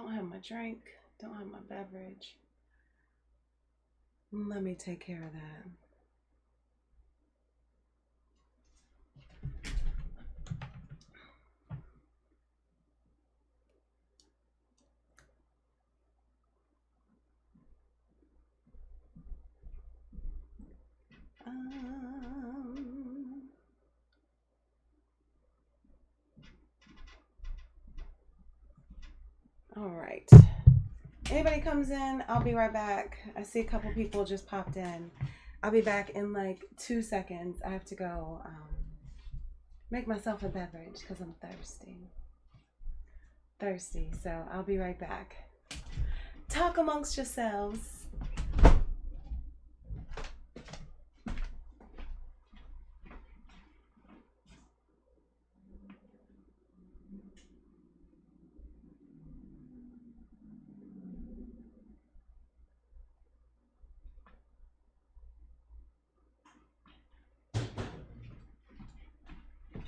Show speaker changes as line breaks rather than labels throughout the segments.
Don't have my drink. Don't have my beverage. Let me take care of that. All right. Anybody comes in, I'll be right back. I see a couple people just popped in. I'll be back in like 2 seconds. I have to go make myself a beverage because I'm thirsty. So I'll be right back. Talk amongst yourselves.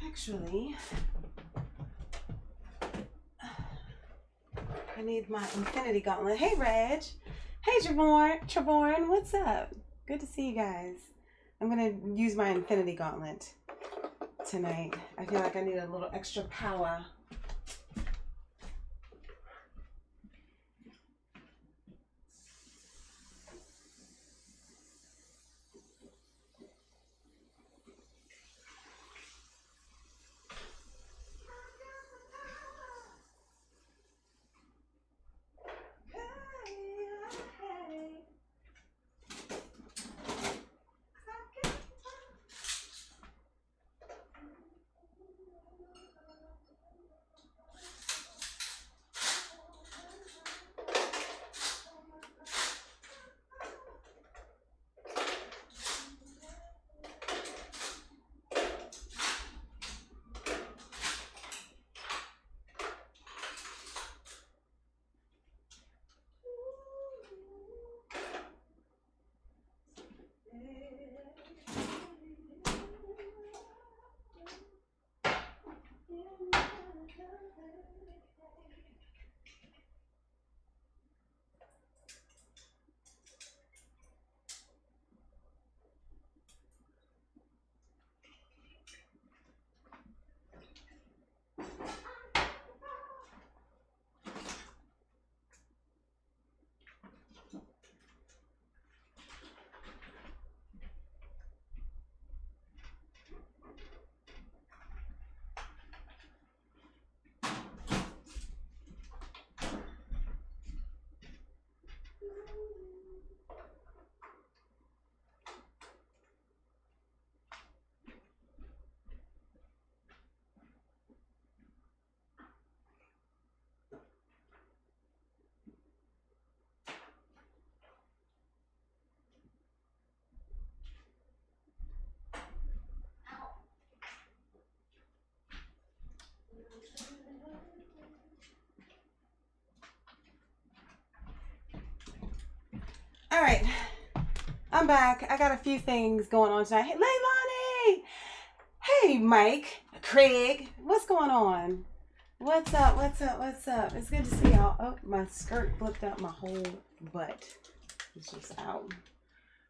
Actually, I need my infinity gauntlet. Hey, Reg. Hey, Travorn, what's up? Good to see you guys. I'm gonna use my infinity gauntlet tonight. I feel like I need a little extra power. All right, I'm back. I got a few things going on tonight. Hey, Leilani! Hey, Mike, Craig, what's going on? What's up? It's good to see y'all. Oh, my skirt flipped up. My whole butt is just out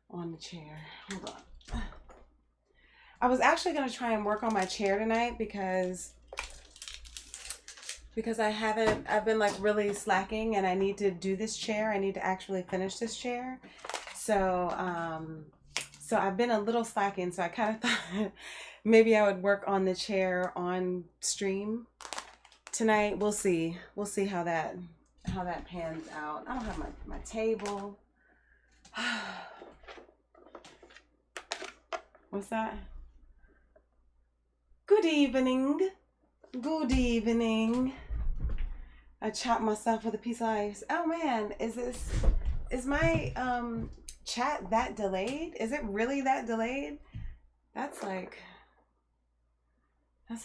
on the chair. Hold on. I was actually going to try and work on my chair tonight because I've been like really slacking and I need to do this chair. I need to actually finish this chair. So I've been a little slacking. So I kind of thought maybe I would work on the chair on stream tonight. We'll see how that pans out. I don't have my table. What's that? Good evening. Good evening. I chopped myself with a piece of ice. Oh man, is my chat that delayed? Is it really that delayed? That's a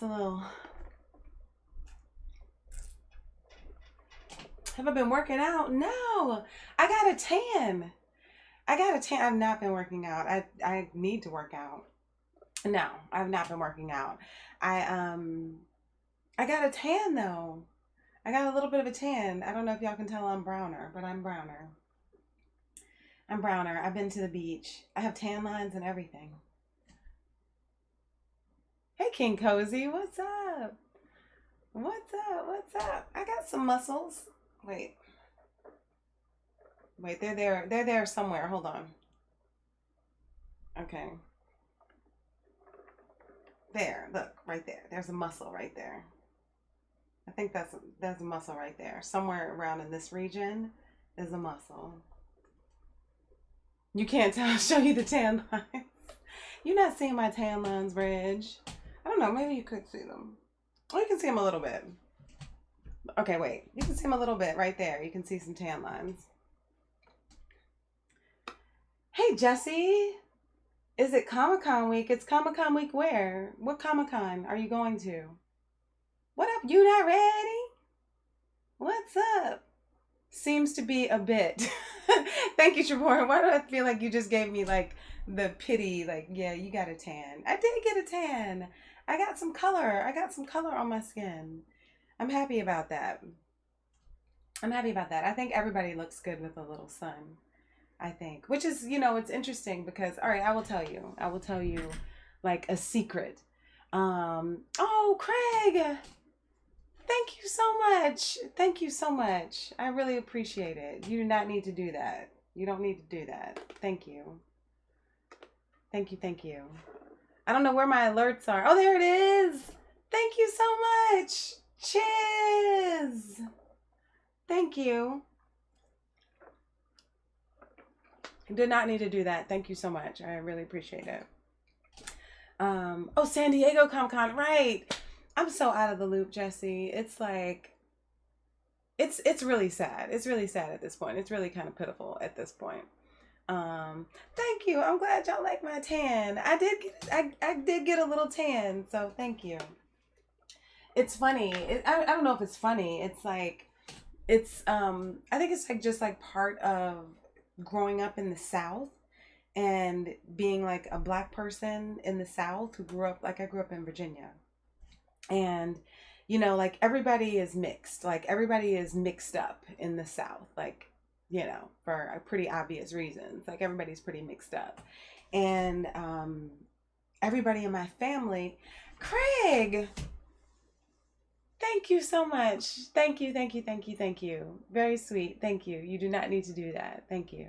little. Have I been working out? No. I got a tan. I've not been working out. I need to work out. No, I've not been working out. I got a tan though. I got a little bit of a tan. I don't know if y'all can tell I'm browner, but I'm browner. I'm browner. I've been to the beach. I have tan lines and everything. Hey, King Cozy, what's up? What's up? What's up? I got some muscles. Wait. Wait, they're there. They're there somewhere. Hold on. Okay. There. Look, right there. There's a muscle right there. I think that's a muscle right there. Somewhere around in this region is a muscle. You can't tell. I'll show you the tan lines. You're not seeing my tan lines, Reg. I don't know. Maybe you could see them. Oh, you can see them a little bit. Okay, wait. You can see them a little bit right there. You can see some tan lines. Hey, Jesse. Is it Comic-Con week? It's Comic-Con week where? What Comic-Con are you going to? What up? You not ready? What's up? Seems to be a bit. Thank you, Trevor. Why do I feel like you just gave me like the pity? Like, yeah, you got a tan. I did get a tan. I got some color. I got some color on my skin. I'm happy about that. I'm happy about that. I think everybody looks good with a little sun. I think, which is, it's interesting because, all right, I will tell you like a secret. Oh, Craig, thank you so much. Thank you so much. I really appreciate it. You do not need to do that. You don't need to do that. Thank you. Thank you. Thank you. I don't know where my alerts are. Oh, there it is. Thank you so much. Cheers. Thank you. Did not need to do that. Thank you so much. I really appreciate it. Oh, San Diego Comic-Con, right. I'm so out of the loop, Jesse. It's like, it's really sad. It's really sad at this point. It's really kind of pitiful at this point. Thank you. I'm glad y'all like my tan. I did get a little tan, so thank you. It's funny. I don't know if it's funny. It's like, I think it's like just like part of growing up in the South and being like a Black person in the South who grew up, like I grew up in Virginia. And, like everybody is mixed. Like everybody is mixed up in the South. Like, for pretty obvious reasons. Like everybody's pretty mixed up. And everybody in my family, Craig, thank you so much. Thank you, thank you, thank you, thank you. Very sweet. Thank you. You do not need to do that. Thank you.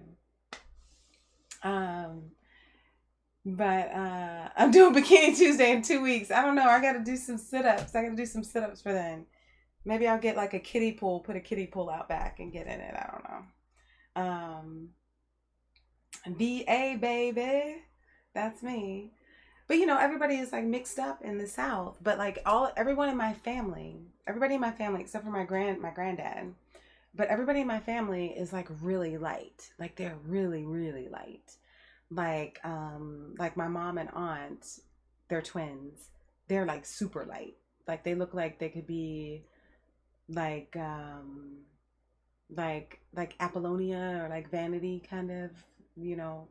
But I'm doing Bikini Tuesday in 2 weeks. I don't know. I got to do some sit-ups. I got to do some sit-ups for then. Maybe I'll get like a kiddie pool, put a kiddie pool out back and get in it. I don't know. BA baby. That's me. But everybody is like mixed up in the South. But like everybody in my family except for my granddad, but everybody in my family is like really light. Like they're really, really light. Like my mom and aunt, they're twins. They're like super light. Like they look like they could be like Apollonia or like Vanity kind of,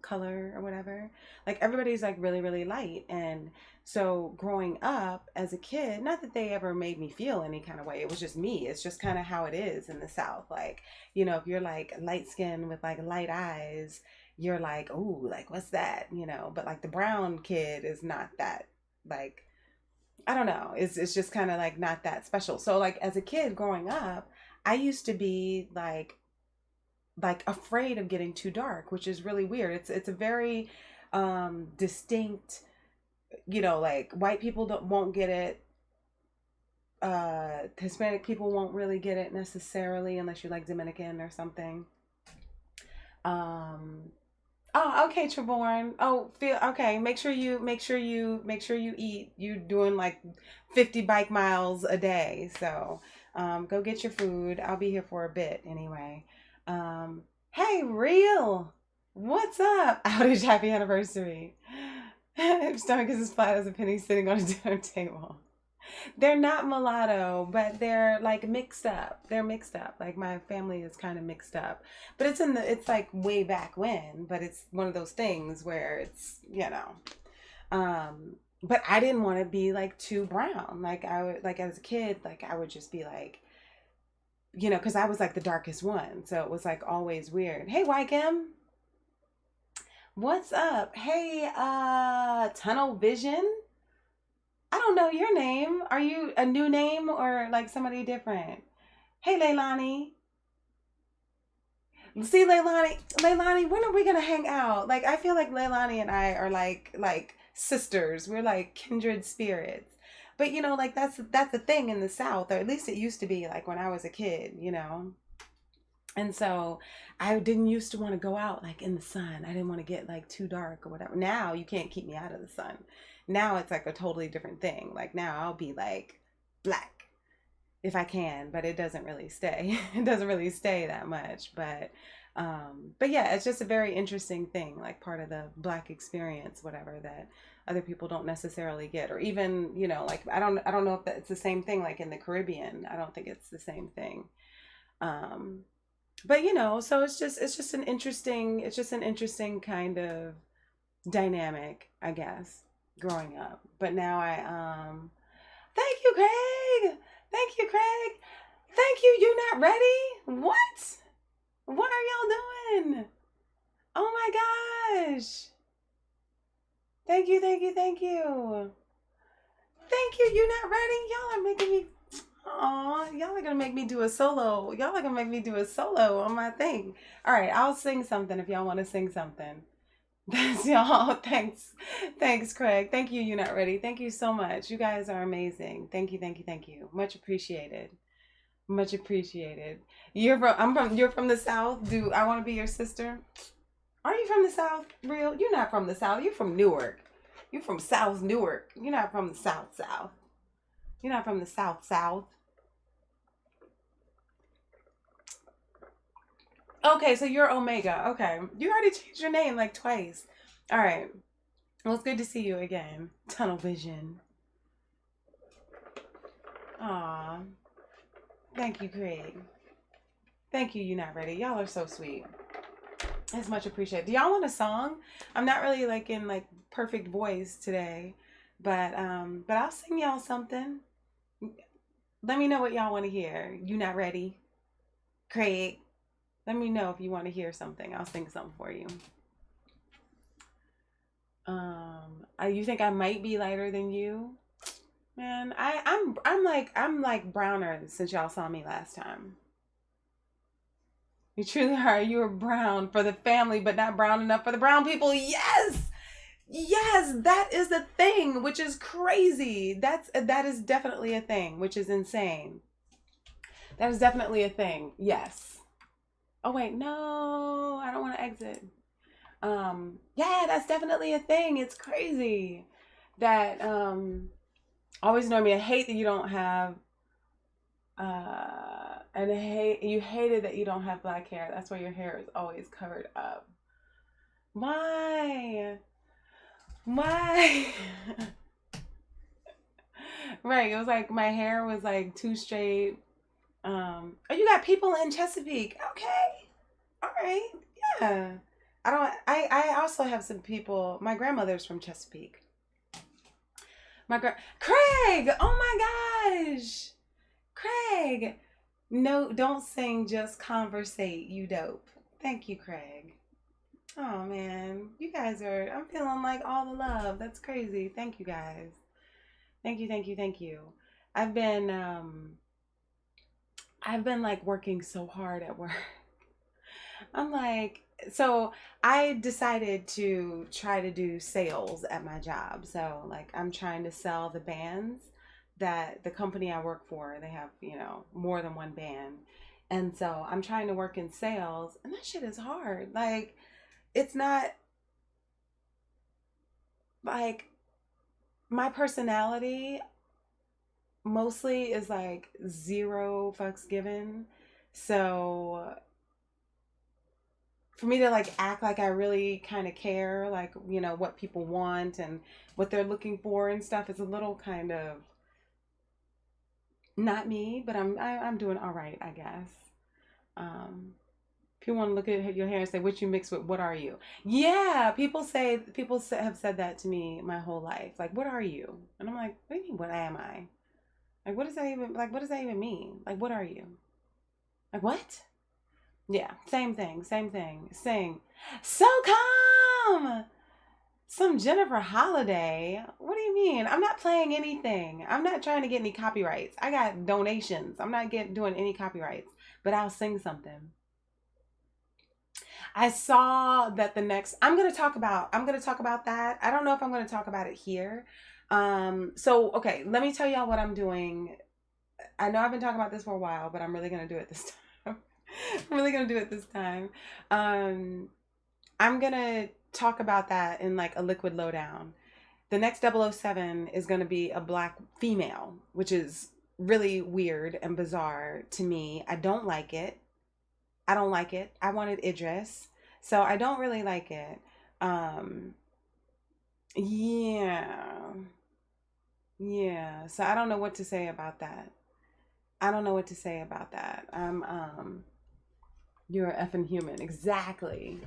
color or whatever. Like everybody's like really, really light. And so growing up as a kid, not that they ever made me feel any kind of way. It was just me. It's just kind of how it is in the South. Like, if you're like light skinned with like light eyes, you're like, oh, like what's that? But like the brown kid is not that, like, I don't know. It's just kind of like not that special. So like as a kid growing up, I used to be like afraid of getting too dark, which is really weird. It's a very distinct, like white people won't get it. Hispanic people won't really get it necessarily unless you're like Dominican or something. Oh, okay, Treborn. Oh, okay. Make sure you eat. You're doing like 50 bike miles a day. So, go get your food. I'll be here for a bit anyway. Hey, Real. What's up? Outage, happy anniversary. Stomach is as flat as a penny sitting on a dinner table. They're not mulatto, but they're like mixed up. They're mixed up. Like my family is kind of mixed up, but it's like way back when, but it's one of those things where it's, but I didn't want to be like too brown. Like I would, like as a kid, like I would just be like, you know, because I was like the darkest one. So it was like always weird. Hey, Wycam, what's up? Hey, Tunnel Vision. I don't know your name. Are you a new name or like somebody different? Hey, Leilani. See, Leilani, when are we gonna hang out? Like, I feel like Leilani and I are like sisters. We're like kindred spirits. But you know, like that's a thing in the South, or at least it used to be like when I was a kid, you know. And so I didn't used to want to go out like in the sun. I didn't want to get like too dark or whatever. Now you can't keep me out of the sun. Now it's like a totally different thing. Like now I'll be like black if I can, but it doesn't really stay. It doesn't really stay that much. But yeah, it's just a very interesting thing, like part of the black experience, whatever, that other people don't necessarily get. Or even, you know, like I don't know if it's the same thing like in the Caribbean. I don't think it's the same thing. Um, but you know, so it's just an interesting kind of dynamic, I guess, growing up. But now thank you, Craig. Thank you, Craig. Thank you. You not ready? What? What are y'all doing? Oh my gosh. Thank you, thank you, thank you. Thank you. You not ready? Y'all are making me. Aw, y'all are gonna make me do a solo. Y'all are gonna make me do a solo on my thing. All right, I'll sing something if y'all want to sing something. That's y'all. Thanks. Thanks, Craig. Thank you. You're not ready. Thank you so much. You guys are amazing. Thank you, thank you, thank you. Much appreciated. Much appreciated. You're from the South. Do I want to be your sister? Are you from the South? Real? You're not from the South. You're from Newark. You're from South Newark. You're not from the South South. You're not from the South South. Okay, so you're Omega. Okay. You already changed your name like twice. All right. Well, it's good to see you again. Tunnel Vision. Aw. Thank you, Craig. Thank you, You're Not Ready. Y'all are so sweet. It's much appreciated. Do y'all want a song? I'm not really like in like perfect voice today, but I'll sing y'all something. Let me know what y'all want to hear. You not ready? Craig. Let me know if you want to hear something. I'll sing something for you. You think I might be lighter than you? Man, I'm like browner since y'all saw me last time. You truly are. You are brown for the family, but not brown enough for the brown people. Yes! Yes, that is a thing, which is crazy. That is definitely a thing, which is insane. That is definitely a thing. Yes. Oh wait, no, I don't want to exit. Yeah, that's definitely a thing. It's crazy that always know me. I hate that you don't have and you hated that you don't have black hair. That's why your hair is always covered up. Why? Why? Right, it was like my hair was like too straight. Oh, you got people in Chesapeake. Okay. All right. Yeah. I also have some people. My grandmother's from Chesapeake. Craig! Oh my gosh! Craig! No, don't sing, just conversate. You dope. Thank you, Craig. Oh man. You guys I'm feeling like all the love. That's crazy. Thank you guys. Thank you, thank you, thank you. I've been like working so hard at work. I'm like, so I decided to try to do sales at my job. So like I'm trying to sell the bands that the company I work for, they have, you know, more than one band. And so I'm trying to work in sales, and that shit is hard. Like it's not like my personality mostly is like zero fucks given. So for me to like act like I really kind of care, like, you know, what people want and what they're looking for and stuff is a little kind of not me, but I'm doing all right, I guess. If you want to look at your hair and say what you mix with, what are you? Yeah, have said that to me my whole life. Like, what are you? And I'm like, what do you mean, what am I? Like, what does that even mean? Like, what are you? Like what? Yeah, same thing, same thing. Sing. So calm. Some Jennifer Holiday. What do you mean? I'm not playing anything. I'm not trying to get any copyrights. I got donations. I'm not doing any copyrights, but I'll sing something. I saw that the next I'm going to talk about that. I don't know if I'm going to talk about it here. So okay, let me tell y'all what I'm doing. I know I've been talking about this for a while, but I'm really going to do it this time. I'm really going to do it this time. I'm going to talk about that in like a liquid lowdown. The next 007 is going to be a black female, which is really weird and bizarre to me. I don't like it. I don't like it. I wanted Idris, so I don't really like it. Um, yeah, yeah. So I don't know what to say about that. I don't know what to say about that. You're a effing human, exactly.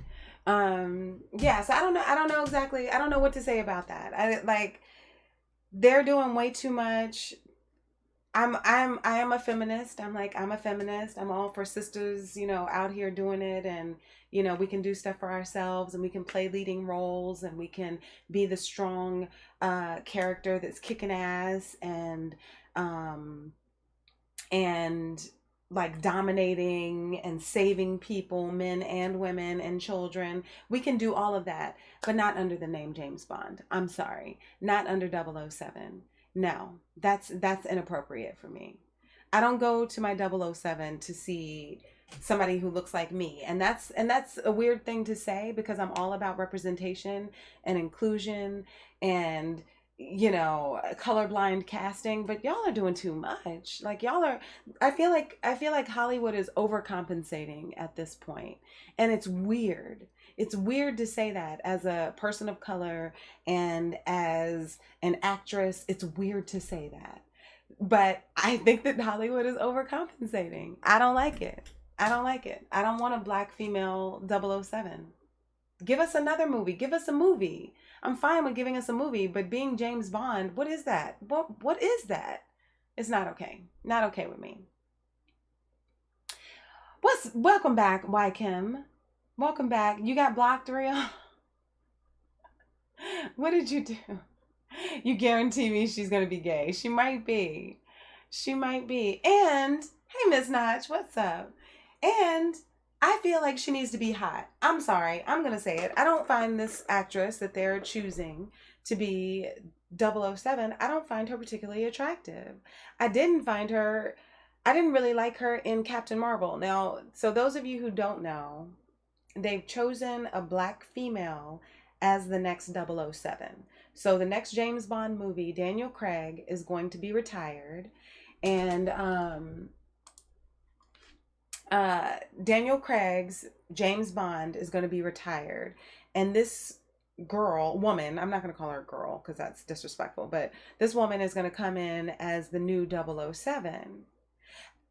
Yeah. So I don't know. I don't know exactly. I don't know what to say about that. I like they're doing way too much. I am a feminist. I'm a feminist. I'm all for sisters, out here doing it, and we can do stuff for ourselves, and we can play leading roles, and we can be the strong character that's kicking ass um and like dominating and saving people, men and women and children. We can do all of that, but not under the name James Bond. I'm sorry. Not under 007. No, that's inappropriate for me. I don't go to my 007 to see somebody who looks like me. And that's a weird thing to say because I'm all about representation and inclusion and colorblind casting, but y'all are doing too much. Like y'all are I feel like Hollywood is overcompensating at this point, and it's weird. It's weird to say that as a person of color and as an actress. It's weird to say that. But I think that Hollywood is overcompensating. I don't like it. I don't like it. I don't want a black female 007. Give us another movie. Give us a movie. I'm fine with giving us a movie, but being James Bond, what is that? What is that? It's not okay. Not okay with me. Welcome back, Y Kim. Welcome back. You got blocked, real? What did you do? You guarantee me she's gonna be gay. She might be. She might be. And hey, Miss Notch, what's up? And I feel like she needs to be hot. I'm sorry. I'm gonna say it. I don't find this actress that they're choosing to be 007. I don't find her particularly attractive. I didn't find her. I didn't really like her in Captain Marvel. Now, so those of you who don't know, they've chosen a black female as the next 007. So the next James Bond movie, Daniel Craig is going to be retired, and Daniel Craig's James Bond is going to be retired, and this woman, I'm not going to call her girl because that's disrespectful, but this woman is going to come in as the new 007.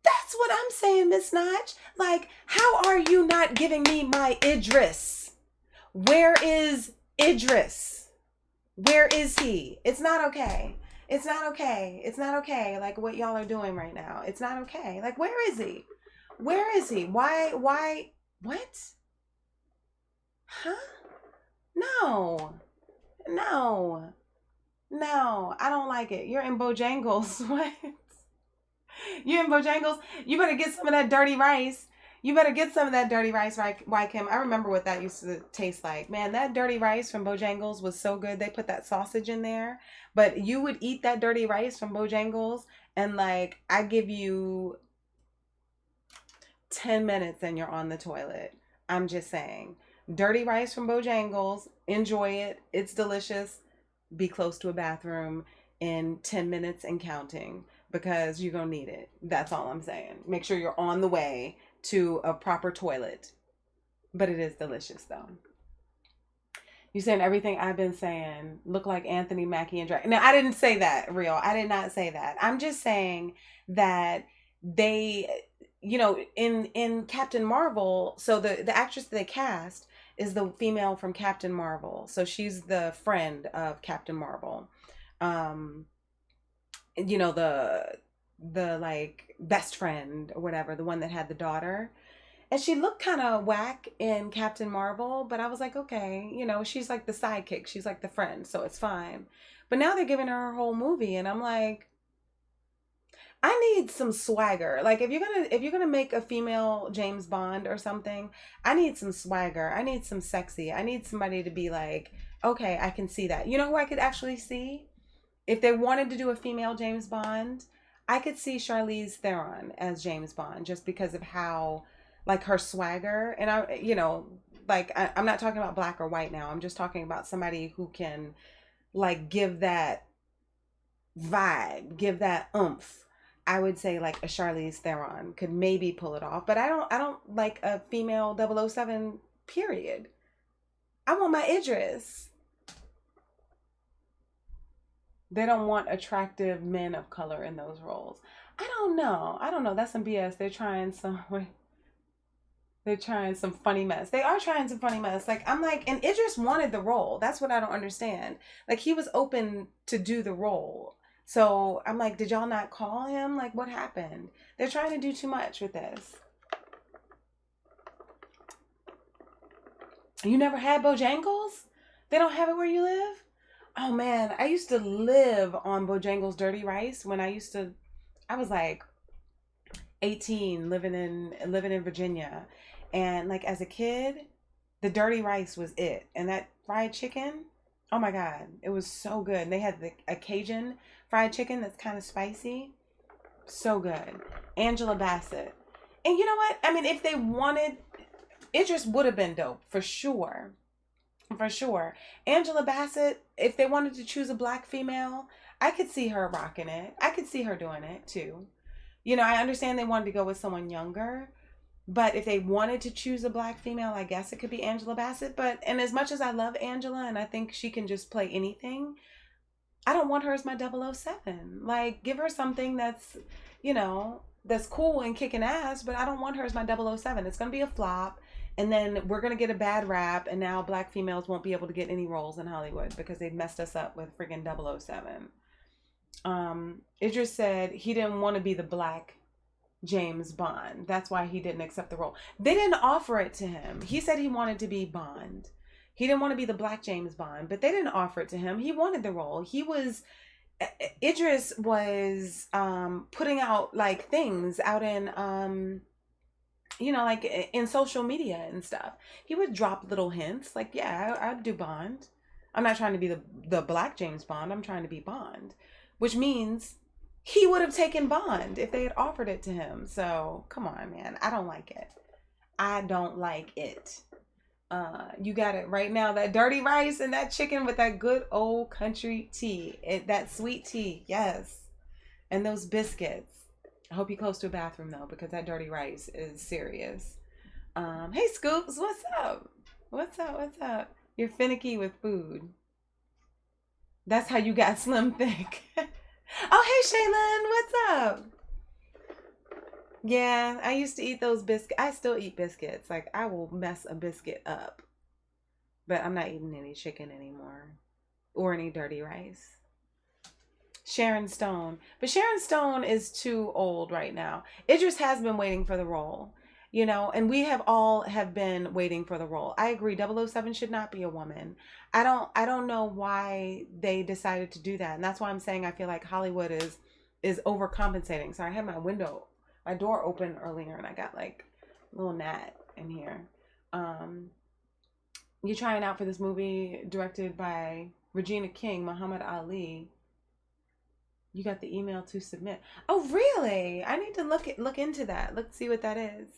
That's what I'm saying, Miss Notch. Like, how are you not giving me my Idris? Where is Idris? Where is he? It's not okay. It's not okay. It's not okay. Like what y'all are doing right now. It's not okay. Like, where is he? Where is he? Why? What? Huh? No. No. No. I don't like it. You're in Bojangles. What? You in Bojangles? You better get some of that dirty rice. You better get some of that dirty rice, right, Kim? I remember what that used to taste like. Man, that dirty rice from Bojangles was so good. They put that sausage in there. But you would eat that dirty rice from Bojangles, and like, I give you 10 minutes and you're on the toilet. I'm just saying. Dirty rice from Bojangles. Enjoy it. It's delicious. Be close to a bathroom in 10 minutes and counting, because you're going to need it. That's all I'm saying. Make sure you're on the way to a proper toilet. But it is delicious, though. You saying everything I've been saying look like Anthony Mackie and Drake. Now, I didn't say that, real. I did not say that. I'm just saying that they, in Captain Marvel, so the actress they cast is the female from Captain Marvel. So she's the friend of Captain Marvel. The the like best friend or whatever, the one that had the daughter. And she looked kind of whack in Captain Marvel, but I was like, okay, you know, she's like the sidekick, she's like the friend, so it's fine. But now they're giving her a whole movie, and I'm like, I need some swagger. Like if you're gonna make a female James Bond or something, I need some swagger. I need some sexy. I need somebody to be like, okay, I can see that. You know who I could actually see? If they wanted to do a female James Bond, I could see Charlize Theron as James Bond just because of how, like, her swagger. And I'm not talking about black or white now. I'm just talking about somebody who can, like, give that vibe, give that oomph. I would say like a Charlize Theron could maybe pull it off, but I don't like a female 007 period. I want my Idris. They don't want attractive men of color in those roles. I don't know. I don't know. That's some BS. They're trying some funny mess. They are trying some funny mess. Like, I'm like, and Idris wanted the role. That's what I don't understand. Like, he was open to do the role. So I'm like, did y'all not call him? Like, what happened? They're trying to do too much with this. You never had Bojangles? They don't have it where you live? Oh man, I used to live on Bojangles dirty rice when I was like 18 living in Virginia. And like as a kid, the dirty rice was it. And that fried chicken, oh my God, it was so good. And they had a Cajun fried chicken that's kind of spicy. So good. Angela Bassett. And you know what? I mean, if they wanted, it just would have been dope for sure. For sure. Angela Bassett, if they wanted to choose a black female, I could see her rocking it. I could see her doing it too. You know, I understand they wanted to go with someone younger, but if they wanted to choose a black female, I guess it could be Angela Bassett. But, and as much as I love Angela and I think she can just play anything, I don't want her as my 007. Like, give her something that's, you know, that's cool and kicking ass, but I don't want her as my 007. It's going to be a flop. And then we're going to get a bad rap, and now black females won't be able to get any roles in Hollywood because they've messed us up with friggin' 007. Idris said he didn't want to be the black James Bond. That's why he didn't accept the role. They didn't offer it to him. He said he wanted to be Bond. He didn't want to be the black James Bond, but they didn't offer it to him. He wanted the role. Idris was putting out like things out in like in social media and stuff. He would drop little hints like, yeah, I'd do Bond. I'm not trying to be the black James Bond. I'm trying to be Bond, which means he would have taken Bond if they had offered it to him. So come on, man. I don't like it. I don't like it. You got it right now. That dirty rice and that chicken with that good old country tea. That sweet tea. Yes. And those biscuits. I hope you're close to a bathroom though, because that dirty rice is serious. Hey Scoops, what's up? What's up? What's up? You're finicky with food. That's how you got slim thick. Oh, hey Shaylin, what's up? Yeah, I used to eat those biscuits. I still eat biscuits. Like, I will mess a biscuit up. But I'm not eating any chicken anymore. Or any dirty rice. Sharon Stone. But Sharon Stone is too old right now. Idris has been waiting for the role. You know, and we have been waiting for the role. I agree, 007 should not be a woman. I don't know why they decided to do that. And that's why I'm saying I feel like Hollywood is overcompensating. So I had my door open earlier and I got like a little gnat in here. You're trying out for this movie directed by Regina King, Muhammad Ali. You got the email to submit. Oh, really? I need to look into that. See what that is.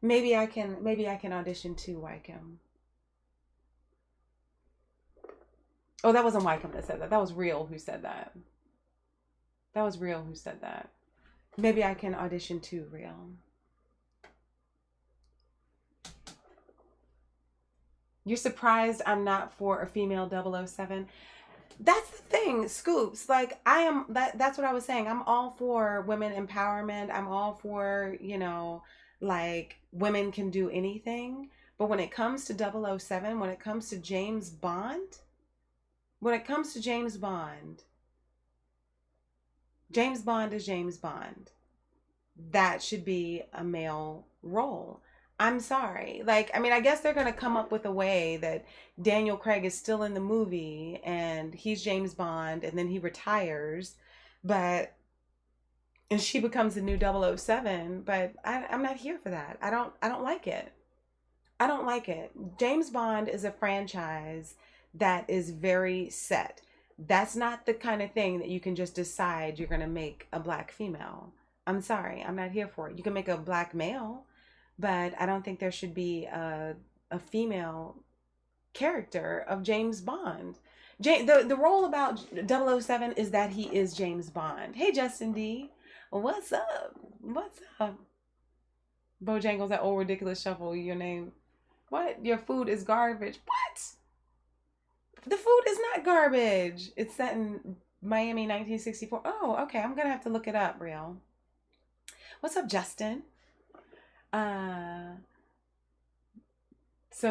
Maybe I can audition too, Wycombe. Oh, that wasn't Wycombe that said that. That was Real who said that. Maybe I can audition too, Real. You're surprised I'm not for a female 007? That's the thing, Scoops. Like, that's what I was saying. I'm all for women empowerment. I'm all for, like, women can do anything. But when it comes to 007, when it comes to James Bond, James Bond is James Bond. That should be a male role. I'm sorry. Like, I mean, I guess they're going to come up with a way that Daniel Craig is still in the movie and he's James Bond and then he retires, but and she becomes the new 007, but I'm not here for that. I don't like it. I don't like it. James Bond is a franchise that is very set. That's not the kind of thing that you can just decide you're going to make a black female. I'm sorry, I'm not here for it. You can make a black male, but I don't think there should be a female character of James Bond. The role about 007 is that he is James Bond. Hey, Justin D. What's up? What's up? Bojangles, that old ridiculous shuffle, your name. What? Your food is garbage. What? The food is not garbage. It's set in Miami 1964. Oh, okay. I'm going to have to look it up, real. What's up, Justin? So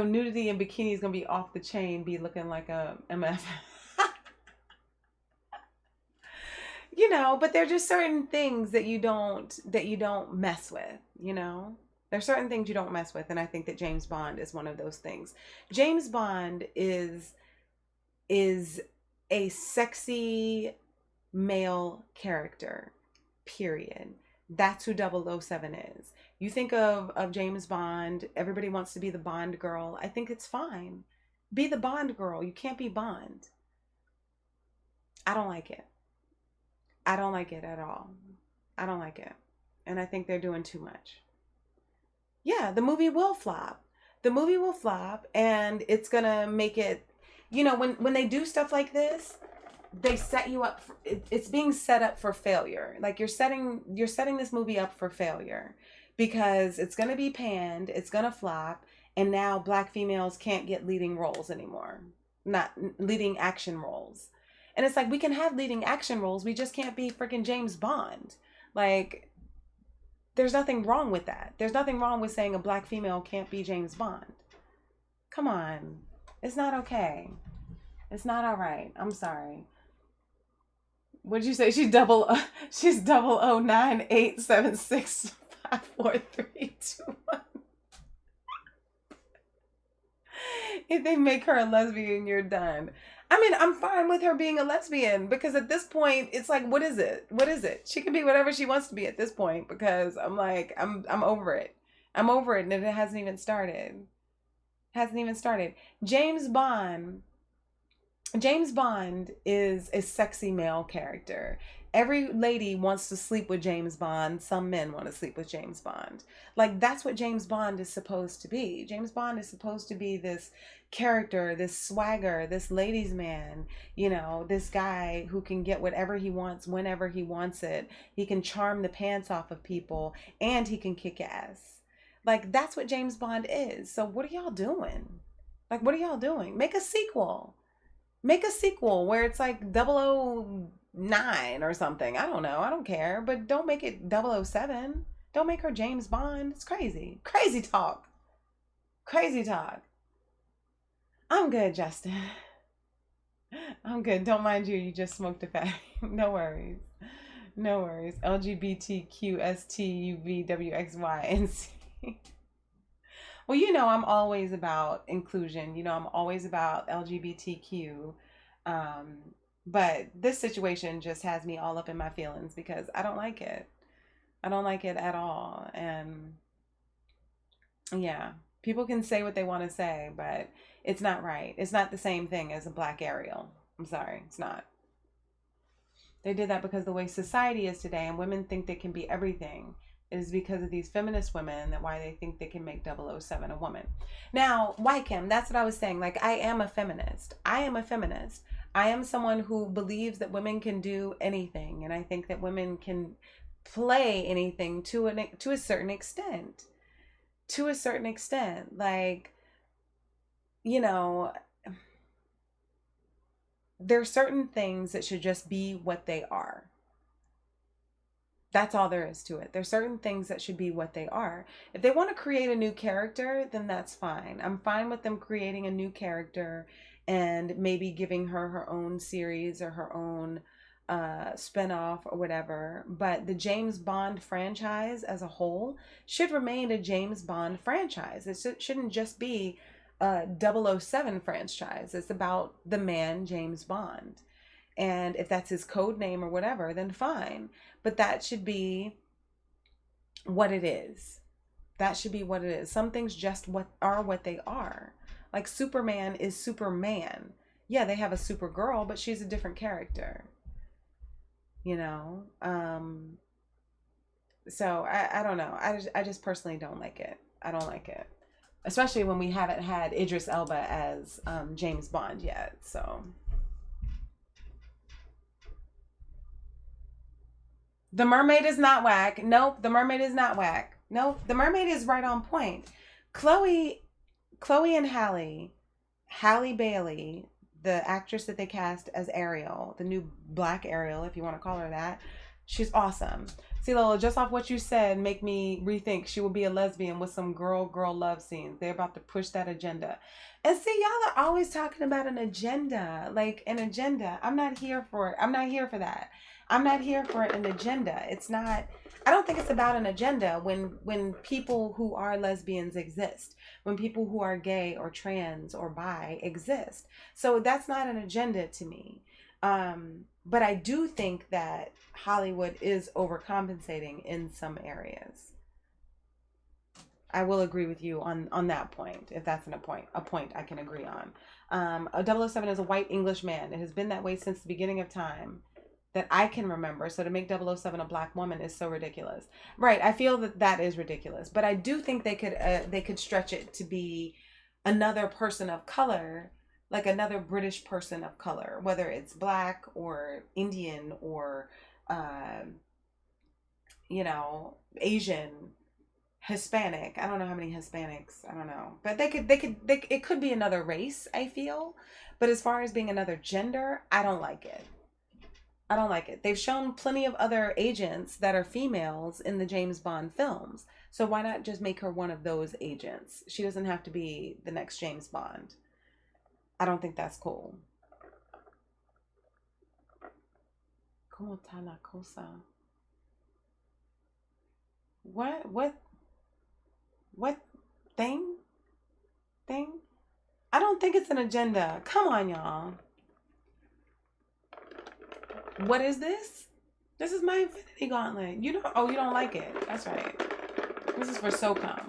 nudity in bikini is going to be off the chain, be looking like a MF. You know, but there are just certain things that you don't mess with, you know? There's certain things you don't mess with, and I think that James Bond is one of those things. James Bond is a sexy male character, period. That's who 007 is. You think of James Bond, everybody wants to be the Bond girl. I think it's fine. Be the Bond girl. You can't be Bond. I don't like it. I don't like it at all. I don't like it. And I think they're doing too much. Yeah, the movie will flop. The movie will flop, and it's going to make it, you know, when they do stuff like this, they set you up for, it's being set up for failure. Like you're setting this movie up for failure because it's going to be panned, it's going to flop, and now black females can't get leading roles anymore. Not leading action roles. And it's like, we can have leading action roles, we just can't be freaking James Bond. Like, there's nothing wrong with that. There's nothing wrong with saying a black female can't be James Bond. Come on. It's not okay. It's not all right. I'm sorry. What'd you say? She's 0098765432. If they make her a lesbian, you're done. I mean, I'm fine with her being a lesbian because at this point, it's like, what is it? What is it? She can be whatever she wants to be at this point because I'm like, I'm over it. I'm over it, and it hasn't even started. Hasn't even started. James Bond is a sexy male character. Every lady wants to sleep with James Bond. Some men want to sleep with James Bond. Like, that's what James Bond is supposed to be. James Bond is supposed to be this character, this swagger, this ladies' man, you know, this guy who can get whatever he wants whenever he wants it. He can charm the pants off of people, and he can kick ass. Like, that's what James Bond is. So what are y'all doing? Like, what are y'all doing? Make a sequel. Make a sequel where it's like 009 or something. I don't know. I don't care. But don't make it 007. Don't make her James Bond. It's crazy. Crazy talk. Crazy talk. I'm good, Justin. I'm good. Don't mind you. You just smoked a fatty. No worries. No worries. LGBTQSTUVWXYNC. Well, you know, I'm always about inclusion. You know, I'm always about LGBTQ. But this situation just has me all up in my feelings because I don't like it. I don't like it at all. And yeah, people can say what they want to say, but it's not right. It's not the same thing as a black Ariel. I'm sorry, it's not. They did that because the way society is today and women think they can be everything is because of these feminist women, that why they think they can make 007 a woman. Now, Wycam, that's what I was saying. Like, I am a feminist. I am a feminist. I am someone who believes that women can do anything. And I think that women can play anything to a certain extent. To a certain extent. Like, you know, there are certain things that should just be what they are. That's all there is to it. There's certain things that should be what they are. If they want to create a new character, then that's fine. I'm fine with them creating a new character and maybe giving her her own series or her own spinoff or whatever, but the James Bond franchise as a whole should remain a James Bond franchise. It shouldn't just be a 007 franchise. It's about the man James Bond. And if that's his code name or whatever, then fine. But that should be what it is. That should be what it is. Some things just what they are. Like Superman is Superman. Yeah, they have a Supergirl, but she's a different character. You know? So I don't know. I just personally don't like it. I don't like it. Especially when we haven't had Idris Elba as James Bond yet. So The Mermaid is not whack. Nope, The Mermaid is not whack. Nope, The Mermaid is right on point. Chloe and Halle Bailey, the actress that they cast as Ariel, the new black Ariel, if you want to call her that, she's awesome. See, Lola, just off what you said, make me rethink she will be a lesbian with some girl love scenes. They're about to push that agenda. And see, y'all are always talking about an agenda, like an agenda. I'm not here for it. I'm not here for that. I'm not here for an agenda. It's not, I don't think it's about an agenda when people who are lesbians exist, when people who are gay or trans or bi exist. So that's not an agenda to me. But I do think that Hollywood is overcompensating in some areas. I will agree with you on that point, if that's a point I can agree on. A 007 is a white English man. It has been that way since the beginning of time that I can remember. So to make 007 a black woman is so ridiculous. Right, I feel that is ridiculous. But I do think they could stretch it to be another person of color, like another British person of color, whether it's black or Indian or, Asian, Hispanic. I don't know how many Hispanics. I don't know. But it could be another race, I feel. But as far as being another gender, I don't like it. I don't like it. They've shown plenty of other agents that are females in the James Bond films. So why not just make her one of those agents? She doesn't have to be the next James Bond. I don't think that's cool. ¿Cómo está la cosa? What thing? I don't think it's an agenda. Come on, y'all. What is this? This is my Infinity Gauntlet. You don't like it. That's right. This is for SOCOM.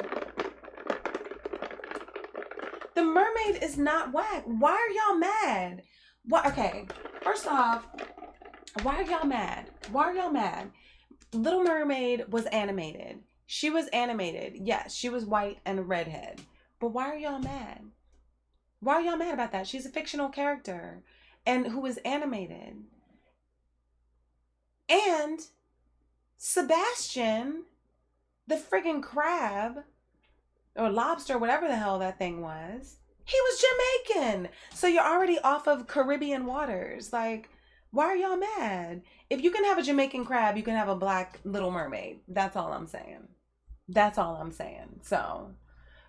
The Mermaid is not whack. Why are y'all mad? What? Okay. First off, why are y'all mad? Little Mermaid was animated. She was animated. Yes, she was white and a redhead. But why are y'all mad? Why are y'all mad about that? She's a fictional character and who is animated. And Sebastian, the friggin' crab or lobster, whatever the hell that thing was, he was Jamaican. So you're already off of Caribbean waters. Like, why are y'all mad? If you can have a Jamaican crab, you can have a black Little Mermaid. That's all I'm saying. So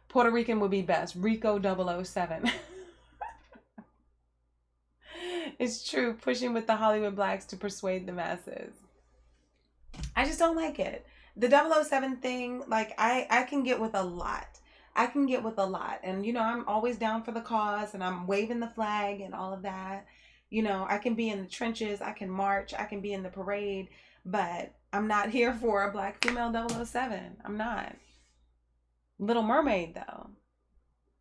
Puerto Rican would be best. Rico 007. It's true. Pushing with the Hollywood blacks to persuade the masses. I just don't like it. The 007 thing, like, I can get with a lot. And, I'm always down for the cause and I'm waving the flag and all of that. I can be in the trenches. I can march. I can be in the parade. But I'm not here for a black female 007. I'm not. Little Mermaid, though.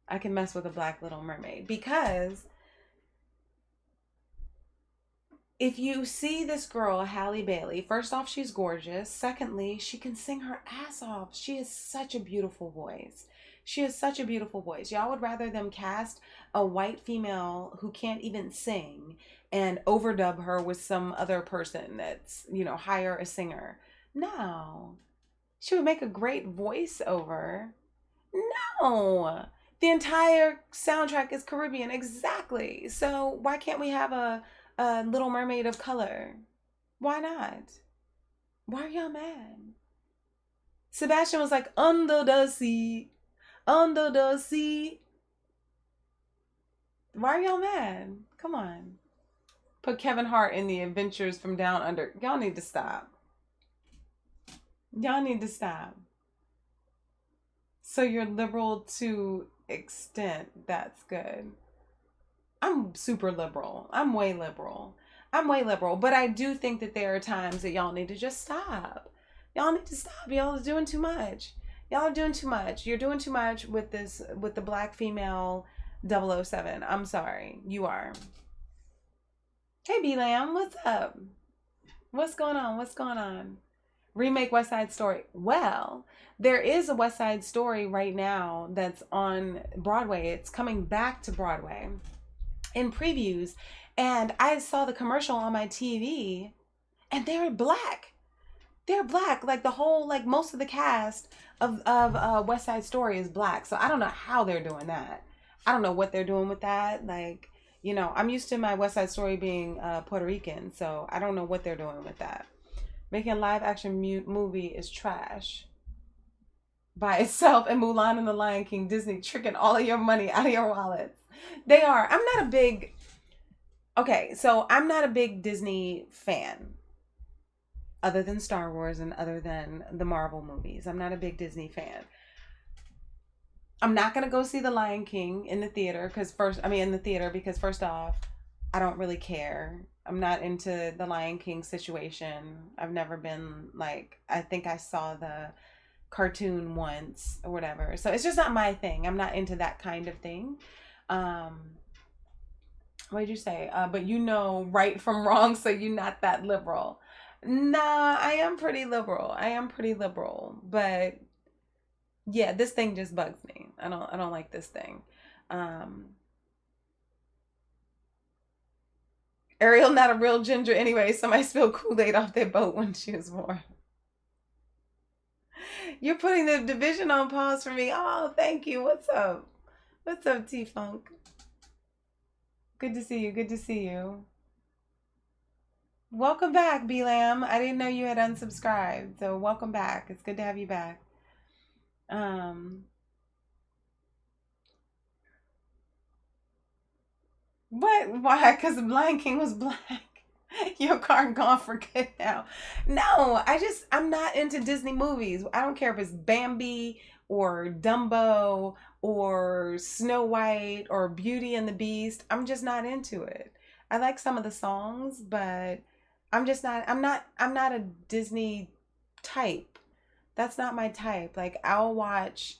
I can mess with a black Little Mermaid because if you see this girl, Halle Bailey, first off, she's gorgeous. Secondly, she can sing her ass off. She has such a beautiful voice. Y'all would rather them cast a white female who can't even sing and overdub her with some other person that's, hire a singer. No. She would make a great voiceover. No. The entire soundtrack is Caribbean. Exactly. So why can't we have a Little Mermaid of color? Why not? Why are y'all mad? Sebastian was like, under the sea. Why are y'all mad? Come on. Put Kevin Hart in the Adventures from Down Under. Y'all need to stop. Y'all need to stop. So you're liberal to extent. That's good. I'm super liberal. I'm way liberal. I'm way liberal. But I do think that there are times that y'all need to just stop. Y'all need to stop. Y'all are doing too much. Y'all are doing too much. You're doing too much with this, with the black female 007. I'm sorry. You are. Hey, B-Lam. What's up? What's going on? What's going on? Remake West Side Story. Well, there is a West Side Story right now that's on Broadway. It's coming back to Broadway in previews. And I saw the commercial on my TV and they're black. They're black. Like the whole, like most of the cast of West Side Story is black. So I don't know how they're doing that. I don't know what they're doing with that. Like, you know, I'm used to my West Side Story being Puerto Rican. So I don't know what they're doing with that. Making a live action movie is trash by itself, and Mulan and the Lion King, Disney tricking all of your money out of your wallets. They are. I'm not a big Disney fan other than Star Wars and other than the Marvel movies. I'm not a big Disney fan. I'm not going to go see the Lion King in the theater because first off, I don't really care. I'm not into the Lion King situation. I've never been like, I think I saw the cartoon once or whatever. So it's just not my thing. I'm not into that kind of thing. What did you say? But you know right from wrong, so you're not that liberal. Nah, I am pretty liberal. But yeah, this thing just bugs me. I don't like this thing. Ariel not a real ginger anyway. Somebody spilled Kool-Aid off their boat when she was born. You're putting the division on pause for me. Oh, thank you. What's up? What's up, T-Funk? Good to see you. Good to see you. Welcome back, B-Lam. I didn't know you had unsubscribed. So welcome back. It's good to have you back. What? Why? Because the Lion King was black. Your card gone for good now. No, I'm not into Disney movies. I don't care if it's Bambi or Dumbo or Snow White or Beauty and the Beast. I'm just not into it. I like some of the songs, but I'm not a Disney type. That's not my type. Like I'll watch,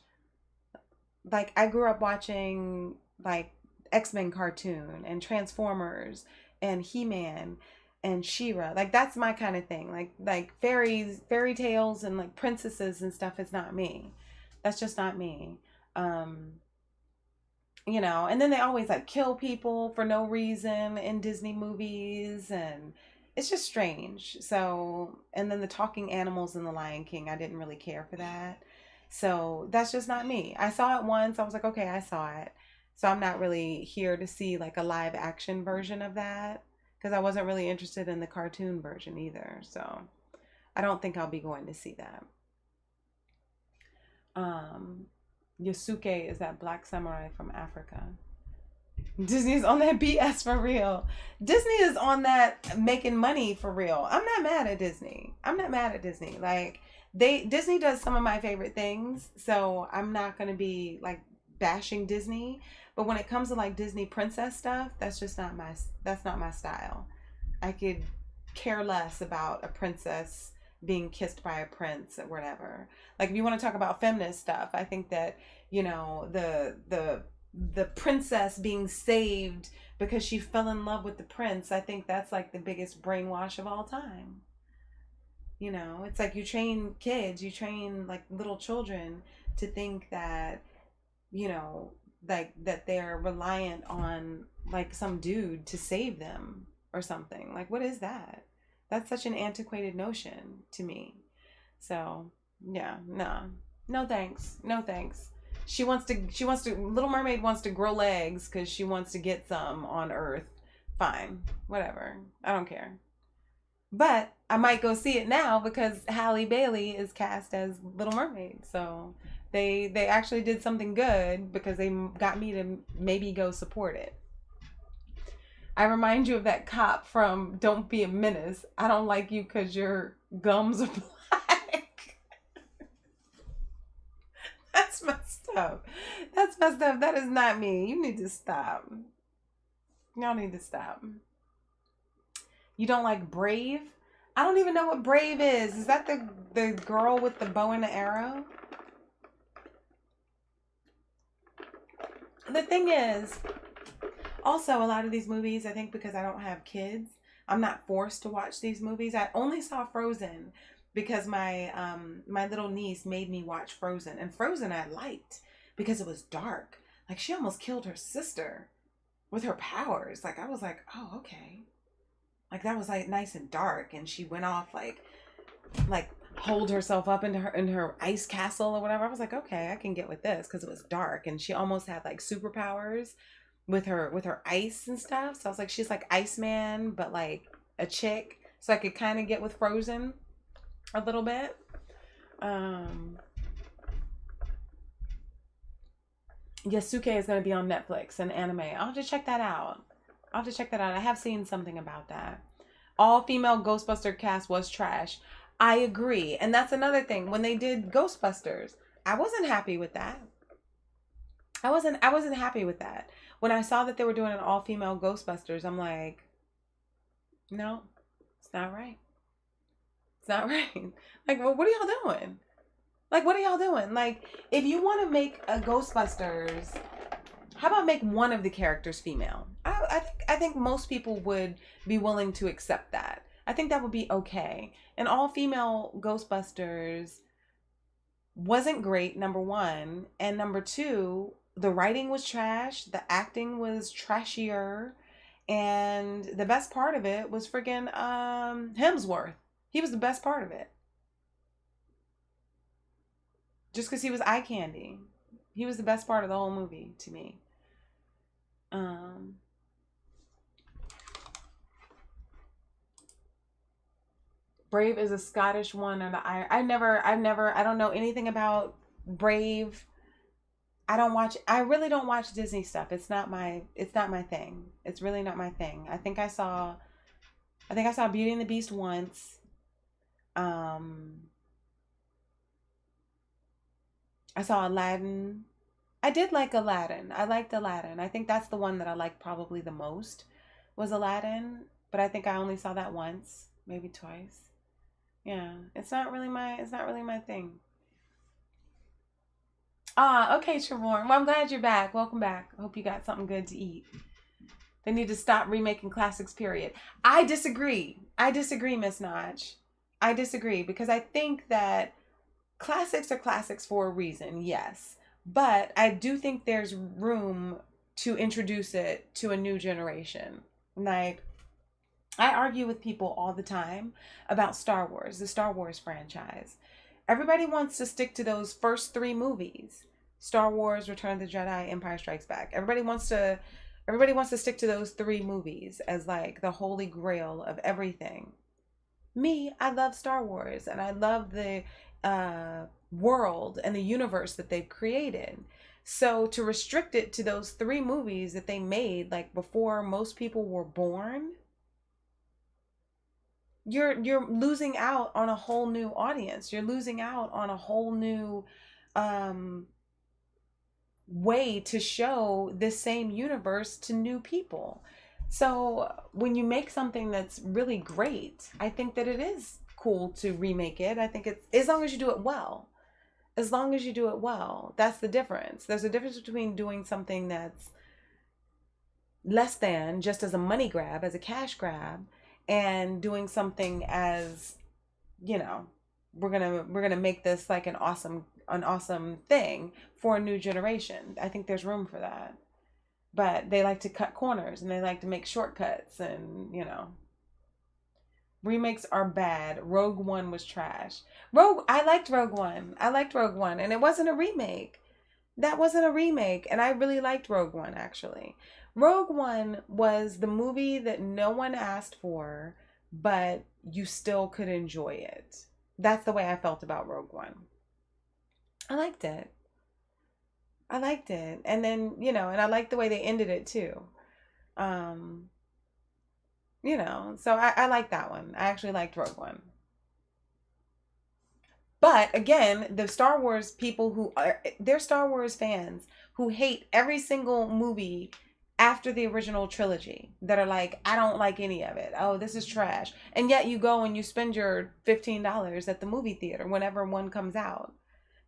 like I grew up watching like X-Men cartoon and Transformers and He-Man and She-Ra. Like that's my kind of thing. Like fairy tales and like princesses and stuff is not me. That's just not me. You know, and then they always like kill people for no reason in Disney movies and it's just strange. So, and then the talking animals in The Lion King, I didn't really care for that. So that's just not me. I saw it once. I was like, okay, I saw it. So I'm not really here to see like a live action version of that because I wasn't really interested in the cartoon version either. So I don't think I'll be going to see that. Yosuke is that black samurai from Africa. Disney's on that BS for real. Disney is on that making money for real. I'm not mad at Disney. Like Disney does some of my favorite things, so I'm not gonna be like bashing Disney. But when it comes to like Disney princess stuff, that's not my style. I could care less about a princess being kissed by a prince or whatever. Like if you want to talk about feminist stuff, I think that, you know, the princess being saved because she fell in love with the prince, I think that's like the biggest brainwash of all time. You know, it's like you train like little children to think that, you know, like that they're reliant on like some dude to save them or something. Like what is that? That's such an antiquated notion to me. So yeah, no thanks. Little Mermaid wants to grow legs because she wants to get some on Earth. Fine, whatever. I don't care. But I might go see it now because Halle Bailey is cast as Little Mermaid. So they actually did something good because they got me to maybe go support it. I remind you of that cop from Don't Be a Menace. I don't like you because your gums are black. That's messed up. That's messed up. That is not me. You need to stop. Y'all need to stop. You don't like Brave? I don't even know what Brave is. Is that the girl with the bow and the arrow? The thing is, also a lot of these movies, I think because I don't have kids, I'm not forced to watch these movies. I only saw Frozen because my my little niece made me watch Frozen. And Frozen I liked because it was dark. Like she almost killed her sister with her powers. Like I was like, "Oh, okay." Like that was like nice and dark, and she went off like hold herself up into her ice castle or whatever. I was like, okay, I can get with this because it was dark, and she almost had like superpowers with her ice and stuff. So I was like, she's like Iceman, but like a chick. So I could kind of get with Frozen a little bit. Yasuke is going to be on Netflix, an anime. I'll have to check that out. I have seen something about that. All female Ghostbuster cast was trash. I agree. And that's another thing. When they did Ghostbusters, I wasn't happy with that. I wasn't happy with that. When I saw that they were doing an all female Ghostbusters, I'm like, no, it's not right. It's not right. Like, well, what are y'all doing? Like, what are y'all doing? Like, if you want to make a Ghostbusters, how about make one of the characters female? I think most people would be willing to accept that. I think that would be okay. An all-female Ghostbusters wasn't great, number one. And number two, the writing was trash. The acting was trashier. And the best part of it was friggin' Hemsworth. He was the best part of it. Just because he was eye candy. He was the best part of the whole movie to me. Brave is a Scottish one, and I don't know anything about Brave. I really don't watch Disney stuff. It's not my thing. It's really not my thing. I think I saw Beauty and the Beast once. I saw Aladdin. I did like Aladdin. I liked Aladdin. I think that's the one that I liked probably the most was Aladdin, but I think I only saw that once, maybe twice. Yeah, it's not really my thing. Ah, okay, Trevor. Well, I'm glad you're back. Welcome back. I hope you got something good to eat. They need to stop remaking classics, period. I disagree. Miss Notch. I disagree because I think that classics are classics for a reason, yes. But I do think there's room to introduce it to a new generation. Like, I argue with people all the time about Star Wars, the Star Wars franchise. Everybody wants to stick to those first three movies. Star Wars, Return of the Jedi, Empire Strikes Back. Everybody wants to stick to those three movies as like the holy grail of everything. Me, I love Star Wars and I love the world and the universe that they've created. So to restrict it to those three movies that they made like before most people were born, you're losing out on a whole new audience. You're losing out on a whole new um way to show this same universe to new people. So when you make something that's really great, I think that it is cool to remake it. I think it's as long as you do it well. As long as you do it well. That's the difference. There's a difference between doing something that's less than just as a money grab, as a cash grab, and doing something as, you know, we're gonna make this like an awesome thing for a new generation. I think there's room for that. But they like to cut corners and they like to make shortcuts and, you know. Remakes are bad. Rogue One was trash. I liked Rogue One. And it wasn't a remake. That wasn't a remake. And I really liked Rogue One, actually. Rogue One was the movie that no one asked for, but you still could enjoy it. That's the way I felt about Rogue One. I liked it. And then, you know, and I liked the way they ended it too. You know, so I like that one. I actually liked Rogue One. But again, the Star Wars people who are, they're Star Wars fans who hate every single movie after the original trilogy, that are like, I don't like any of it. Oh, this is trash. And yet you go and you spend your $15 at the movie theater whenever one comes out.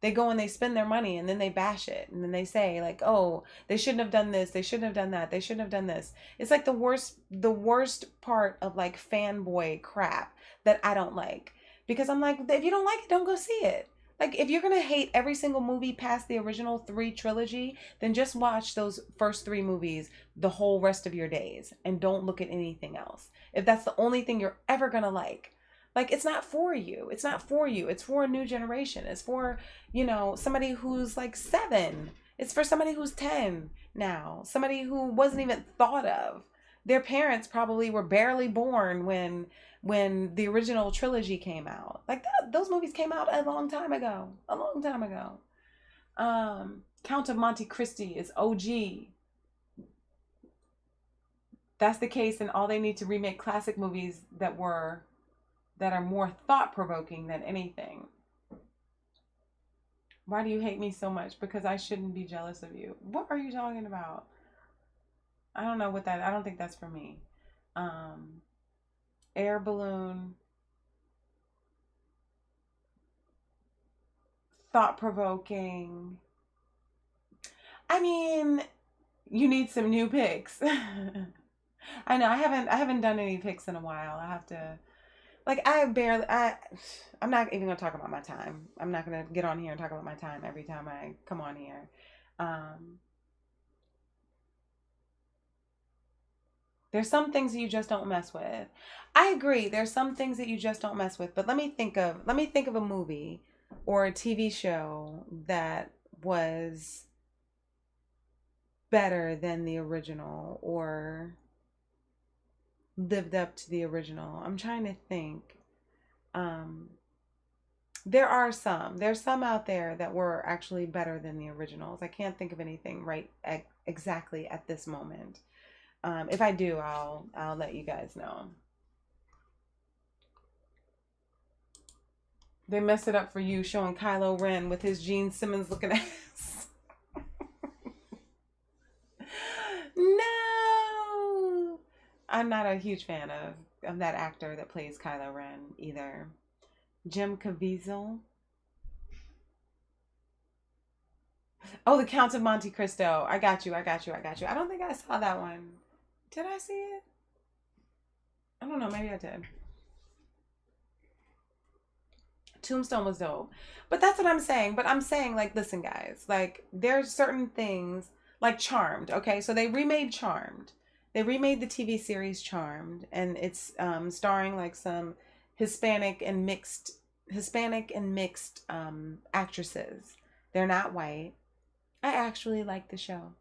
They go and they spend their money, and then they bash it, and then they say like, oh, they shouldn't have done this, they shouldn't have done that, they shouldn't have done this. It's like the worst part of like fanboy crap that I don't like, because I'm like, if you don't like it, don't go see it. Like, if you're gonna hate every single movie past the original three trilogy, then just watch those first three movies the whole rest of your days and don't look at anything else, if that's the only thing you're ever gonna like, it's not for you. It's not for you. It's for a new generation. It's for, somebody who's like 7. It's for somebody who's 10 now. Somebody who wasn't even thought of. Their parents probably were barely born when the original trilogy came out. Like that, those movies came out a long time ago. A long time ago. Count of Monte Cristo is OG. That's the case, and all they need to remake classic movies that are more thought-provoking than anything. Why do you hate me so much? Because I shouldn't be jealous of you. What are you talking about? I don't know I don't think that's for me. Air balloon. Thought-provoking. I mean, you need some new picks. I know, I haven't done any picks in a while. I have to, like, I'm not even gonna talk about my time. I'm not gonna get on here and talk about my time every time I come on here. There's some things that you just don't mess with. I agree. There's some things that you just don't mess with. But let me think of a movie or a TV show that was better than the original or lived up to the original. I'm trying to think. Um, there's some out there that were actually better than the originals. I can't think of anything right exactly at this moment. If I do, I'll let you guys know. They messed it up for you, showing Kylo Ren with his Gene Simmons looking ass. No, I'm not a huge fan of that actor that plays Kylo Ren either. Jim Caviezel. Oh, the Count of Monte Cristo. I got you. I got you. I got you. I don't think I saw that one. Did I see it? I don't know. Maybe I did. Tombstone was dope. But that's what I'm saying. But I'm saying, like, listen, guys, like, there's certain things, like Charmed, okay? So they remade Charmed. They remade the TV series Charmed, and it's starring like some Hispanic and mixed actresses. They're not white. I actually like the show.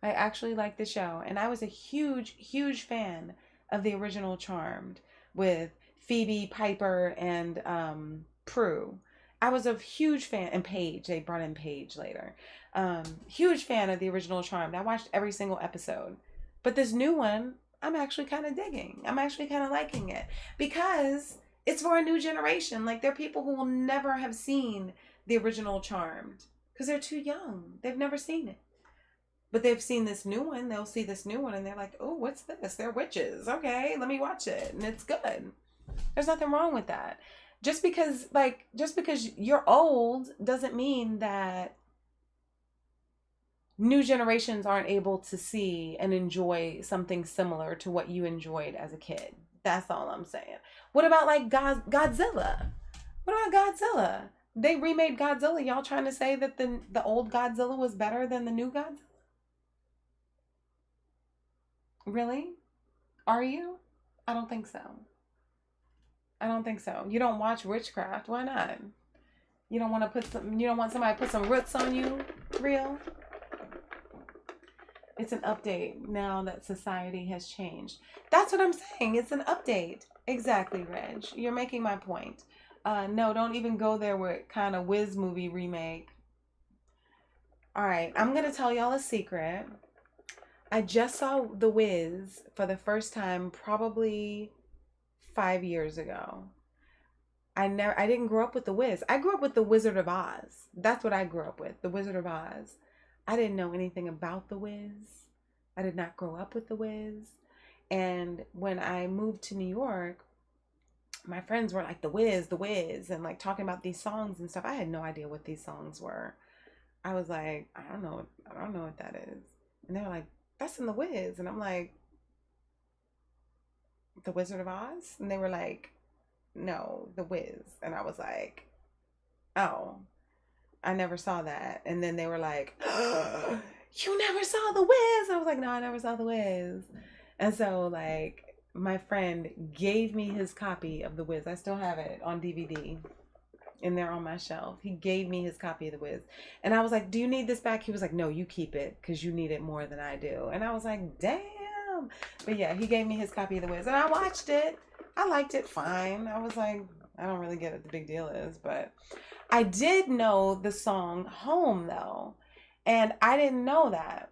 I actually like the show. And I was a huge, huge fan of the original Charmed with Phoebe, Piper, and Prue. I was a huge fan, and Paige. They brought in Paige later. Huge fan of the original Charmed. I watched every single episode. But this new one, I'm actually kind of digging. I'm actually kind of liking it because it's for a new generation. Like, there are people who will never have seen the original Charmed because they're too young. They've never seen it. But they've seen this new one. They'll see this new one and they're like, oh, what's this? They're witches. Okay, let me watch it. And it's good. There's nothing wrong with that. Just because you're old doesn't mean that new generations aren't able to see and enjoy something similar to what you enjoyed as a kid. That's all I'm saying. What about like Godzilla? What about Godzilla? They remade Godzilla. Y'all trying to say that the old Godzilla was better than the new Godzilla? Really? Are you? I don't think so. I don't think so. You don't watch witchcraft. Why not? You don't want somebody to put some roots on you? Real? It's an update now that society has changed. That's what I'm saying. It's an update. Exactly, Reg. You're making my point. No, don't even go there with kind of whiz movie remake. All right, I'm going to tell y'all a secret. I just saw The Wiz for the first time probably 5 years ago. I didn't grow up with The Wiz. I grew up with The Wizard of Oz. That's what I grew up with, The Wizard of Oz. I didn't know anything about The Wiz. I did not grow up with The Wiz. And when I moved to New York, my friends were like, The Wiz, and like talking about these songs and stuff. I had no idea what these songs were. I was like, I don't know what that is. And they were like, that's in The Wiz. And I'm like, The Wizard of Oz? And they were like, no, The Wiz. And I was like, oh, I never saw that. And then they were like, you never saw The Wiz? I was like, no, I never saw The Wiz. And so like my friend gave me his copy of The Wiz. I still have it on DVD in there on my shelf. He gave me his copy of The Wiz. And I was like, do you need this back? He was like, no, you keep it because you need it more than I do. And I was like, damn. But yeah, he gave me his copy of The Wiz and I watched it. I liked it fine. I was like, I don't really get what the big deal is, but I did know the song Home though. And I didn't know that.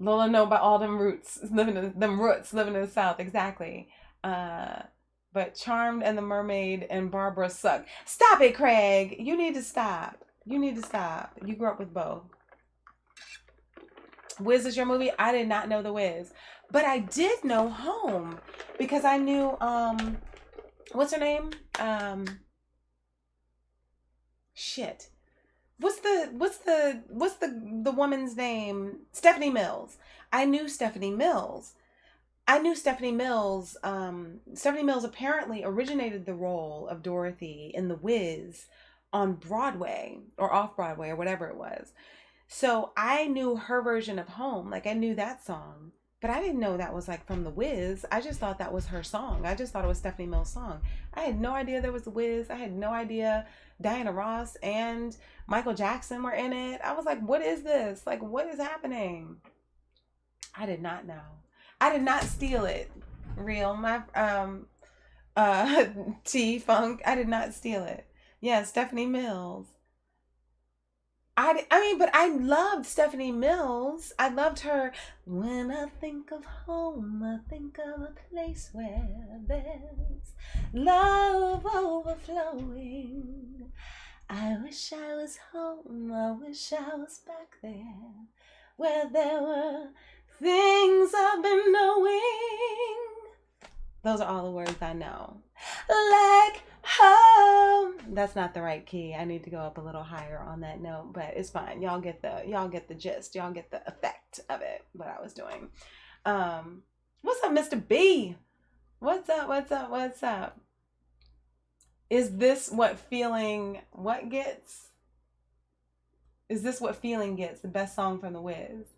Lola know about all them roots living in the South, exactly. But Charmed and the Mermaid and Barbara suck. Stop it, Craig. You need to stop. You need to stop. You grew up with both. Wiz is your movie? I did not know The Wiz. But I did know Home because I knew what's her name? Shit. What's the woman's name? Stephanie Mills. I knew Stephanie Mills. Stephanie Mills apparently originated the role of Dorothy in The Wiz on Broadway or off Broadway or whatever it was. So I knew her version of Home. Like I knew that song, but I didn't know that was like from The Wiz. I just thought that was her song. I just thought it was Stephanie Mills' song. I had no idea there was The Wiz. I had no idea Diana Ross and Michael Jackson were in it. I was like, what is this? Like, what is happening? I did not know. I did not steal it. Real. My T Funk. I did not steal it. Yeah, Stephanie Mills. I mean, but I loved Stephanie Mills. I loved her. When I think of home, I think of a place where there's love overflowing. I wish I was home. I wish I was back there where there were things I've been knowing. Those are all the words I know. Like home. That's not the right key. I need to go up a little higher on that note, but it's fine. Y'all get the gist. Y'all get the effect of it, what I was doing. What's up, Mr. B? What's up? Is this what feeling gets? Is this what feeling gets? The best song from The Wiz.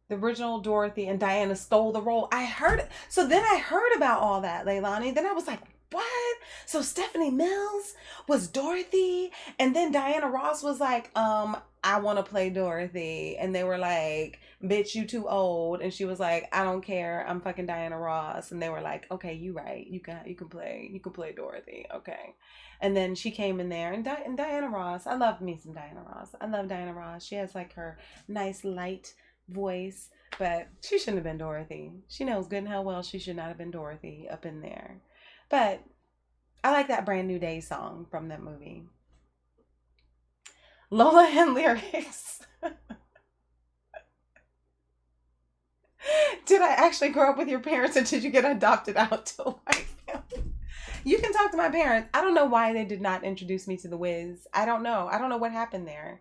The original Dorothy and Diana stole the role. I heard it. So then I heard about all that, Leilani. Then I was like, what? So Stephanie Mills was Dorothy, and then Diana Ross was like, I want to play Dorothy. And they were like, bitch, you too old. And she was like, I don't care. I'm fucking Diana Ross. And they were like, okay, you right. You can play Dorothy. Okay. And then she came in there and Diana Ross. I love me some Diana Ross. I love Diana Ross. She has like her nice light voice, but she shouldn't have been Dorothy. She knows good and hell well she should not have been Dorothy up in there. But I like that Brand New Day song from that movie. Lola and lyrics. Did I actually grow up with your parents or did you get adopted out to a white family? You can talk to my parents. I don't know why they did not introduce me to The Wiz. I don't know. I don't know what happened there.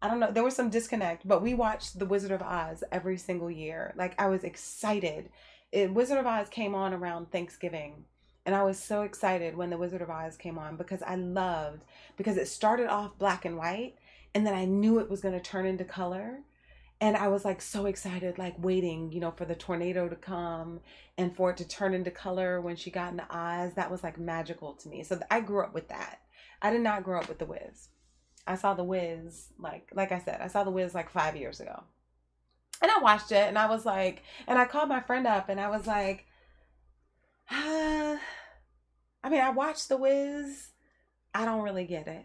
I don't know. There was some disconnect, but we watched The Wizard of Oz every single year. Like, I was excited. Wizard of Oz came on around Thanksgiving. And I was so excited when The Wizard of Oz came on because because it started off black and white. And then I knew it was going to turn into color. And I was like so excited, like waiting, for the tornado to come and for it to turn into color when she got into Oz. That was like magical to me. So I grew up with that. I did not grow up with The Wiz. I saw The Wiz, like I said, I saw The Wiz like 5 years ago. And I watched it and I was like, and I called my friend up and I was like, I watched The Wiz. I don't really get it.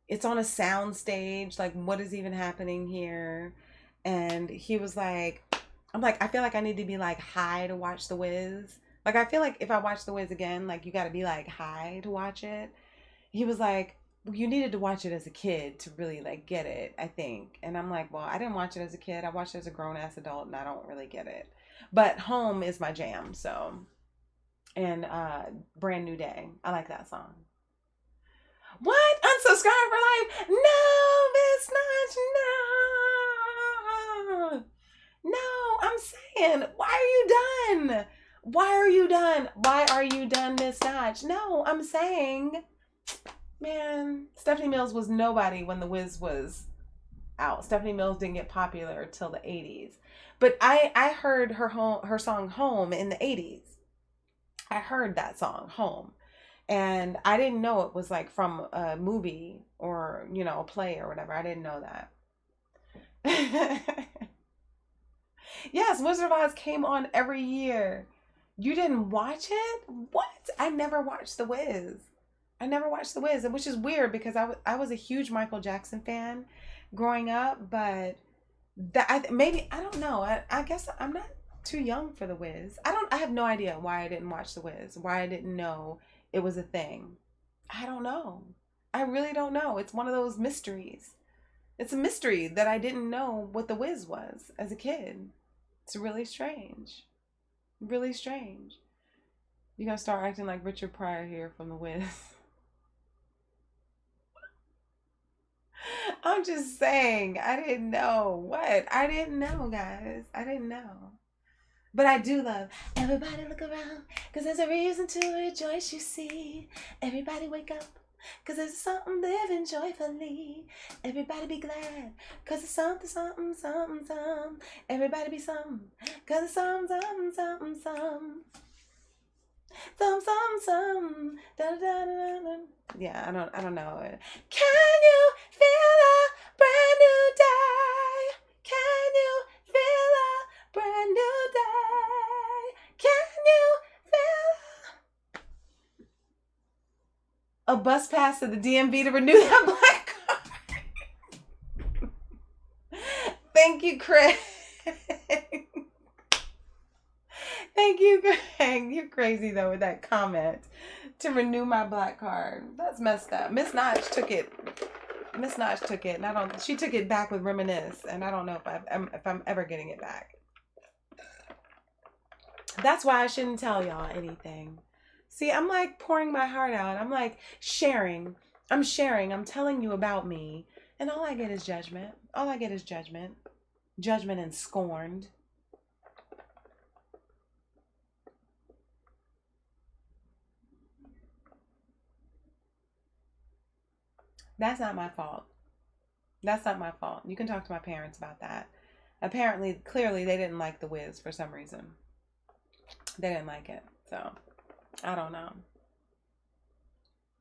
it's on a sound stage. Like, what is even happening here? And he was like, I'm like, I feel like I need to be like high to watch The Wiz. Like, I feel like if I watch The Wiz again, like, you got to be like high to watch it. He was like, you needed to watch it as a kid to really like get it, I think. And I'm like, well, I didn't watch it as a kid. I watched it as a grown ass adult and I don't really get it. But Home is my jam. So, and Brand New Day. I like that song. What? Unsubscribe for life? No, Miss Notch, no. No, I'm saying, why are you done? Why are you done? Why are you done, Miss Notch? No, I'm saying, man, Stephanie Mills was nobody when The Wiz was out. Stephanie Mills didn't get popular till the 80s. But I heard her song Home in the 80s. I heard that song, Home. And I didn't know it was like from a movie or, you know, a play or whatever. I didn't know that. Yes, Wizard of Oz came on every year. You didn't watch it? What? I never watched The Wiz. I never watched The Wiz, which is weird because I was a huge Michael Jackson fan growing up, but maybe I don't know. I guess I'm not too young for The Wiz. I have no idea why I didn't watch The Wiz. Why I didn't know it was a thing. I don't know. I really don't know. It's one of those mysteries. It's a mystery that I didn't know what The Wiz was as a kid. It's really strange. Really strange. You're gonna start acting like Richard Pryor here from The Wiz. I'm just saying, I didn't know. What? I didn't know, guys. I didn't know. But I do love everybody look around, cause there's a reason to rejoice, you see. Everybody wake up, cause there's something living joyfully. Everybody be glad, cause it's something, something, something, something. Everybody be something, cause it's something, something, something, something. Some, da da da da da. Yeah, I don't know. Can you feel a brand new day? Can you feel a brand new day? Can you feel a bus pass to the DMV to renew that black card? Thank you, Craig. Thank you, Greg. You're crazy though with that comment. To renew my black card. That's messed up. Miss Notch took it. Miss Notch took it, and I don't. She took it back with Reminisce, and I don't know if I'm ever getting it back. That's why I shouldn't tell y'all anything. See, I'm like pouring my heart out. I'm like sharing. I'm sharing. I'm telling you about me, and all I get is judgment. All I get is judgment, judgment and scorned. That's not my fault. That's not my fault. You can talk to my parents about that. Apparently, clearly, they didn't like The Wiz for some reason. They didn't like it. So, I don't know.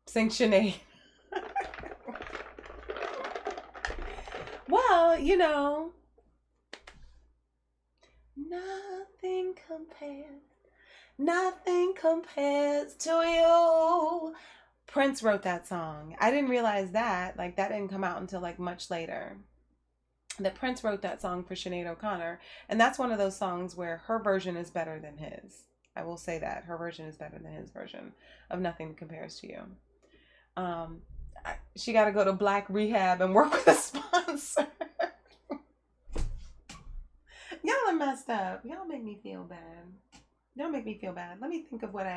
Sing Sinead. Well, you know, nothing compares to you. Prince wrote that song. I didn't realize that. Like, that didn't come out until like much later. That Prince wrote that song for Sinead O'Connor. And that's one of those songs where her version is better than his. I will say that. Her version is better than his version of Nothing Compares to You. She got to go to black rehab and work with a sponsor. Y'all are messed up. Y'all make me feel bad. Y'all make me feel bad. Let me think of what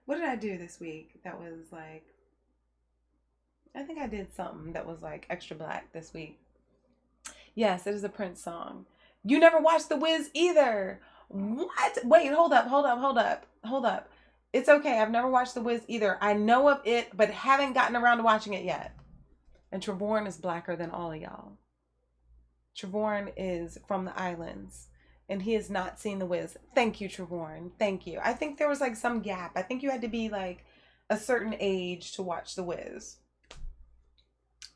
did I do this week that was like, I think I did something that was like extra black this week. Yes, it is a Prince song. You never watched The Wiz either. What? Wait, hold up. It's okay. I've never watched The Wiz either. I know of it, but haven't gotten around to watching it yet. And Trevorn is blacker than all of y'all. Trevorn is from the islands, and he has not seen The Wiz. Thank you, Trevorn. Thank you. I think there was like some gap. I think you had to be like a certain age to watch The Wiz.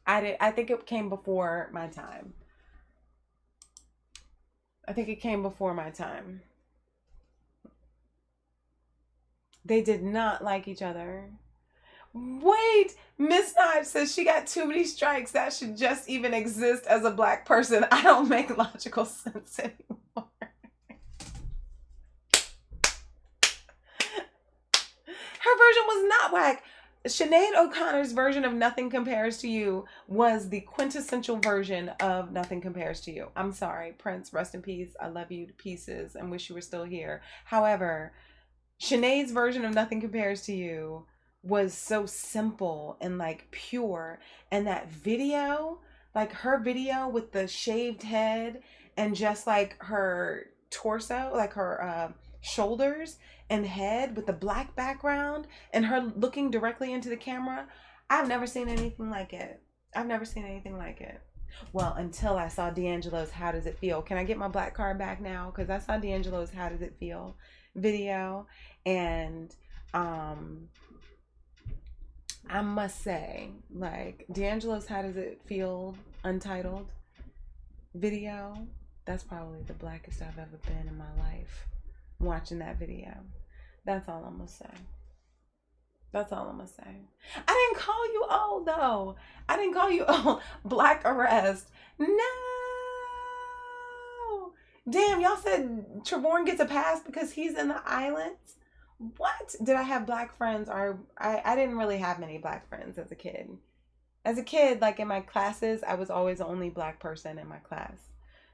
I think it came before my time. They did not like each other. Wait, Miss Notch says she got too many strikes. That should just even exist as a black person. I don't make logical sense anymore. Her version was not whack. Sinead O'Connor's version of Nothing Compares to You was the quintessential version of Nothing Compares to You. I'm sorry, Prince, rest in peace. I love you to pieces and wish you were still here. However, Sinead's version of Nothing Compares to You was so simple and like pure. And that video, like her video with the shaved head and just like her torso, like her shoulders and head with the black background and her looking directly into the camera. I've never seen anything like it. I've never seen anything like it. Well, until I saw D'Angelo's How Does It Feel. Can I get my black card back now? Because I saw D'Angelo's How Does It Feel video. And I must say, like, D'Angelo's How Does It Feel Untitled video, that's probably the blackest I've ever been in my life watching that video. That's all I'm gonna say. That's all I'm gonna say. I didn't call you old though. I didn't call you old. Black arrest. No. Damn, y'all said Trevorn gets a pass because he's in the islands? What? Did I have black friends? Or I didn't really have many black friends as a kid. As a kid, like in my classes, I was always the only black person in my class.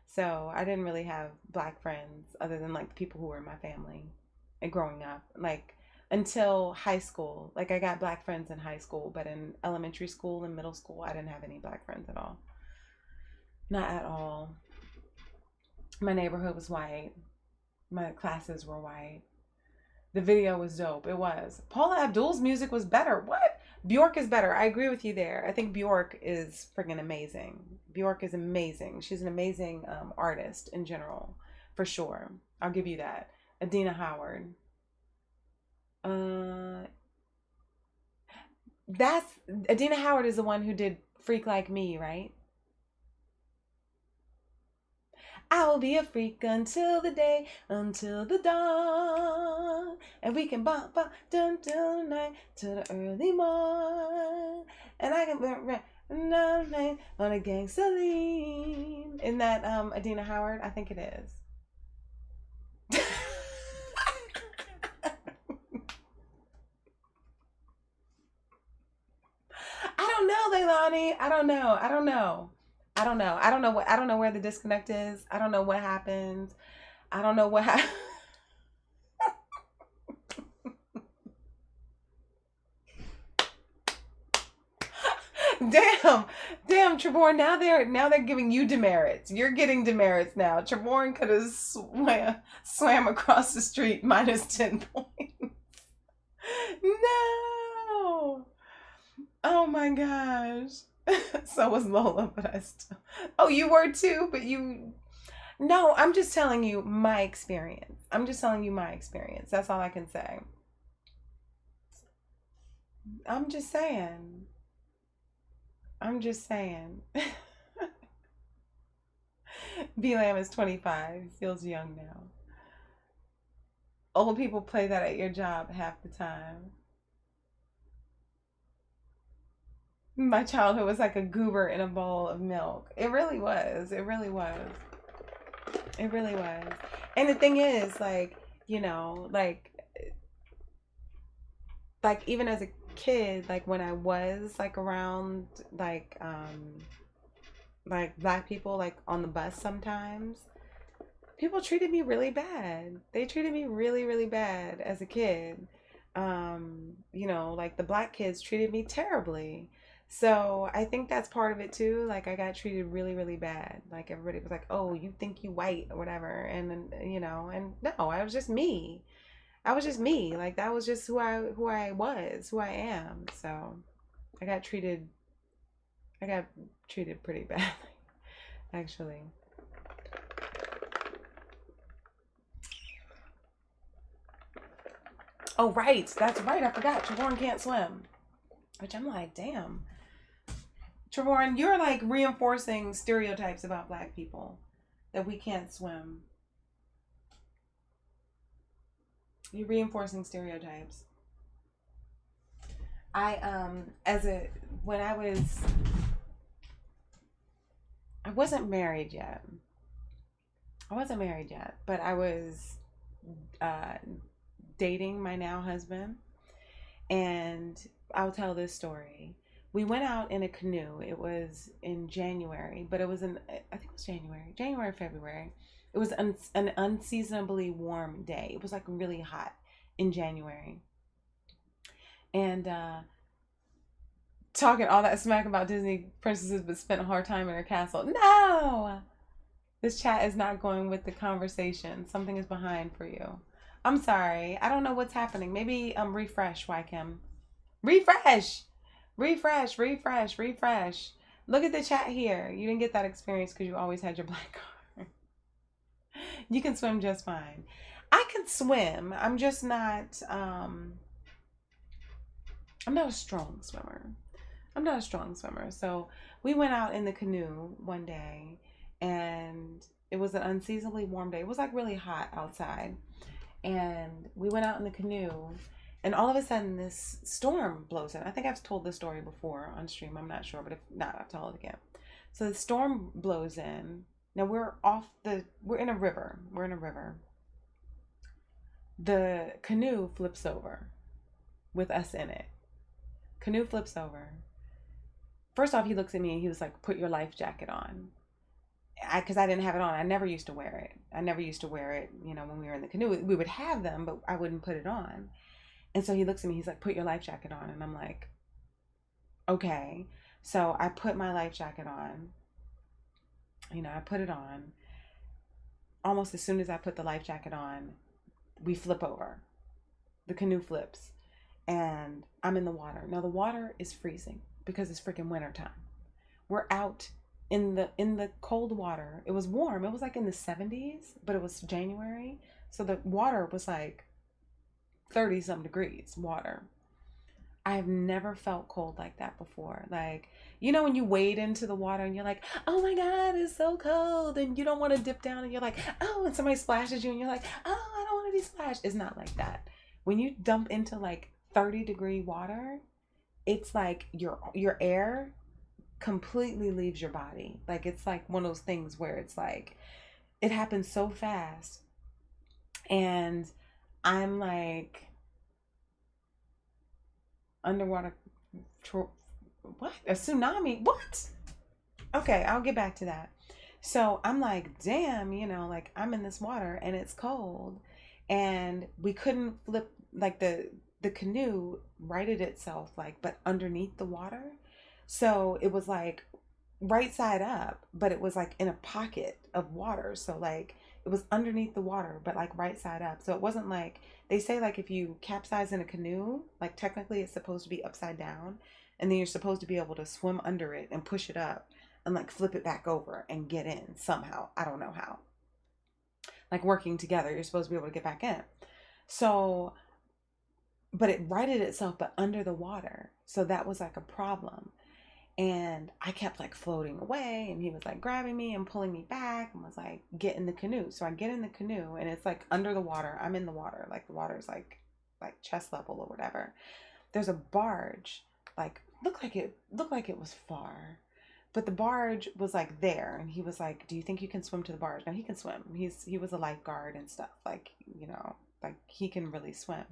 So I didn't really have black friends other than like the people who were in my family and growing up. Like until high school. Like I got black friends in high school, but in elementary school and middle school, I didn't have any black friends at all. Not at all. My neighborhood was white. My classes were white. The video was dope. It was. Paula Abdul's music was better. What? Bjork is better. I agree with you there. I think Bjork is friggin' amazing. Bjork is amazing. She's an amazing artist in general, for sure. I'll give you that. Adina Howard. That's Adina Howard is the one who did Freak Like Me, right? I will be a freak until the day, until the dawn. And we can bop, bop, dun, dun, night, to the early morn. And I can run on a gangsta lean. Isn't that Adina Howard? I think it is. I don't know, Leilani. I don't know. I don't know. I don't know. I don't know what. I don't know where the disconnect is. I don't know what happens. I don't know what happened. Damn, Trevorn. Now they're giving you demerits. You're getting demerits now. Trevorn could have swam across the street minus 10 points. No. Oh my gosh. So was Lola, but I still. Oh, you were too, but you. No, I'm just telling you my experience. I'm just telling you my experience. That's all I can say. I'm just saying. I'm just saying. B-Lam is 25. Feels young now. Old people play that at your job half the time. My childhood was like a goober in a bowl of milk. It really was. It really was. It really was. And the thing is, like, you know, like even as a kid, like when I was like around like black people like on the bus sometimes, people treated me really bad. They treated me really, really bad as a kid. You know, like the black kids treated me terribly. So I think that's part of it too. Like I got treated really, really bad. Like everybody was like, "Oh, you think you white or whatever," and you know, and no, I was just me. I was just me. Like that was just who I was, who I am. So I got treated. I got treated pretty badly, actually. Oh, right. That's right. I forgot. Trevorn can't swim. Which I'm like, damn. Trevorn, you're like reinforcing stereotypes about black people that we can't swim. You're reinforcing stereotypes. when I wasn't married yet. I wasn't married yet, but I was uh, dating my now husband, and I'll tell this story. We went out in a canoe. It was in January, but it was I think it was January, February. It was an unseasonably warm day. It was like really hot in January. And talking all that smack about Disney princesses but spent a hard time in her castle. No! This chat is not going with the conversation. Something is behind for you. I'm sorry. I don't know what's happening. Maybe refresh, Wycam. Refresh! Refresh, refresh, refresh. Look at the chat here. You didn't get that experience because you always had your black card. You can swim just fine. I can swim. I'm just not I'm not a strong swimmer. I'm not a strong swimmer. So we went out in the canoe one day, and it was an unseasonably warm day. It was like really hot outside. And we went out in the canoe, and all of a sudden this storm blows in. I think I've told this story before on stream. I'm not sure, but if not, I'll tell it again. So the storm blows in. Now we're in a river. We're in a river. The canoe flips over with us in it. Canoe flips over. First off, he looks at me and he was like, "Put your life jacket on." Because I didn't have it on. I never used to wear it. When we were in the canoe. We would have them, but I wouldn't put it on. And so he looks at me, he's like, "Put your life jacket on." And I'm like, okay. So I put my life jacket on. I put it on. Almost as soon as I put the life jacket on, we flip over. The canoe flips. And I'm in the water. Now the water is freezing because it's freaking winter time. We're out in the cold water. It was warm. It was like in the 70s, but it was January. So the water was like 30 some degrees water. I have never felt cold like that before. Like, when you wade into the water and you're like, "Oh my God, it's so cold." And you don't want to dip down and you're like, "Oh," and somebody splashes you and you're like, "Oh, I don't want to be splashed." It's not like that. When you dump into like 30-degree water, it's like your air completely leaves your body. Like, it's like one of those things where it's like it happens so fast, and I'm like underwater. What? A tsunami? What? Okay, I'll get back to that. So I'm like, damn, like I'm in this water and it's cold, and we couldn't flip, like the canoe righted itself, like, but underneath the water. So it was like right side up, but it was like in a pocket of water. So like it was underneath the water, but like right side up. So it wasn't like, they say like if you capsize in a canoe, like technically it's supposed to be upside down, and then you're supposed to be able to swim under it and push it up and like flip it back over and get in somehow. I don't know how. Like working together, you're supposed to be able to get back in. So, but it righted itself, but under the water. So that was like a problem. And I kept like floating away, and he was like grabbing me and pulling me back and was like, "Get in the canoe." So I get in the canoe, and it's like under the water. I'm in the water. Like the water's like chest level or whatever. There's a barge, like looked like it was far. But the barge was like there, and he was like, "Do you think you can swim to the barge?" Now he can swim. He was a lifeguard and stuff. Like, like he can really swim.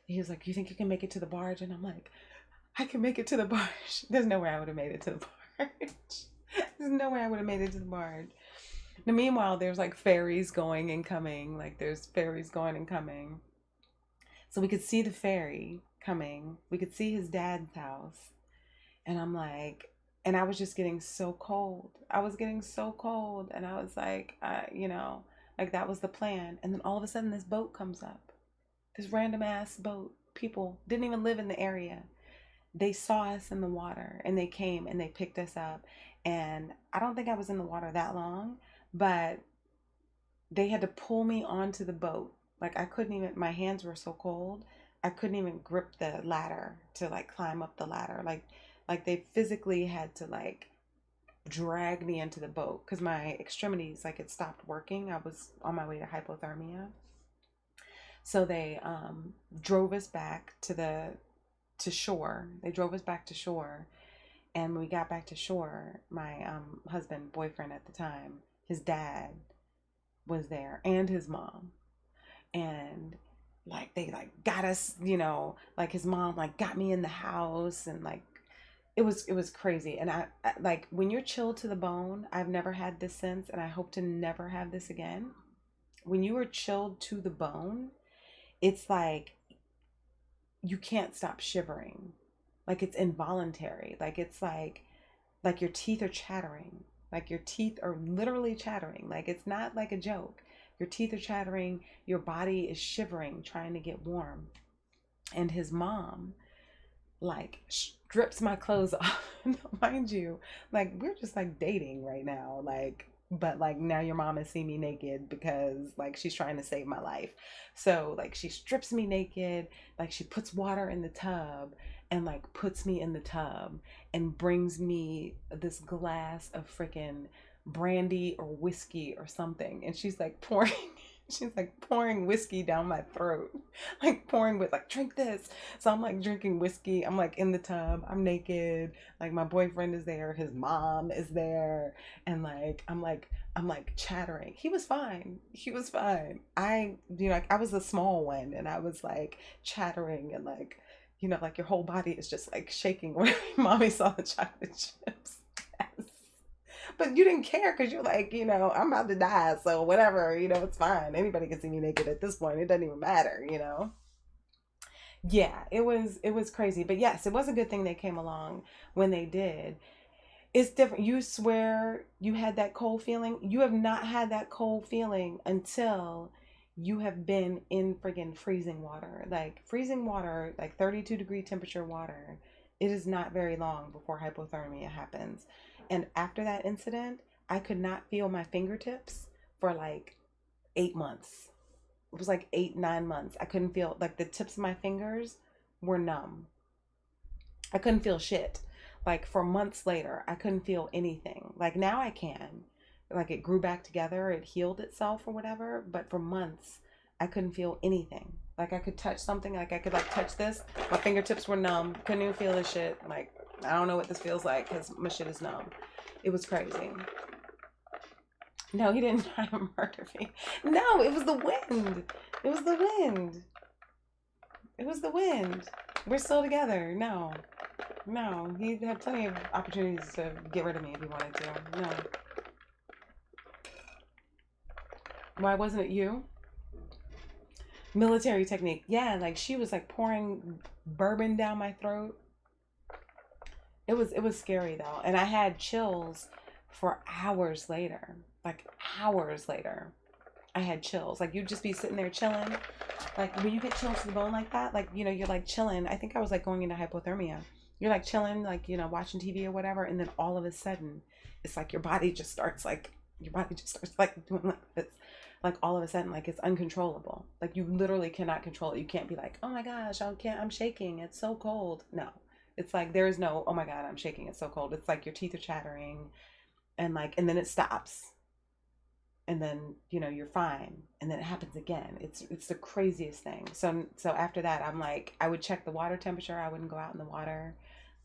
He was like, "You think you can make it to the barge?" And I'm like, "I can make it to the barge." There's no way I would have made it to the barge. There's no way I would have made it to the barge. Now, meanwhile, there's like ferries going and coming. Like there's ferries going and coming. So we could see the ferry coming. We could see his dad's house. And I'm like, and I was just getting so cold. I was getting so cold. And I was like, like that was the plan. And then all of a sudden this boat comes up. This random ass boat. People didn't even live in the area. They saw us in the water, and they came and they picked us up. And I don't think I was in the water that long, but they had to pull me onto the boat. Like I couldn't even, my hands were so cold, I couldn't even grip the ladder to like climb up the ladder. Like they physically had to like drag me into the boat because my extremities, like it stopped working. I was on my way to hypothermia. So they drove us back to the to shore. They drove us back to shore. And when we got back to shore, my husband, boyfriend at the time, his dad was there and his mom. And like they like got us, like his mom like got me in the house, and like it was crazy. And I like, when you're chilled to the bone, I've never had this since, and I hope to never have this again. When you are chilled to the bone, it's like you can't stop shivering. Like it's involuntary. Like it's like your teeth are chattering. Like your teeth are literally chattering. Like it's not like a joke. Your teeth are chattering, your body is shivering, trying to get warm. And his mom like strips my clothes off. Mind you, like we're just like dating right now. Like, but like now your mom has seen me naked because like she's trying to save my life. So like she strips me naked, like she puts water in the tub and like puts me in the tub and brings me this glass of freaking brandy or whiskey or something, and she's like pouring she's like pouring whiskey down my throat, like pouring with like, drink this. So I'm like drinking whiskey, I'm like in the tub, I'm naked, like my boyfriend is there, his mom is there, and like I'm like chattering. He was fine, I like I was a small one, and I was like chattering, and like like your whole body is just like shaking when mommy saw the chocolate chips. Yes. But you didn't care because you're like, I'm about to die, so whatever, it's fine. Anybody can see me naked at this point. It doesn't even matter. Yeah, it was crazy. But yes, it was a good thing they came along when they did. It's different. You swear you had that cold feeling. You have not had that cold feeling until you have been in friggin' freezing water. Like freezing water, like 32-degree temperature water. It is not very long before hypothermia happens. And after that incident, I could not feel my fingertips for like 8 months. It was like 8, 9 months. I couldn't feel, like the tips of my fingers were numb. I couldn't feel shit. Like for months later, I couldn't feel anything. Like now I can. Like it grew back together, it healed itself or whatever. But for months, I couldn't feel anything. Like I could touch something, like I could like touch this. My fingertips were numb. Couldn't even feel this shit. Like I don't know what this feels like because my shit is numb. It was crazy. No, he didn't try to murder me. No, it was the wind. It was the wind. It was the wind. We're still together. No. No, he had plenty of opportunities to get rid of me if he wanted to. No. Why wasn't it you? Military technique. Yeah, like she was like pouring bourbon down my throat. It was scary though. And I had chills for hours later. Like hours later. I had chills. Like you'd just be sitting there chilling. Like when you get chills to the bone like that, like you're like chilling. I think I was like going into hypothermia. You're like chilling, like watching TV or whatever, and then all of a sudden, it's like your body just starts like doing like this, like all of a sudden, like it's uncontrollable. Like you literally cannot control it. You can't be like, oh my gosh, I'm shaking. It's so cold. No, it's like there is no, oh my God, I'm shaking. It's so cold. It's like your teeth are chattering, and then it stops, and then you're fine, and then it happens again. It's the craziest thing. So after that, I'm like, I would check the water temperature. I wouldn't go out in the water.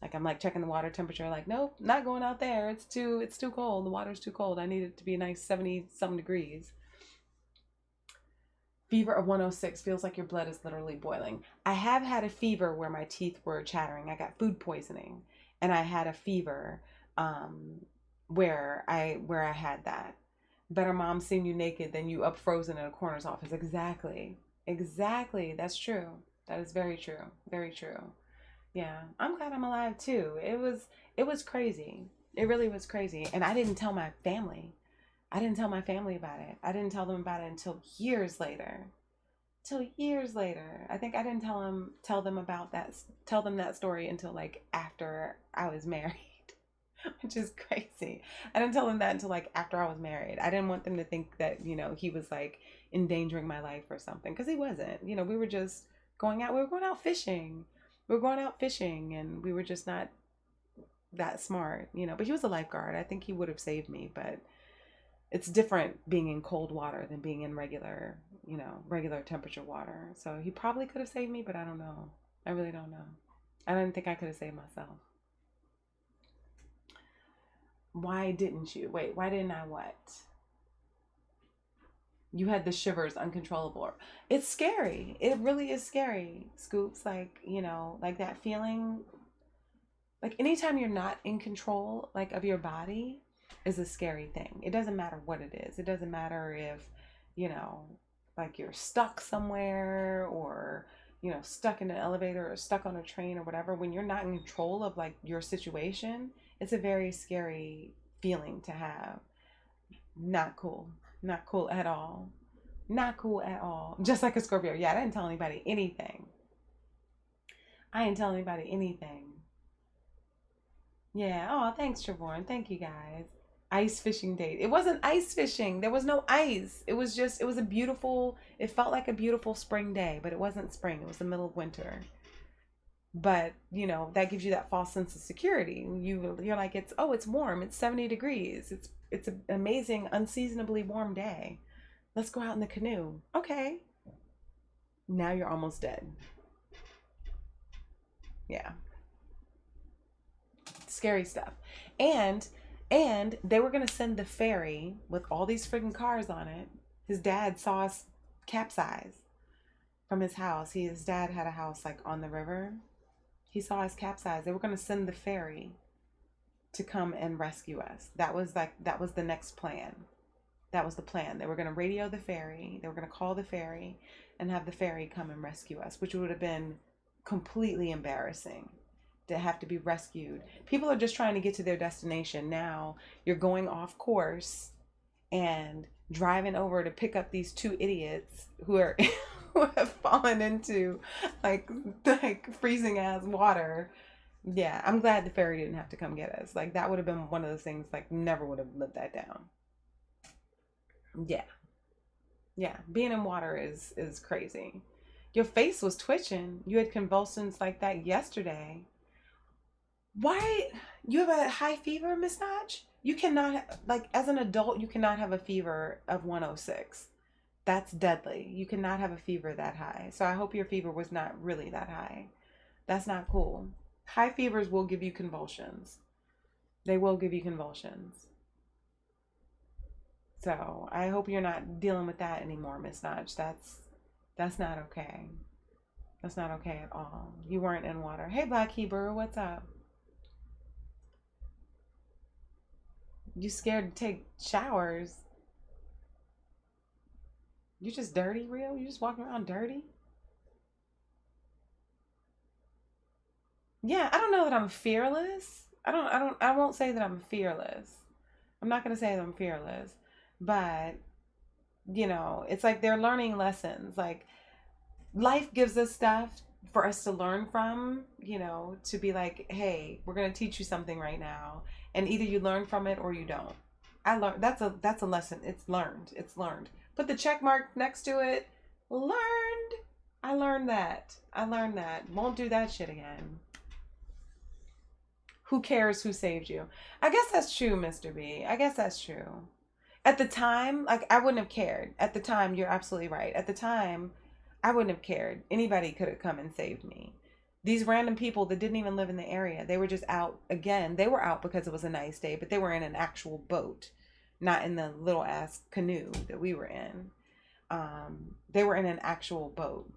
Like I'm like checking the water temperature, like nope, not going out there. It's too cold. The water's too cold. I need it to be a nice 70 some degrees. Fever of 106, feels like your blood is literally boiling. I have had a fever where my teeth were chattering. I got food poisoning, and I had a fever where I had that. Better mom seeing you naked than you up frozen in a coroner's office. Exactly. Exactly. That's true. That is very true. Very true. Yeah. I'm glad I'm alive too. It was crazy. It really was crazy. And I didn't tell my family. I didn't tell my family about it. I didn't tell them about it until years later. Till years later. I think I didn't tell them that story until like after I was married. Which is crazy. I didn't tell them that until like after I was married. I didn't want them to think that, he was like endangering my life or something. Because he wasn't. We were just going out. We were going out fishing. And we were just not that smart, But he was a lifeguard. I think he would have saved me. But it's different being in cold water than being in regular temperature water. So he probably could have saved me, but I don't know. I really don't know. I didn't think I could have saved myself. Why didn't you? Wait, why didn't I what? You had the shivers, uncontrollable. It's scary. It really is scary, Scoops. Like, like that feeling. Like anytime you're not in control, like of your body, is a scary thing. It doesn't matter what it is. It doesn't matter if, you know, like you're stuck somewhere or, stuck in an elevator or stuck on a train or whatever. When you're not in control of like your situation, it's a very scary feeling to have. Not cool. Not cool at all. Not cool at all. Just like a Scorpio. Yeah, I didn't tell anybody anything. I didn't tell anybody anything. Yeah. Oh, thanks, Trevorn. Thank you guys. Ice fishing date. It wasn't ice fishing. There was no ice. It was a beautiful, it felt like a beautiful spring day, but it wasn't spring. It was the middle of winter. But, that gives you that false sense of security. You're like, it's warm. It's 70 degrees. It's an amazing, unseasonably warm day. Let's go out in the canoe. Okay. Now you're almost dead. Yeah. Scary stuff. And they were gonna send the ferry with all these freaking cars on it. His dad saw us capsize from his house. His dad had a house like on the river. He saw us capsize. They were gonna send the ferry to come and rescue us. That was the next plan. That was the plan. They were gonna radio the ferry. They were gonna call the ferry and have the ferry come and rescue us, which would have been completely embarrassing to have to be rescued. People are just trying to get to their destination. Now you're going off course and driving over to pick up these two idiots who are who have fallen into like freezing ass water. Yeah, I'm glad the ferry didn't have to come get us. Like that would have been one of those things like never would have lived that down. Yeah. Yeah, being in water is crazy. Your face was twitching. You had convulsions like that yesterday. Why? You have a high fever, Miss Notch? You cannot, like, as an adult, you cannot have a fever of 106. That's deadly. You cannot have a fever that high. So I hope your fever was not really that high. That's not cool. High fevers will give you convulsions. They will give you convulsions. So I hope you're not dealing with that anymore, Miss Notch. That's not okay. That's not okay at all. You weren't in water. Hey, Black Hebrew, what's up? You scared to take showers? You just dirty, real? You just walking around dirty? Yeah, I don't know that I'm fearless. I won't say that I'm fearless. I'm not gonna say that I'm fearless, but it's like they're learning lessons. Like life gives us stuff for us to learn from, to be like, hey, we're gonna teach you something right now, and either you learn from it or you don't. I learned that's a lesson. It's learned. It's learned. Put the check mark next to it. Learned. I learned that. I learned that. Won't do that shit again. Who cares who saved you? I guess that's true, Mr. B. I guess that's true. At the time, like I wouldn't have cared. At the time, you're absolutely right. At the time, I wouldn't have cared. Anybody could have come and saved me. These random people that didn't even live in the area, they were just out again. They were out because it was a nice day, but they were in an actual boat, not in the little ass canoe that we were in. They were in an actual boat.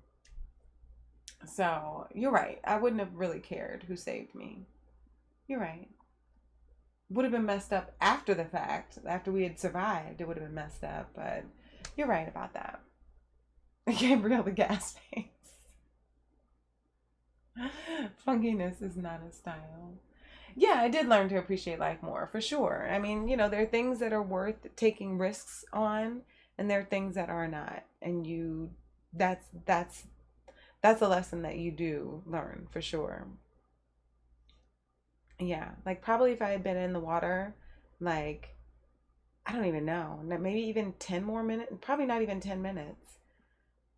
So you're right. I wouldn't have really cared who saved me. You're right. Would have been messed up after the fact. After we had survived, it would have been messed up. But you're right about that. Gabriel the gas face. Funkiness is not a style. Yeah, I did learn to appreciate life more, for sure. I mean, there are things that are worth taking risks on, and there are things that are not. And that's a lesson that you do learn, for sure. Yeah, like probably if I had been in the water, like I don't even know, maybe even 10 more minutes, probably not even 10 minutes.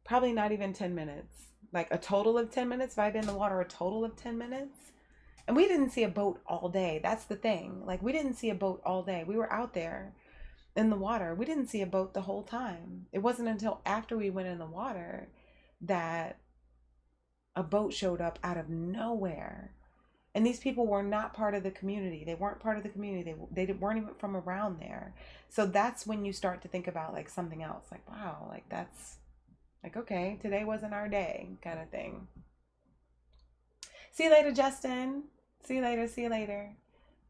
Probably not even 10 minutes. Like a total of 10 minutes. If I'd been in the water a total of 10 minutes. And we didn't see a boat all day. That's the thing. Like we didn't see a boat all day. We were out there in the water. We didn't see a boat the whole time. It wasn't until after we went in the water that a boat showed up out of nowhere. And these people were not part of the community. They weren't part of the community. They weren't even from around there. So that's when you start to think about like something else. Like, wow, like that's like, okay, today wasn't our day kind of thing. See you later, Justin. See you later. See you later.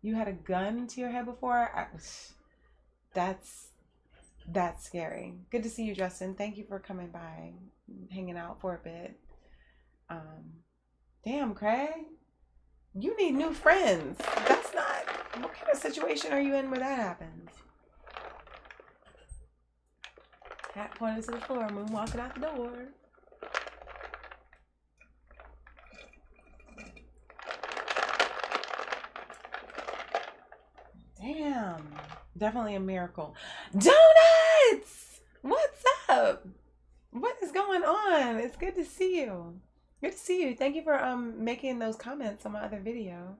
You had a gun to your head before? That's scary. Good to see you, Justin. Thank you for coming by, hanging out for a bit. Damn, Craig. You need new friends. That's not... What kind of situation are you in where that happens? Hat pointed to the floor, moon walking out the door. Damn. Definitely a miracle. Donuts! What's up? What is going on? It's good to see you. Good to see you. Thank you for making those comments on my other video.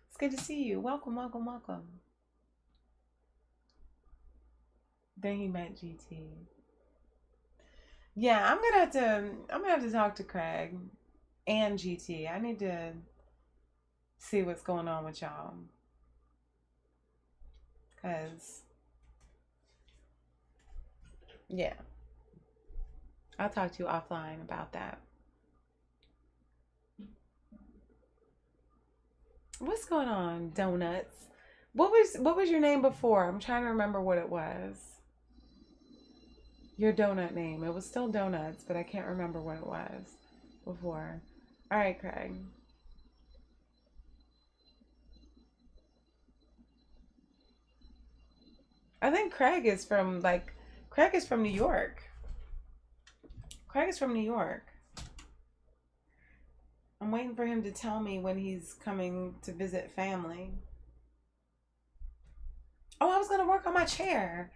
It's good to see you. Welcome, welcome, welcome. Then he met GT. Yeah, I'm gonna have to talk to Craig and GT. I need to see what's going on with y'all. Cause yeah. I'll talk to you offline about that. What's going on, Donuts? What was your name before? I'm trying to remember what it was. Your donut name. It was still Donuts, but I can't remember what it was before. All right, Craig. I think Craig is from New York. Craig is from New York. I'm waiting for him to tell me when he's coming to visit family. Oh, I was going to work on my chair.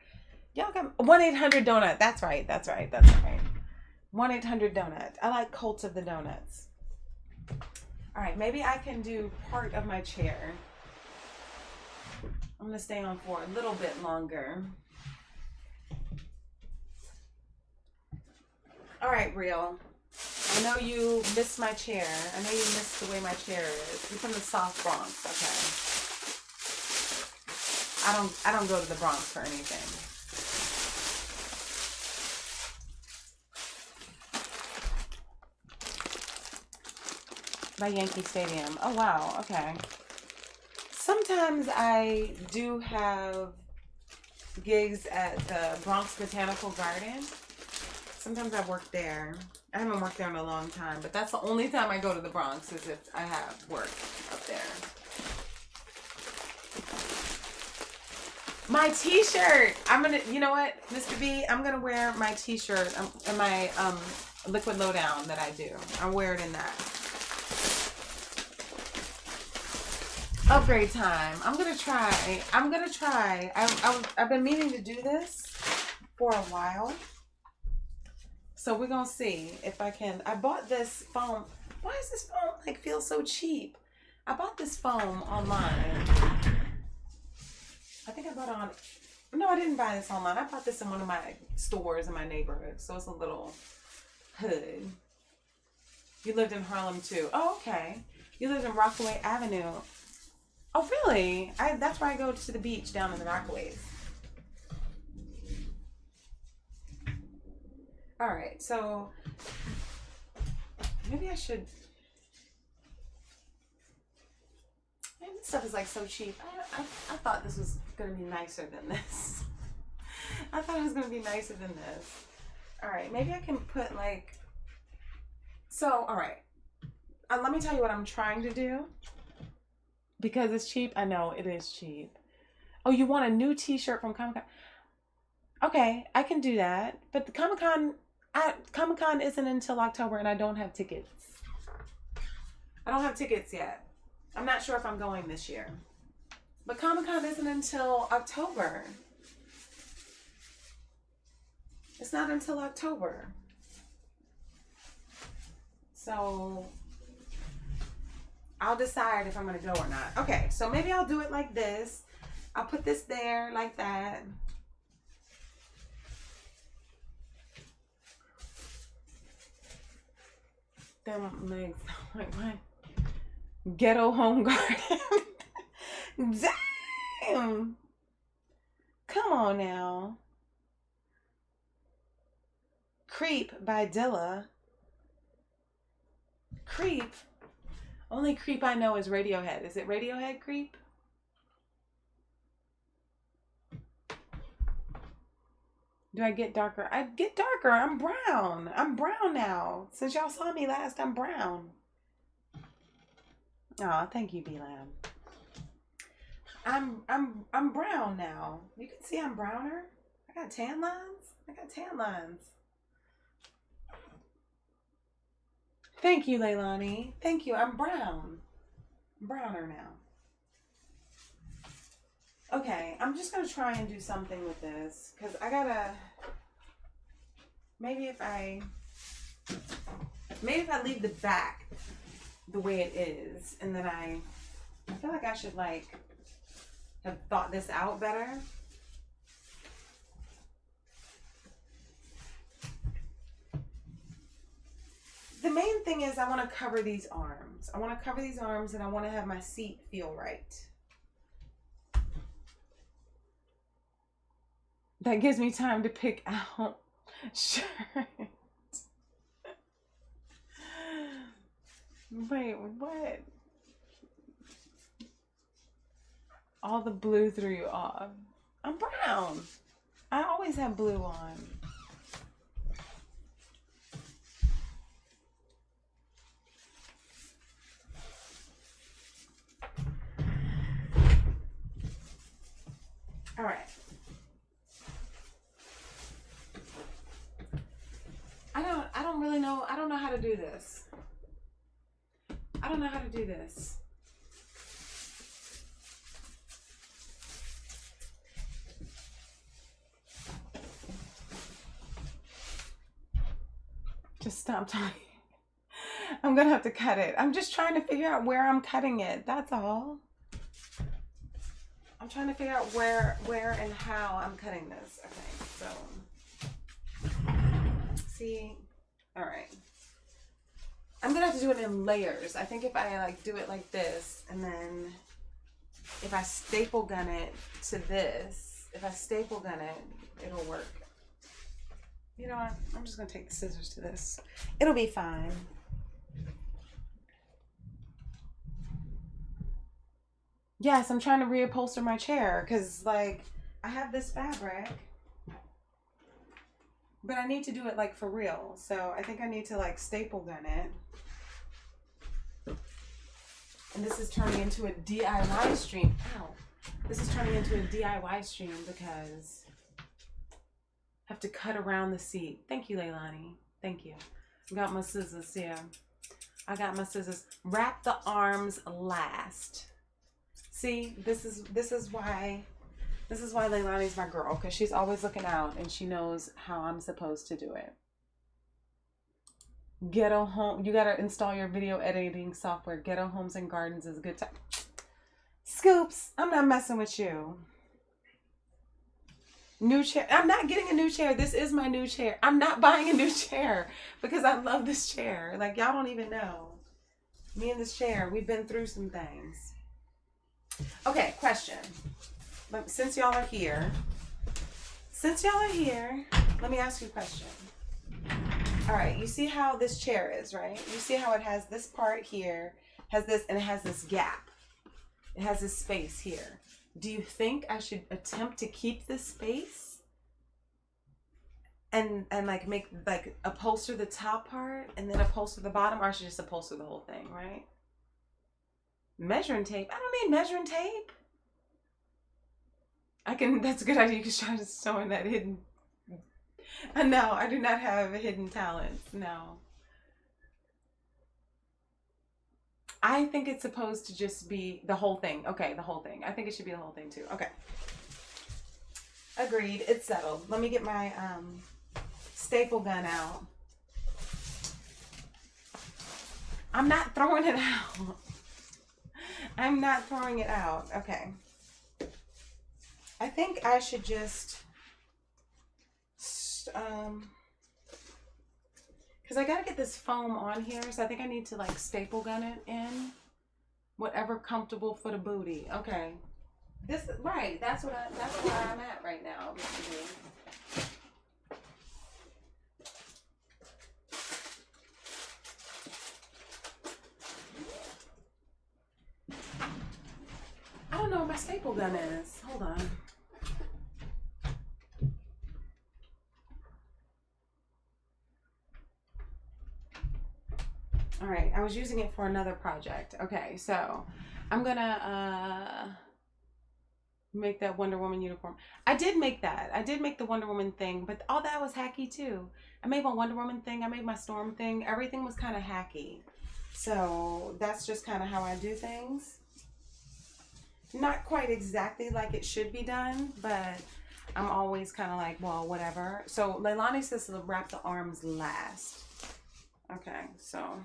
Y'all got 1-800-DONUT. That's right. 1-800-DONUT. I like Cult of the Donuts. All right, maybe I can do part of my chair. I'm going to stay on for a little bit longer. All right, Real. I know you missed my chair. I know you missed the way my chair is. You're from the South Bronx, okay. I don't go to the Bronx for anything. By Yankee Stadium. Oh wow, okay. Sometimes I do have gigs at the Bronx Botanical Garden. Sometimes I work there. I haven't worked there in a long time, but that's the only time I go to the Bronx is if I have work up there. My t-shirt. You know what, Mr. B? I'm gonna wear my t-shirt and my liquid lowdown that I do. I'll wear it in that. Upgrade time. I'm gonna try. I've been meaning to do this for a while. So we're going to see if I can. I bought this foam. Why does this foam feel so cheap? I bought this foam online. I think I bought it on. No, I didn't buy this online. I bought this in one of my stores in my neighborhood. So it's a little hood. You lived in Harlem too. Oh, okay. You lived in Rockaway Avenue. Oh, really? That's where I go to the beach down in the Rockaways. All right, so maybe I should. Man, this stuff is so cheap. I thought this was gonna be nicer than this. I thought it was gonna be nicer than this. All right, maybe I can put So, all right. Let me tell you what I'm trying to do. Because it's cheap. I know it is cheap. Oh, you want a new T-shirt from Comic-Con? Okay, I can do that. But the Comic-Con isn't until October, and I don't have tickets. I don't have tickets yet. I'm not sure if I'm going this year. But Comic-Con isn't until October. It's not until October. So I'll decide if I'm going to go or not. Okay, so maybe I'll do it like this. I'll put this there like that. them legs. Like what? Ghetto home garden. Damn. Come on now. Creep by Dilla. Creep. Only Creep I know is Radiohead. Is it Radiohead Creep? Do I get darker? I get darker. I'm brown. I'm brown now. Since y'all saw me last, I'm brown. Aw, thank you, B-Lam. I'm brown now. You can see I'm browner. I got tan lines. I got tan lines. Thank you, Leilani. Thank you. I'm brown. I'm browner now. Okay, I'm just gonna try and do something with this because I gotta. Maybe if I leave the back the way it is, and then I feel like I should like have thought this out better. The main thing is I want to cover these arms. I want to cover these arms, and I want to have my seat feel right. That gives me time to pick out shirt. Wait, what? All the blue threw you off. I'm brown. I always have blue on. All right. I don't really know. I don't know how to do this. I don't know how to do this. Just stop talking. I'm gonna have to cut it. I'm just trying to figure out where I'm cutting it. That's all. I'm trying to figure out where and how I'm cutting this. Okay, so see, all right. I'm gonna have to do it in layers. I think if I like do it like this, and then if I staple gun it to this, if I staple gun it, it'll work. You know what? I'm just gonna take the scissors to this. It'll be fine. Yes, I'm trying to reupholster my chair because like I have this fabric, but I need to do it like for real. So I think I need to like staple gun it. And this is turning into a DIY stream. Ow. This is turning into a DIY stream because I have to cut around the seat. Thank you, Leilani. Thank you. I got my scissors here. I got my scissors. Wrap the arms last. See, this is why Leilani's my girl, because she's always looking out and she knows how I'm supposed to do it. Ghetto Home, you gotta install your video editing software. Ghetto Homes and Gardens is a good time. Scoops, I'm not messing with you. New chair. I'm not getting a new chair. This is my new chair. I'm not buying a new chair because I love this chair. Like, y'all don't even know. Me and this chair, we've been through some things. Okay, question. Since y'all are here, let me ask you a question. All right, you see how this chair is, right? You see how it has this part here, has this, and it has this gap. It has this space here. Do you think I should attempt to keep this space and like make like upholster the top part and then upholster the bottom, or I should just upholster the whole thing, right? Measuring tape. I don't need measuring tape. That's a good idea. You can try to sew in that hidden. No, I do not have a hidden talent. No. I think it's supposed to just be the whole thing. Okay, the whole thing. I think it should be the whole thing too. Okay. Agreed. It's settled. Let me get my staple gun out. I'm not throwing it out. I'm not throwing it out. Okay. I think I should just, because Because I gotta get this foam on here, so I think I need to like staple gun it in. Whatever comfortable for the booty. Okay. This right. That's where I'm at right now. I don't know where my staple gun is. Hold on. All right, I was using it for another project. Okay, so I'm gonna make that Wonder Woman uniform. I did make that. I did make the Wonder Woman thing, but all that was hacky too. I made my Wonder Woman thing. I made my Storm thing. Everything was kind of hacky. So that's just kind of how I do things. Not quite exactly like it should be done, but I'm always kind of like, well, whatever. So Leilani says to wrap the arms last. Okay, so.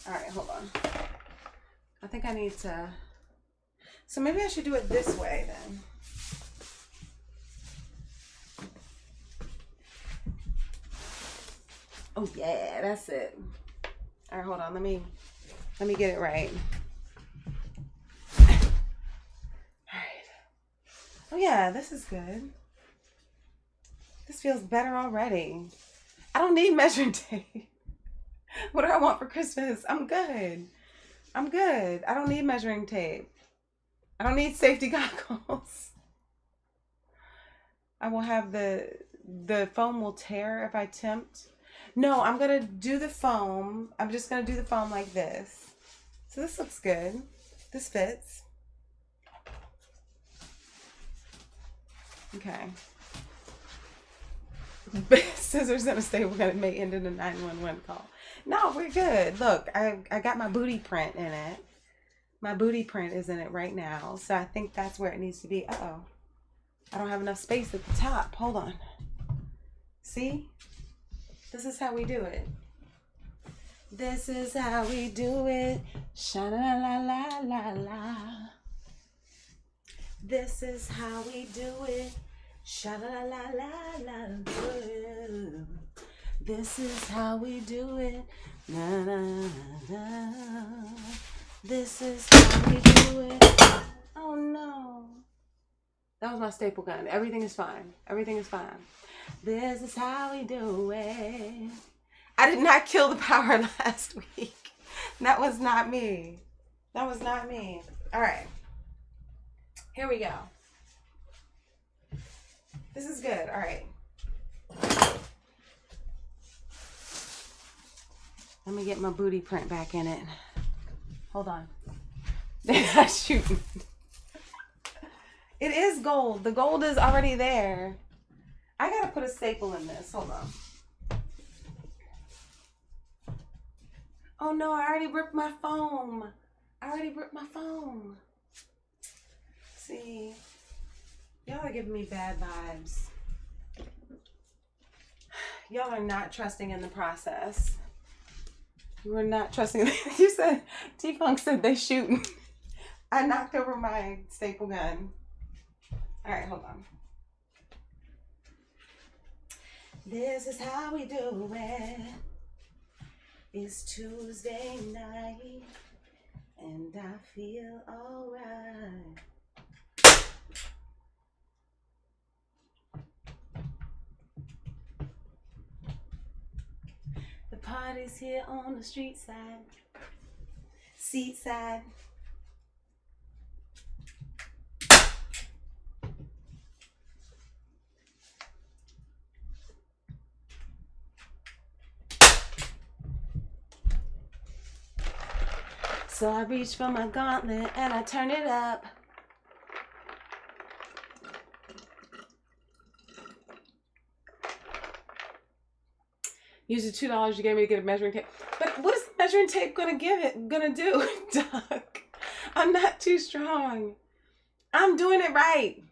All right, hold on. I think I need to, so maybe I should do it this way then. Oh yeah, that's it. All right, hold on, let me get it right. All right. Oh yeah, this is good. This feels better already. I don't need measuring tape. What do I want for Christmas? I'm good. I'm good. I don't need measuring tape. I don't need safety goggles. I will have the foam will tear if I tempt. No, I'm going to do the foam. I'm just going to do the foam like this. So this looks good. This fits. Okay. Scissors and a staple gun may end in a 911 call. No, we're good. Look, I got my booty print in it. My booty print is in it right now. So I think that's where it needs to be. Uh-oh. I don't have enough space at the top. Hold on. See? This is how we do it. This is how we do it. Sha-la-la-la-la-la. This is how we do it. Sha-la-la-la-la-la. This is how we do it. Na, na, na. This is how we do it. Oh no. That was my staple gun. Everything is fine. Everything is fine. This is how we do it. I did not kill the power last week. That was not me. That was not me. All right. Here we go. This is good. All right. Let me get my booty print back in it. Hold on. They're not shooting. It is gold. The gold is already there. I gotta put a staple in this. Hold on. Oh no, I already ripped my foam. See, y'all are giving me bad vibes. Y'all are not trusting in the process. You are not trusting. You said, T-Funk said they shooting. I knocked over my staple gun. All right, hold on. This is how we do it. It's Tuesday night, and I feel all right. The party's here on the street side, seat side. So I reach for my gauntlet and I turn it up. Use the $2 you gave me to get a measuring tape. But what is the measuring tape gonna do, Doug? I'm not too strong. I'm doing it right.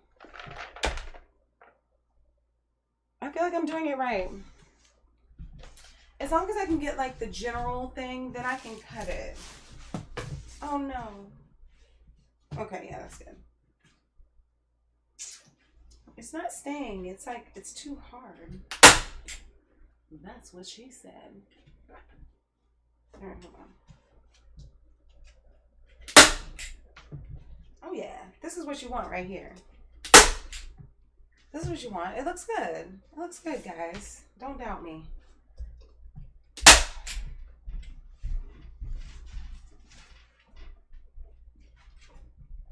I feel like I'm doing it right. As long as I can get like the general thing, then I can cut it. Oh no. Okay, yeah, that's good. It's not staying. It's like, it's too hard. That's what she said. All right, hold on. Oh yeah, this is what you want right here. This is what you want. It looks good. It looks good, guys. Don't doubt me.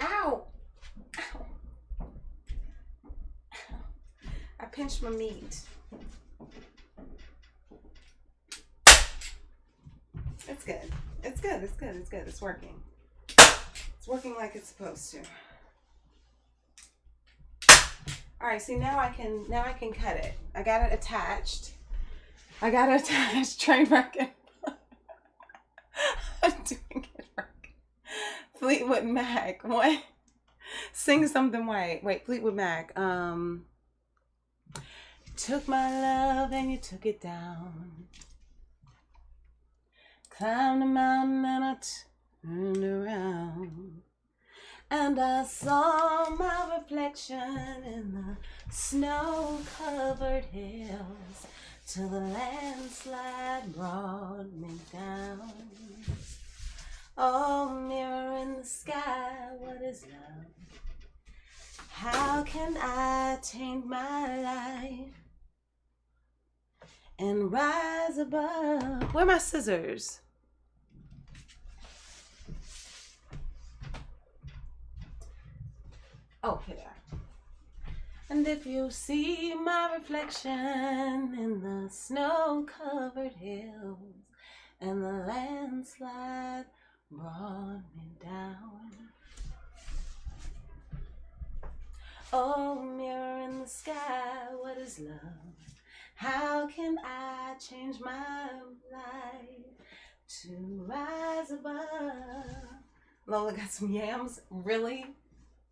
Ow! Ow! I pinched my meat. It's good. It's good. It's good. It's good. It's working. It's working like it's supposed to. All right. See, now I can cut it. I got it attached. Train wreck. I'm doing it right. Fleetwood Mac. What? Sing something white. Wait, Fleetwood Mac. Took my love and you took it down. Climbed a mountain and I turned around. And I saw my reflection in the snow-covered hills till the landslide brought me down. Oh, mirror in the sky, what is love? How can I change my life and rise above? Where are my scissors? Oh, here they are. And if you see my reflection in the snow-covered hills and the landslide brought me down. Oh, mirror in the sky, what is love? How can I change my life to rise above? Lola got some yams? Really?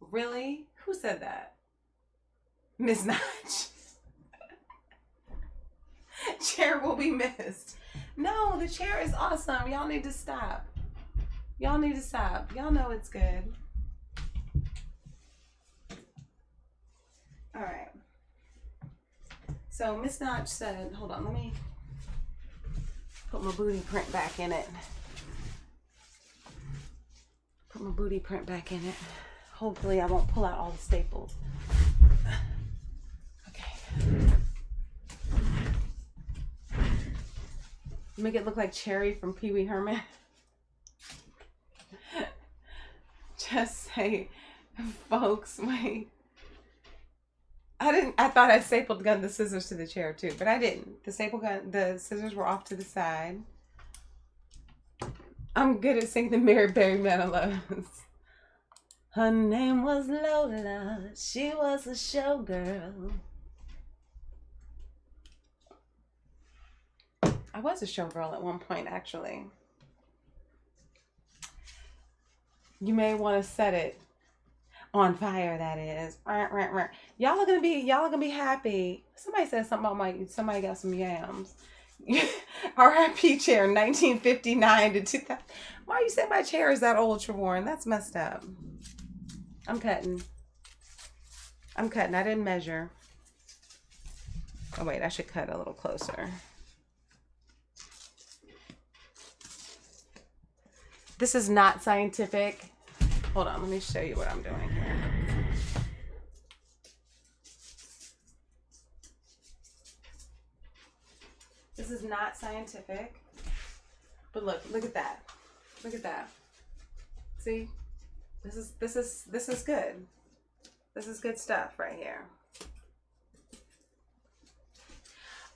Really? Who said that? Miss Notch. Chair will be missed. No, the chair is awesome. Y'all need to stop. Y'all need to stop. Y'all know it's good. All right. So Miss Notch said, hold on, let me put my booty print back in it. Put my booty print back in it. Hopefully I won't pull out all the staples. Okay. Make it look like Cherry from Pee Wee Herman. Just say, folks, wait. I thought I stapled the scissors to the chair too, but I didn't. The scissors were off to the side. I'm good at singing the Mary Berry Manilows. Her name was Lola. She was a showgirl. I was a showgirl at one point, actually. You may want to set it on fire, that is. Y'all are gonna be happy. Somebody said something about somebody got some yams. R.I.P. chair, 1959 to 2000. Why you say my chair is that old, Trevorn? That's messed up. I'm cutting. I didn't measure. Oh wait, I should cut a little closer. This is not scientific. Hold on, let me show you what I'm doing here. This is not scientific. But look at that. Look at that. See? This is good. This is good stuff right here.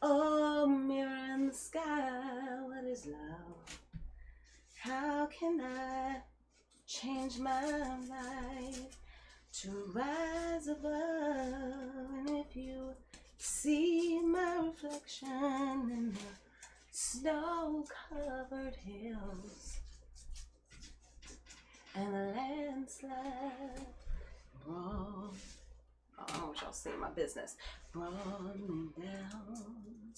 Oh, mirror in the sky, what is love? How can I change my life to rise above? And if you see my reflection in the snow-covered hills and the landslide brought, I don't want y'all seeing my business, brought me down.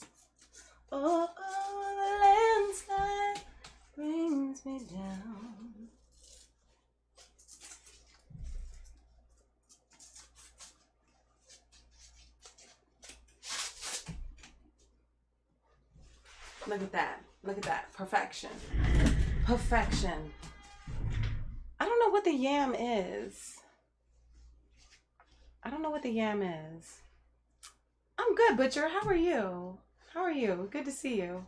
Oh, the landslide brings me down. Look at that. Look at that. Perfection. Perfection. I don't know what the yam is. I don't know what the yam is. I'm good, Butcher. How are you? How are you? Good to see you.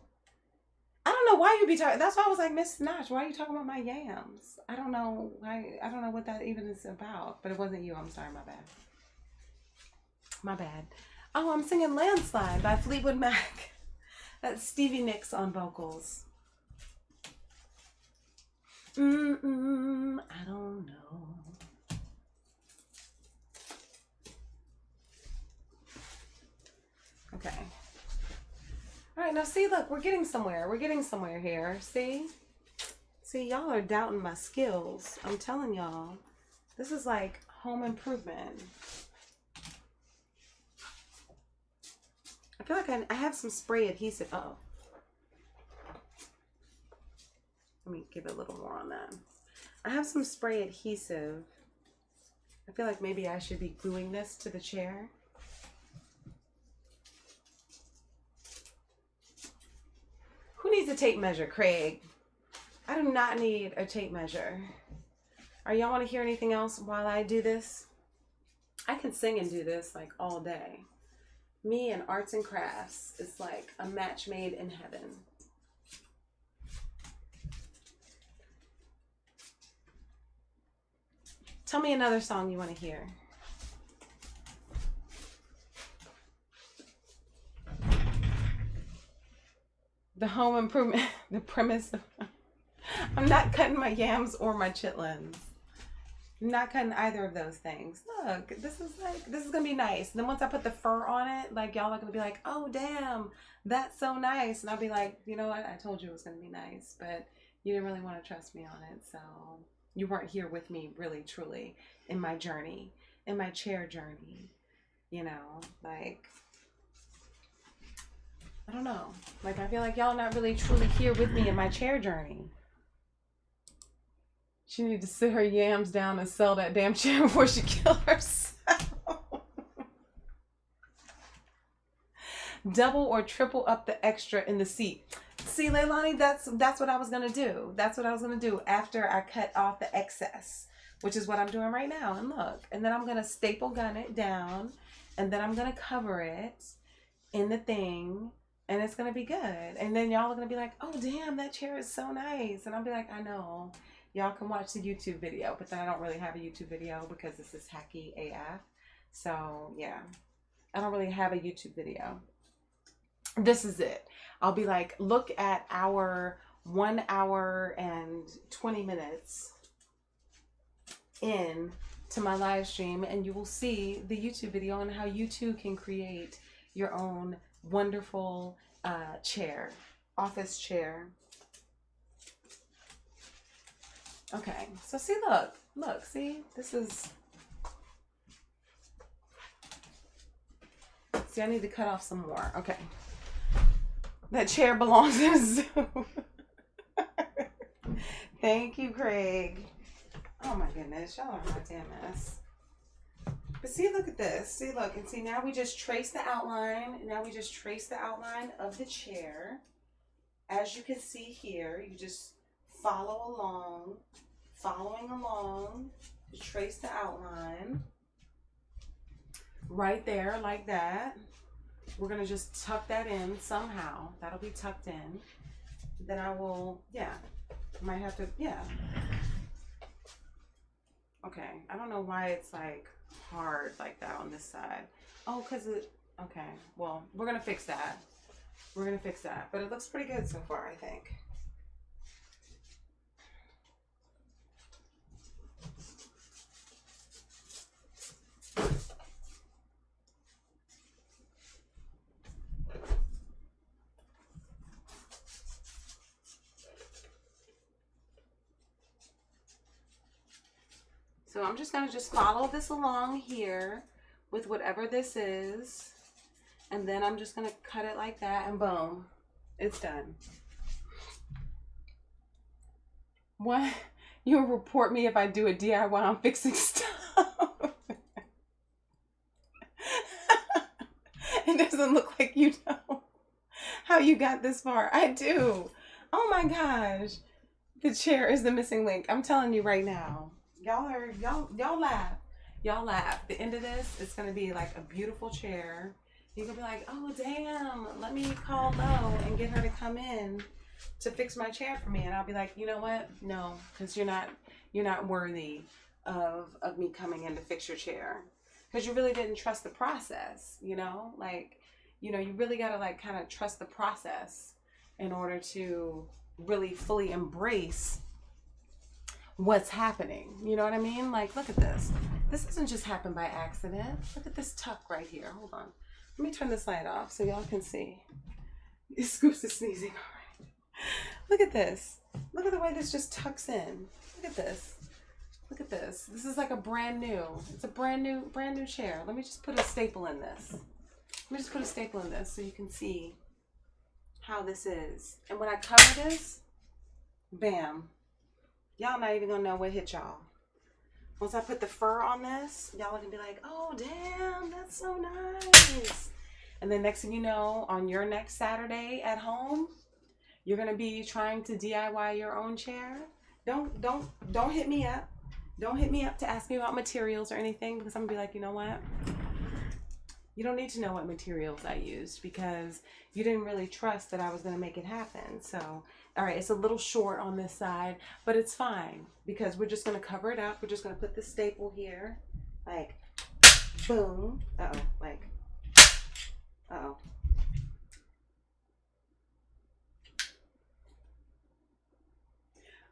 I don't know why you be talking. That's why I was like, Miss Snatch, why are you talking about my yams? I don't know why. I don't know what that even is about. But it wasn't you. I'm sorry. My bad. My bad. Oh, I'm singing Landslide by Fleetwood Mac. That's Stevie Nicks on vocals. I don't know. Okay. All right, now see, look, we're getting somewhere. We're getting somewhere here. See? See, y'all are doubting my skills. I'm telling y'all. This is like home improvement. I feel like I have some spray adhesive. Uh-oh. Let me give it a little more on that. I have some spray adhesive. I feel like maybe I should be gluing this to the chair. Who needs a tape measure, Craig? I do not need a tape measure. Are y'all want to hear anything else while I do this? I can sing and do this like all day. Me and arts and crafts is like a match made in heaven. Tell me another song you want to hear. The home improvement, the premise of, I'm not cutting my yams or my chitlins. I'm not cutting either of those things. Look, this is gonna be nice. And then once I put the fur on it, like y'all are gonna be like, oh damn, that's so nice. And I'll be like, you know what? I told you it was gonna be nice, but you didn't really want to trust me on it. So you weren't here with me really, truly in my journey, in my chair journey, you know, like, I don't know. Like, I feel like y'all not really truly here with me in my chair journey. She needs to sit her yams down and sell that damn chair before she kills herself. Double or triple up the extra in the seat. See, Leilani, that's what I was going to do. That's what I was going to do after I cut off the excess, which is what I'm doing right now. And look, and then I'm going to staple gun it down, and then I'm going to cover it in the thing, and it's going to be good. And then y'all are going to be like, oh, damn, that chair is so nice. And I'll be like, I know. Y'all can watch the YouTube video, but then I don't really have a YouTube video because this is hacky AF. So, yeah, I don't really have a YouTube video. This is it. I'll be like, look at our 1 hour and 20 minutes in to my live stream, and you will see the YouTube video on how you too can create your own wonderful chair, office chair. Okay, so see, look, see, this is, see, I need to cut off some more. Okay. That chair belongs in a zoo. Thank you, Craig. Oh my goodness, y'all are a hot damn mess. But see, look at this. See, look, and see, now we just trace the outline. Now we just trace the outline of the chair. As you can see here, you just follow along, following along, to trace the outline. Right there, like that. We're going to just tuck that in somehow. That'll be tucked in. Then I will, yeah, might have to, yeah. Okay, I don't know why it's like hard like that on this side. Oh, because it, okay, well, we're going to fix that. We're going to fix that. But it looks pretty good so far, I think. So I'm just going to follow this along here with whatever this is. And then I'm just going to cut it like that and boom, it's done. What? You'll report me if I do a DIY on fixing stuff. It doesn't look like you know how you got this far. I do. Oh my gosh. The chair is the missing link. I'm telling you right now. Y'all laugh. Y'all laugh. The end of this, it's gonna be like a beautiful chair. You're gonna be like, oh damn, let me call Lo and get her to come in to fix my chair for me. And I'll be like, you know what? No, because you're not worthy of me coming in to fix your chair. Because you really didn't trust the process, you know? Like, you know, you really gotta like kind of trust the process in order to really fully embrace what's happening. You know what I mean? Like, look at this. This doesn't just happen by accident. Look at this tuck right here. Hold on. Let me turn this light off so y'all can see. Scoops is sneezing. All right. Look at this. Look at the way this just tucks in. Look at this. Look at this. This is like a brand new. It's a brand new chair. Let me just put a staple in this. Let me just put a staple in this so you can see how this is. And when I cover this, bam. Y'all not even gonna know what hit y'all. Once I put the fur on this, y'all are gonna be like, oh damn, that's so nice. And then next thing you know, on your next Saturday at home, you're gonna be trying to DIY your own chair. Don't hit me up. Don't hit me up to ask me about materials or anything, because I'm gonna be like, you know what? You don't need to know what materials I used because you didn't really trust that I was gonna make it happen. So, all right, it's a little short on this side, but it's fine because we're just gonna cover it up. We're just gonna put the staple here, like, boom. Uh-oh, like, uh-oh.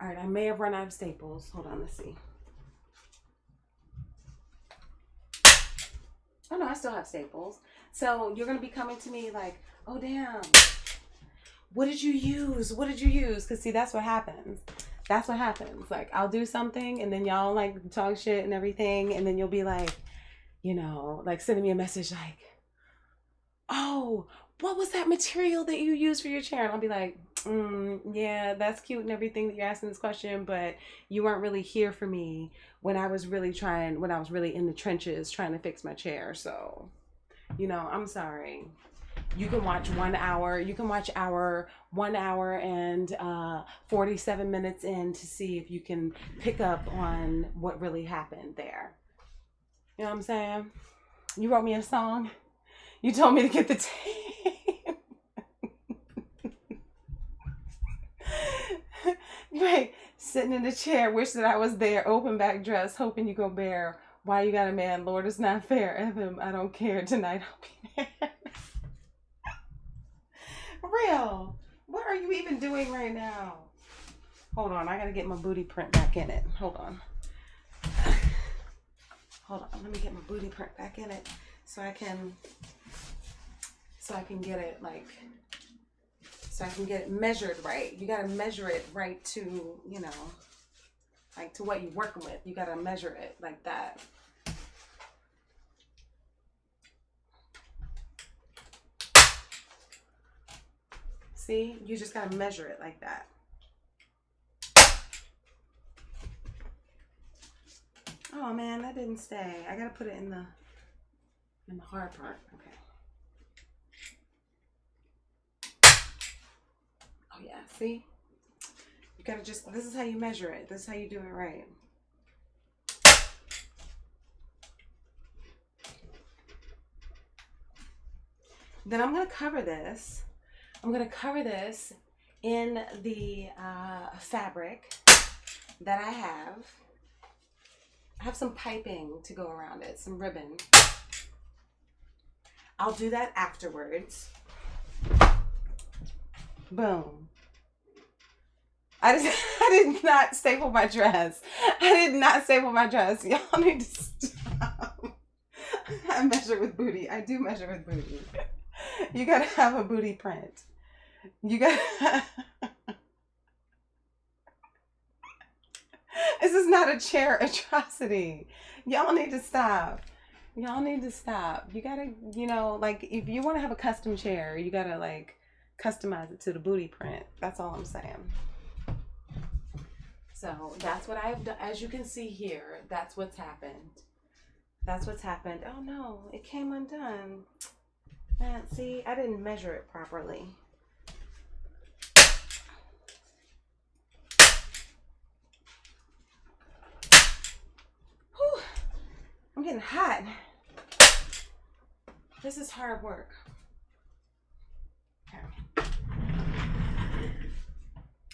All right, I may have run out of staples. Hold on, let's see. Oh no, I still have staples. So you're gonna be coming to me like, oh damn, what did you use? What did you use? Cause see, that's what happens. That's what happens. Like I'll do something and then y'all like talk shit and everything. And then you'll be like, you know, like sending me a message like, oh, what was that material that you used for your chair? And I'll be like, yeah, that's cute and everything that you're asking this question, but you weren't really here for me when I was really in the trenches trying to fix my chair. So, you know, I'm sorry. You can watch 1 hour. You can watch our 1 hour and 47 minutes in to see if you can pick up on what really happened there. You know what I'm saying? You wrote me a song. You told me to get the tape. Right, sitting in the chair, wish that I was there, open back dress, hoping you go bare. Why you got a man? Lord, it's not fair. F him, I don't care. Tonight I'll be there. Real. What are you even doing right now? Hold on, I gotta get my booty print back in it. Hold on. Hold on, let me get my booty print back in it so I can get it like, so I can get it measured right. You gotta measure it right to, you know, like to what you're working with. You gotta measure it like that. See, you just gotta measure it like that. Oh man, that didn't stay. I gotta put it in the hard part. Okay. Oh yeah, see? You gotta just, this is how you measure it. This is how you do it right. Then I'm gonna cover this. I'm gonna cover this in the fabric that I have. I have some piping to go around it, some ribbon. I'll do that afterwards. Boom. I did not staple my dress. I did not staple my dress. Y'all need to stop. I measure with booty. I do measure with booty. You gotta have a booty print. You gotta... This is not a chair atrocity. Y'all need to stop. Y'all need to stop. You gotta, you know, like if you want to have a custom chair, you gotta like customize it to the booty print. That's all I'm saying. So that's what I've done. As you can see here, that's what's happened. That's what's happened. Oh no, it came undone. Man, see, I didn't measure it properly. Whew, I'm getting hot. This is hard work. Okay.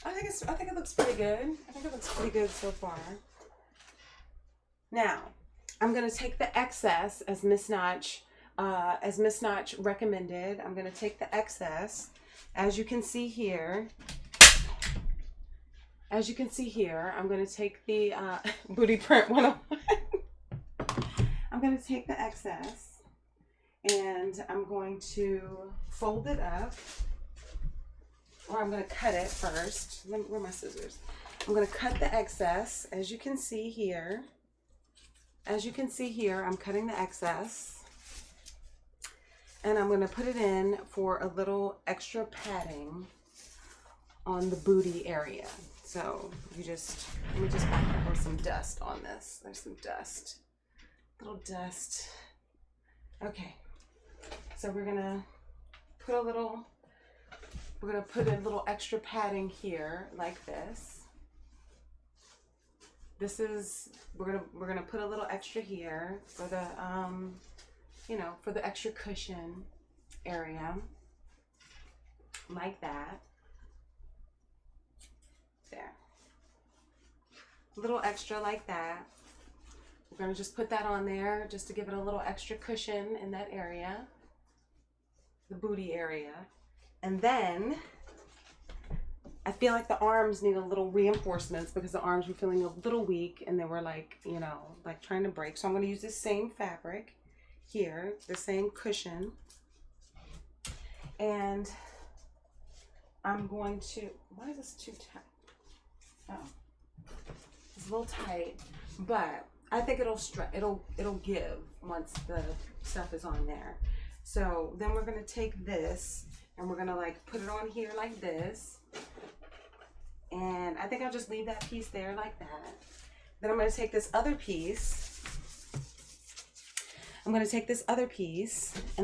I think it looks pretty good. I think it looks pretty good so far. Now, I'm gonna take the excess as Miss Notch recommended. I'm gonna take the excess. As you can see here, I'm gonna take the booty print 101. I'm gonna take the excess and I'm going to fold it up. Or I'm going to cut it first. Where are my scissors? I'm going to cut the excess. As you can see here, I'm cutting the excess. And I'm going to put it in for a little extra padding on the booty area. So let me just back up. There's some dust on this. There's some dust. Little dust. Okay. So we're going to put a little extra padding here like this. We're gonna put a little extra here for the for the extra cushion area like that. There. A little extra like that. We're gonna just put that on there just to give it a little extra cushion in that area, the booty area. And then I feel like the arms need a little reinforcements because the arms were feeling a little weak and they were like, like trying to break. So I'm going to use this same fabric here, the same cushion. And I'm going to, why is this too tight? Oh, it's a little tight, but I think it'll give once the stuff is on there. So then we're going to take this and we're gonna like put it on here like this. And I think I'll just leave that piece there like that. Then I'm gonna take this other piece. And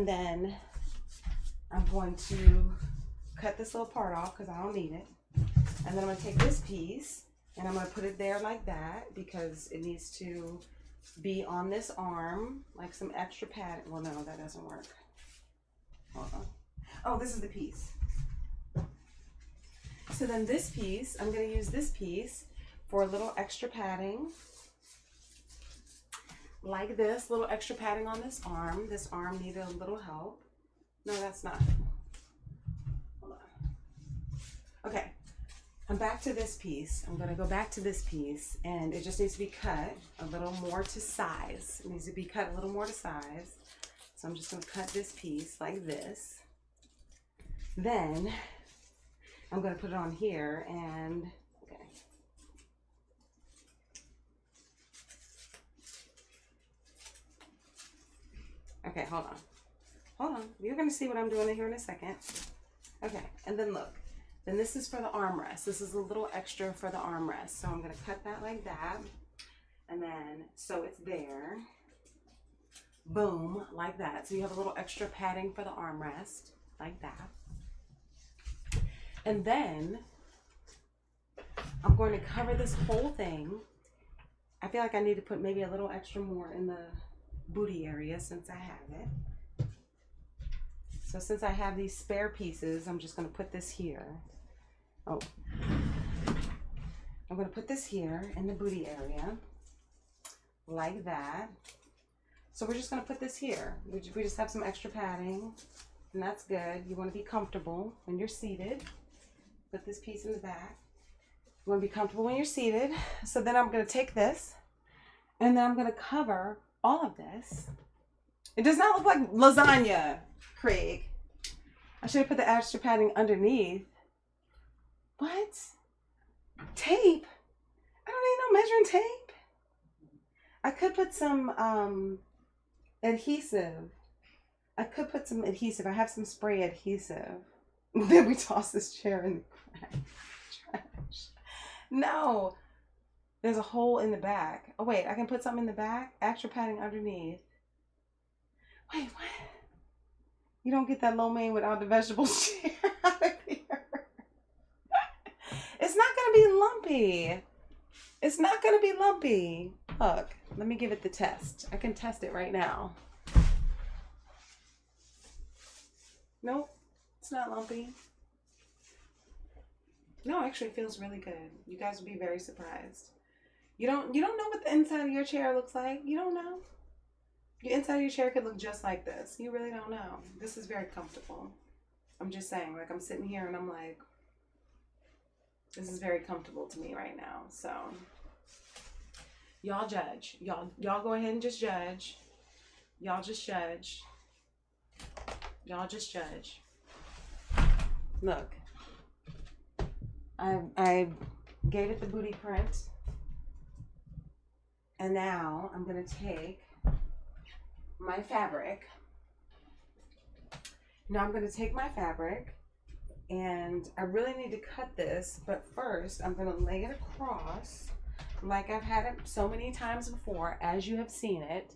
then I'm going to cut this little part off because I don't need it. And then I'm gonna take this piece and I'm gonna put it there like that because it needs to be on this arm, like some extra padding. Well, no, that doesn't work. Hold on. Oh, this is the piece. So then this piece, I'm going to use this piece for a little extra padding. Like this, little extra padding on this arm. This arm needed a little help. No, that's not. Hold on. Okay, I'm back to this piece. I'm going to go back to this piece and it just needs to be cut a little more to size. It needs to be cut a little more to size. So I'm just going to cut this piece like this. Then I'm going to put it on here and, okay, hold on. You're going to see what I'm doing here in a second. Okay, and then look, then this is for the armrest. This is a little extra for the armrest. So I'm going to cut that like that. And then, so it's there. Boom, like that. So you have a little extra padding for the armrest, like that. And then I'm going to cover this whole thing. I feel like I need to put maybe a little extra more in the booty area since I have it. So since I have these spare pieces, I'm just going to put this here. Oh, I'm going to put this here in the booty area like that. So we're just going to put this here. We just have some extra padding and that's good. You want to be comfortable when you're seated. Put this piece in the back. You want to be comfortable when you're seated. So then I'm going to take this and then I'm going to cover all of this. It does not look like lasagna, Craig. I should have put the extra padding underneath. What? Tape? I don't need no measuring tape. I could put some adhesive. I have some spray adhesive. Then we toss this chair in the trash. No. There's a hole in the back. Oh, wait. I can put something in the back? Extra padding underneath. Wait, what? You don't get that lo mein without the vegetables chair out of here. It's not going to be lumpy. It's not going to be lumpy. Look. Let me give it the test. I can test it right now. Nope, it's not lumpy. No, actually it feels really good. You guys will be very surprised. You don't know what the inside of your chair looks like. You don't know. Your inside of your chair could look just like this. You really don't know. This is very comfortable. I'm just saying, like, I'm sitting here and I'm like, this is very comfortable to me right now. So y'all judge. Y'all go ahead and just judge. Y'all just judge. Y'all just judge. Look. I gave it the booty print. And now I'm going to take my fabric. Now I'm going to take my fabric, and I really need to cut this, but first I'm going to lay it across like I've had it so many times before, as you have seen it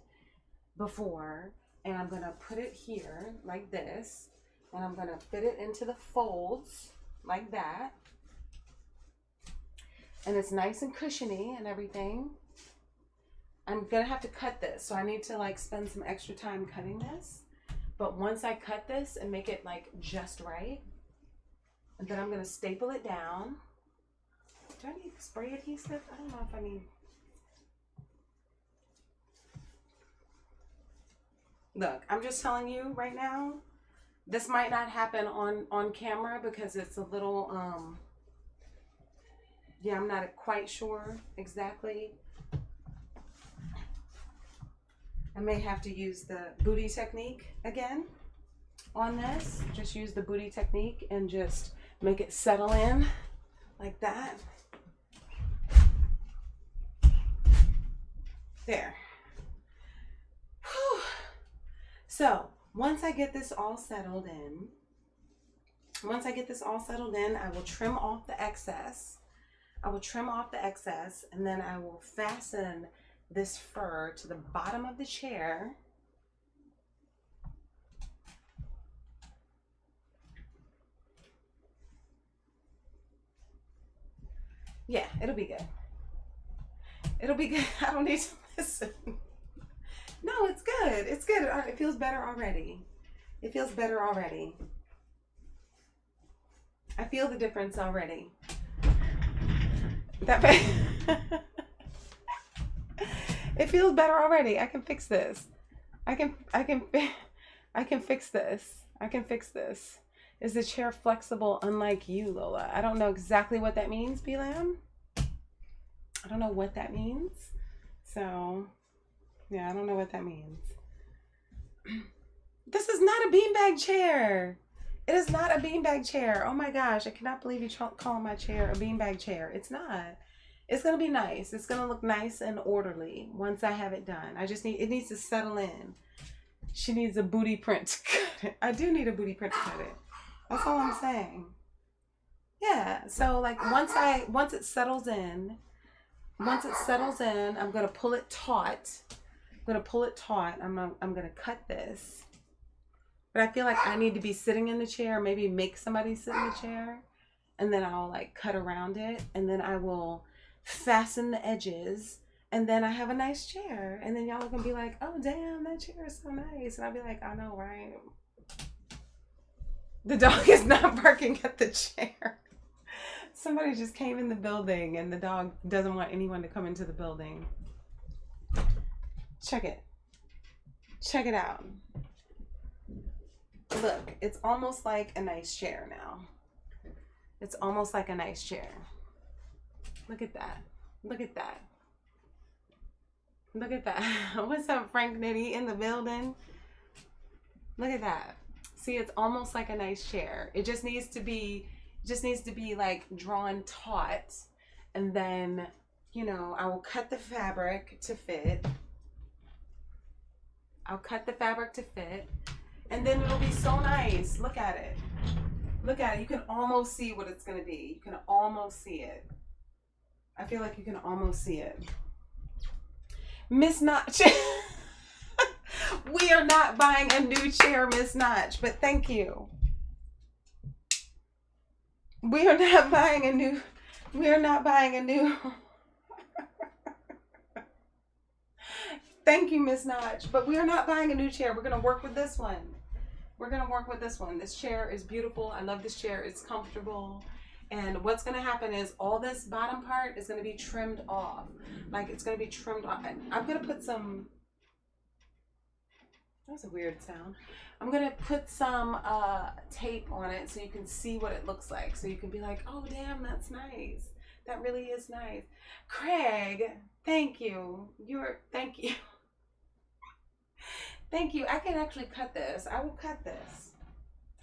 before. And I'm going to put it here like this, and I'm going to fit it into the folds like that. And it's nice and cushiony and everything. I'm gonna have to cut this, so I need to like spend some extra time cutting this. But once I cut this and make it like just right, and then I'm gonna staple it down. Do I need spray adhesive? I don't know if I need. Look, I'm just telling you right now, this might not happen on camera because it's a little yeah, I'm not quite sure exactly. I may have to use the booty technique again on this. Just use the booty technique and just make it settle in like that. There. Whew. So once I get this all settled in, I will trim off the excess. And then I will fasten this fur to the bottom of the chair. Yeah, it'll be good. It'll be good. I don't need to listen. No, it's good. It's good. It feels better already. It feels better already. I feel the difference already. It feels better already. I can fix this. I can fix this. I can fix this. Is the chair flexible unlike you, Lola? I don't know exactly what that means, B-Lam. I don't know what that means. So, yeah, I don't know what that means. This is not a beanbag chair. It is not a beanbag chair. Oh my gosh, I cannot believe you're calling my chair a beanbag chair. It's not. It's going to be nice. It's going to look nice and orderly once I have it done. It needs to settle in. She needs a booty print to cut it. I do need a booty print to cut it. That's all I'm saying. Yeah, so like once it settles in, I'm going to pull it taut. I'm going to cut this. But I feel like I need to be sitting in the chair, maybe make somebody sit in the chair, and then I'll like cut around it, and then I will fasten the edges, and then I have a nice chair. And then y'all are gonna be like, oh damn, that chair is so nice. And I'll be like, I know, right? The dog is not barking at the chair. Somebody just came in the building and the dog doesn't want anyone to come into the building. Check it out. Look, it's almost like a nice chair now. It's almost like a nice chair. Look at that. Look at that. Look at that. What's up, Frank Nitty in the building? Look at that. See, it's almost like a nice chair. It just needs to be like drawn taut. And then, you know, I will cut the fabric to fit. And then it'll be so nice. Look at it. Look at it. You can almost see what it's going to be. You can almost see it. I feel like you can almost see it. Miss Notch. We are not buying a new chair, Miss Notch, but thank you. We are not buying a new Thank you, Miss Notch. But we are not buying a new chair. We're going to work with this one. We're going to work with this one. This chair is beautiful. I love this chair. It's comfortable. And what's going to happen is all this bottom part is going to be trimmed off. Like, it's going to be trimmed off. I'm going to put some... That was a weird sound. I'm going to put some tape on it so you can see what it looks like. So you can be like, oh, damn, that's nice. That really is nice. Craig, thank you. Thank you. Thank you. I can actually cut this. I will cut this.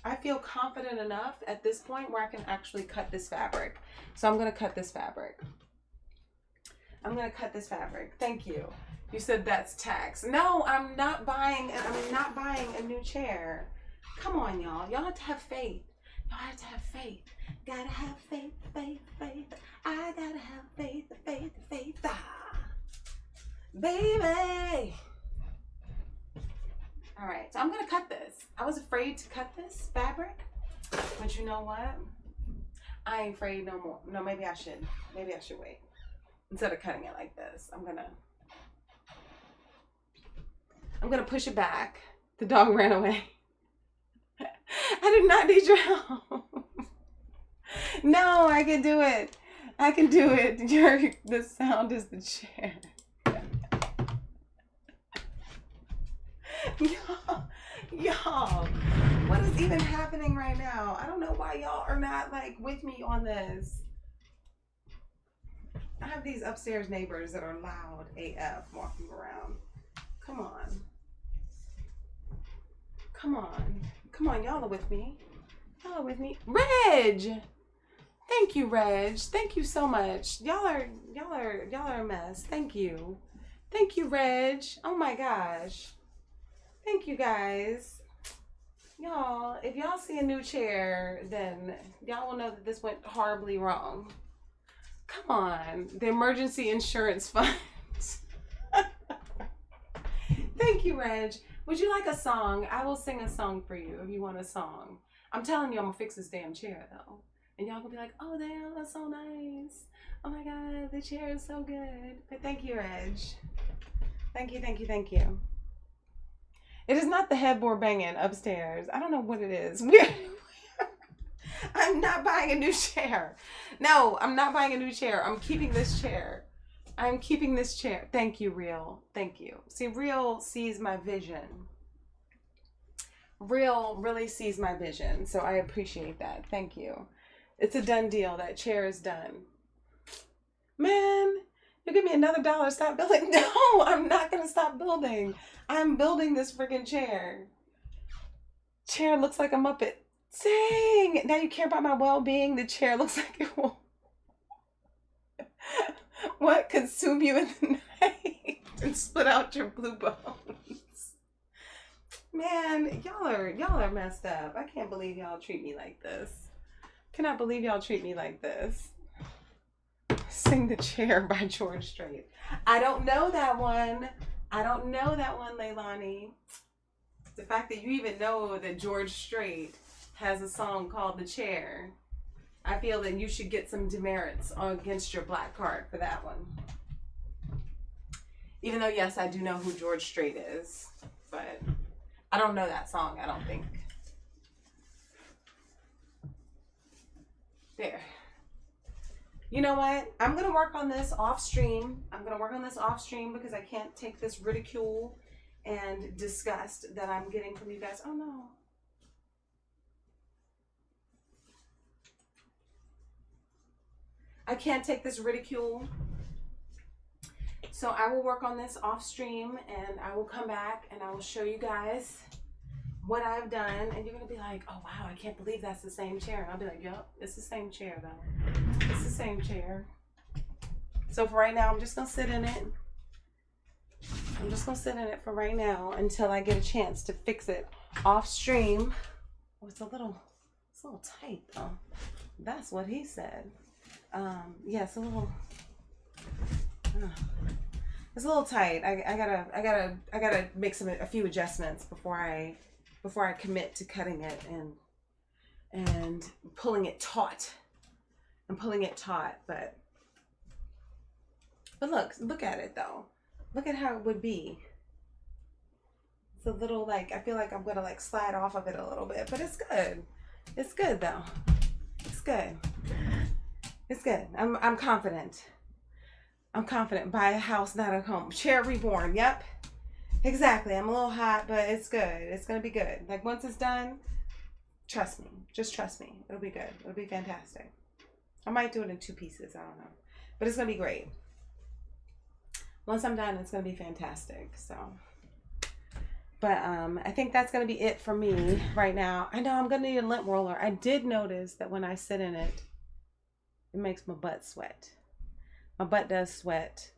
I feel confident enough at this point where I can actually cut this fabric. So I'm going to cut this fabric. I'm going to cut this fabric. Thank you. You said that's tax. No, I'm not buying a new chair. Come on, y'all. Y'all have to have faith. Y'all have to have faith. Gotta have faith, faith, faith. I gotta have faith, faith, faith. Ah. Baby. All right, so I'm gonna cut this. I was afraid to cut this fabric, but you know what? I ain't afraid no more. No, maybe I should. Maybe I should wait. Instead of cutting it like this, I'm gonna push it back. The dog ran away. I did not need your help. No, I can do it. I can do it. The sound is the chair. Y'all, what is even happening right now? I don't know why y'all are not like with me on this. I have these upstairs neighbors that are loud AF walking around. Come on. Come on. Come on, y'all are with me. Y'all are with me. Reg! Thank you, Reg. Thank you so much. Y'all are a mess. Thank you. Thank you, Reg. Oh my gosh. Thank you guys. Y'all, if y'all see a new chair, then y'all will know that this went horribly wrong. Come on. The emergency insurance fund. Thank you, Reg. Would you like a song? I will sing a song for you if you want a song. I'm telling you, I'm gonna fix this damn chair though. And y'all gonna be like, oh damn, that's so nice. Oh my God, the chair is so good. But thank you, Reg. Thank you, thank you, thank you. It is not the headboard banging upstairs. I don't know what it is. I'm not buying a new chair. No, I'm not buying a new chair. I'm keeping this chair. I'm keeping this chair. Thank you, Real. Thank you. See, Real sees my vision. Real really sees my vision. So I appreciate that. Thank you. It's a done deal. That chair is done. Man, you give me another $1, stop building. No, I'm not going to stop building. I'm building this freaking chair. Chair looks like a Muppet. Dang. Now you care about my well-being. The chair looks like it will what? Consume you in the night and split out your blue bones. Man, y'all are messed up. I can't believe y'all treat me like this. Cannot believe y'all treat me like this. Sing the Chair by George Strait. I don't know that one. I don't know that one, Leilani. The fact that you even know that George Strait has a song called The Chair, I feel that you should get some demerits against your black card for that one. Even though, yes, I do know who George Strait is, but I don't know that song, I don't think. There. You know what? I'm going to work on this off stream. I'm going to work on this off stream because I can't take this ridicule and disgust that I'm getting from you guys. Oh, no. I can't take this ridicule. So I will work on this off stream and I will come back and I will show you guys what I've done. And you're going to be like, oh, wow, I can't believe that's the same chair. And I'll be like, yup, it's the same chair, though. It's the same chair. So for right now, I'm just going to sit in it. I'm just going to sit in it for right now until I get a chance to fix it off stream. Oh, it's a little tight, though. That's what he said. Yeah, it's a little tight. I gotta make a few adjustments before I commit to cutting it and pulling it taut. But look at it though. Look at how it would be. It's a little like, I feel like I'm gonna like slide off of it a little bit, but it's good. It's good though. It's good. It's good. I'm confident. I'm confident. Buy a house, not a home. Chair reborn. Yep. Exactly. I'm a little hot, but it's good. It's gonna be good. Like once it's done, trust me. Just trust me. It'll be good. It'll be fantastic. I might do it in 2 pieces. I don't know. But it's gonna be great. Once I'm done, it's gonna be fantastic. So but I think that's gonna be it for me right now. I know I'm gonna need a lint roller. I did notice that when I sit in it, it makes my butt sweat. My butt does sweat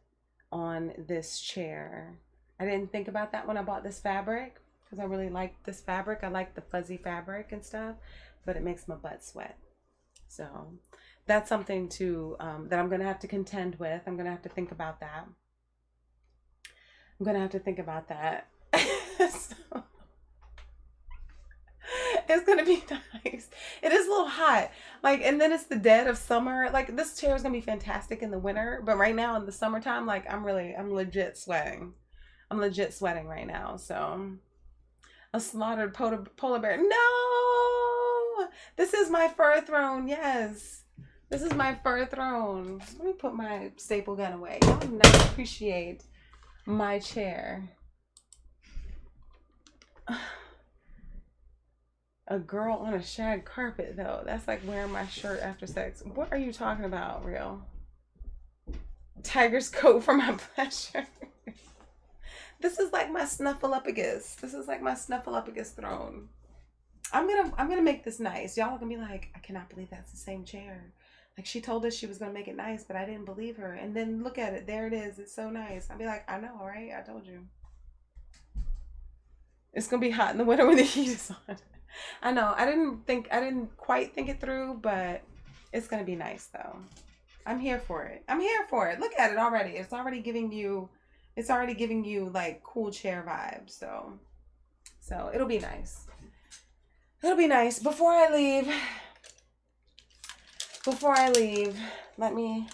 on this chair. I didn't think about that when I bought this fabric because I really like this fabric. I like the fuzzy fabric and stuff, but it makes my butt sweat. So that's something to that I'm gonna have to contend with. I'm gonna have to think about that. I'm gonna have to think about that. So, it's gonna be nice. It is a little hot, like, and then it's the dead of summer. Like this chair is gonna be fantastic in the winter, but right now in the summertime, like I'm legit sweating. I'm legit sweating right now. So a slaughtered polar bear. No, this is my fur throne. Yes, this is my fur throne. Let me put my staple gun away. Y'all do not appreciate my chair. A girl on a shag carpet, though. That's like wearing my shirt after sex. What are you talking about, real? Tiger's coat for my pleasure. This is like my snuffleupagus. This is like my snuffleupagus throne. I'm gonna make this nice. Y'all are gonna be like, I cannot believe that's the same chair. Like she told us she was gonna make it nice, but I didn't believe her. And then look at it. There it is. It's so nice. I'll be like, I know, right? I told you. It's gonna be hot in the winter when the heat is on. I know. I didn't quite think it through, but it's gonna be nice though. I'm here for it. I'm here for it. Look at it already. It's already giving you like cool chair vibes. So it'll be nice. It'll be nice. Before I leave, let me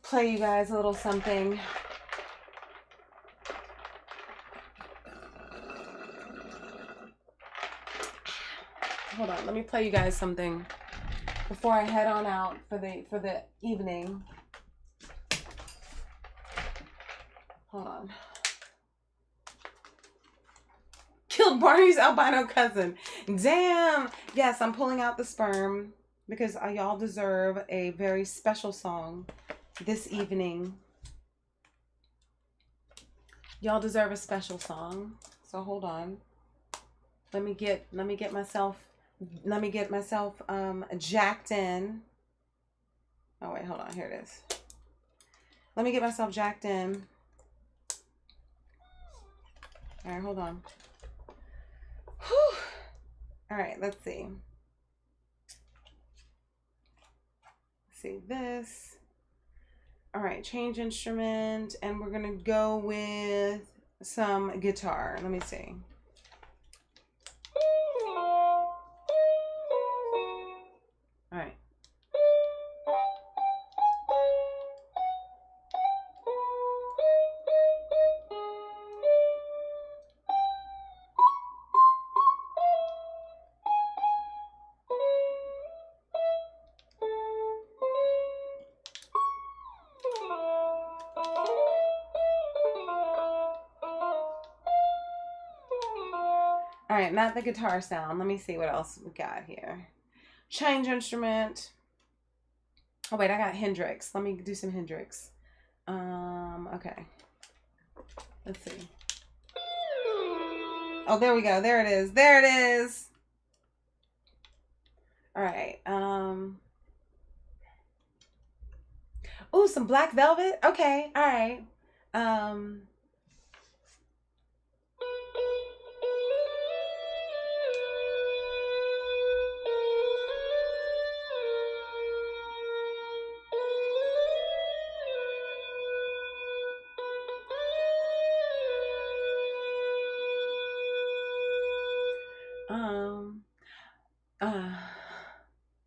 play you guys a little something. Hold on, let me play you guys something before I head on out for the evening. Hold on. Killed Barney's albino cousin. Damn. Yes, I'm pulling out the sperm because y'all deserve a very special song this evening. Y'all deserve a special song. So hold on. Let me get myself jacked in. Oh wait, hold on. Here it is. Let me get myself jacked in. All right, hold on. Whew. All right, let's see. Let's see this. All right, change instrument, and we're gonna go with some guitar. Let me see. All right. All right, not the guitar sound. Let me see what else we got here. Change instrument. Oh wait, I got Hendrix. Let me do some Hendrix. Okay. Let's see. Oh, there we go. There it is. There it is. All right. Oh, some Black Velvet. Okay. All right.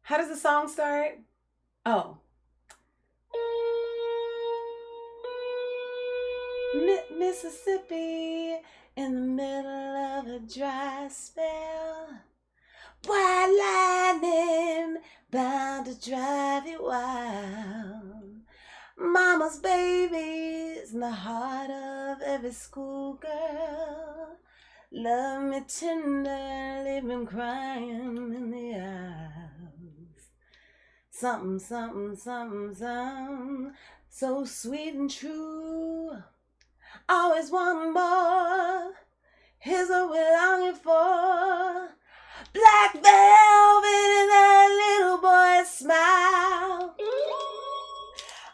How does the song start? Oh. Mississippi, in the middle of a dry spell. White lightning bound to drive you wild. Mama's baby's in the heart of every schoolgirl. Love me tender, leave him crying in the aisles. Something, something, something, something, so sweet and true. Always wanting more, here's what we're longing for. Black velvet in that little boy's smile.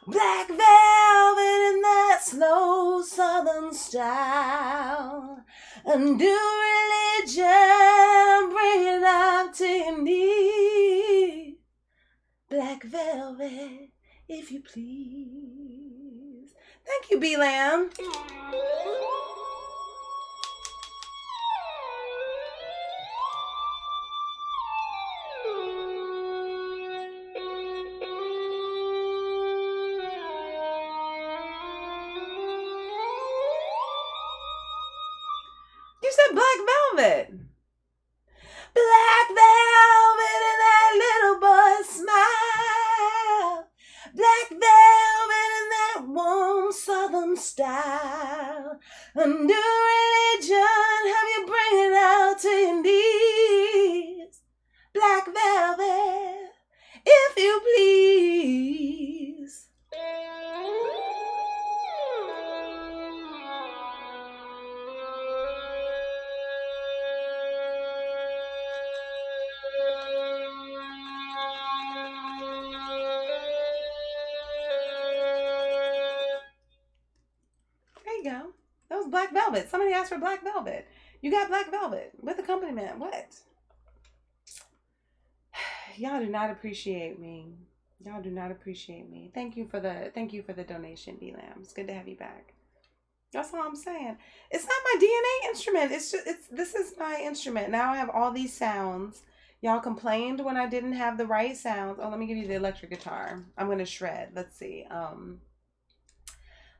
Black velvet in that slow southern style. A new religion, bring it up to your knees. Black velvet, if you please. Thank you, B-Lamb. You said black velvet. Black velvet in that little boy's smile. Black velvet in that warm southern style. A new religion, have you bring it out to your knees. Black velvet, if you please. Go. That was black velvet. Somebody asked for black velvet. You got black velvet with accompaniment. What? Y'all do not appreciate me. Y'all do not appreciate me. Thank you for the donation, D-Lamb. It's good to have you back. That's all I'm saying. It's not my DNA instrument. This is my instrument. Now I have all these sounds. Y'all complained when I didn't have the right sounds. Oh, let me give you the electric guitar. I'm gonna shred. Let's see.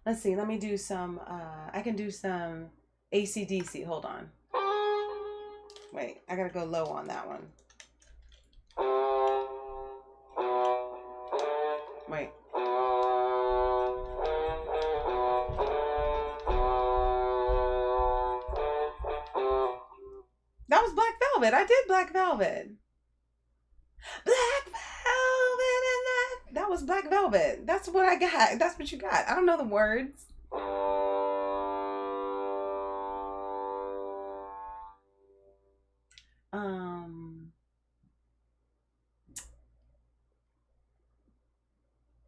Let me do some, I can do some AC/DC. Hold on. Wait, I gotta go low on that one. Wait. That was Black Velvet. I did Black Velvet. Black Velvet and that was Black Velvet. That's what I got. That's what you got. I don't know the words.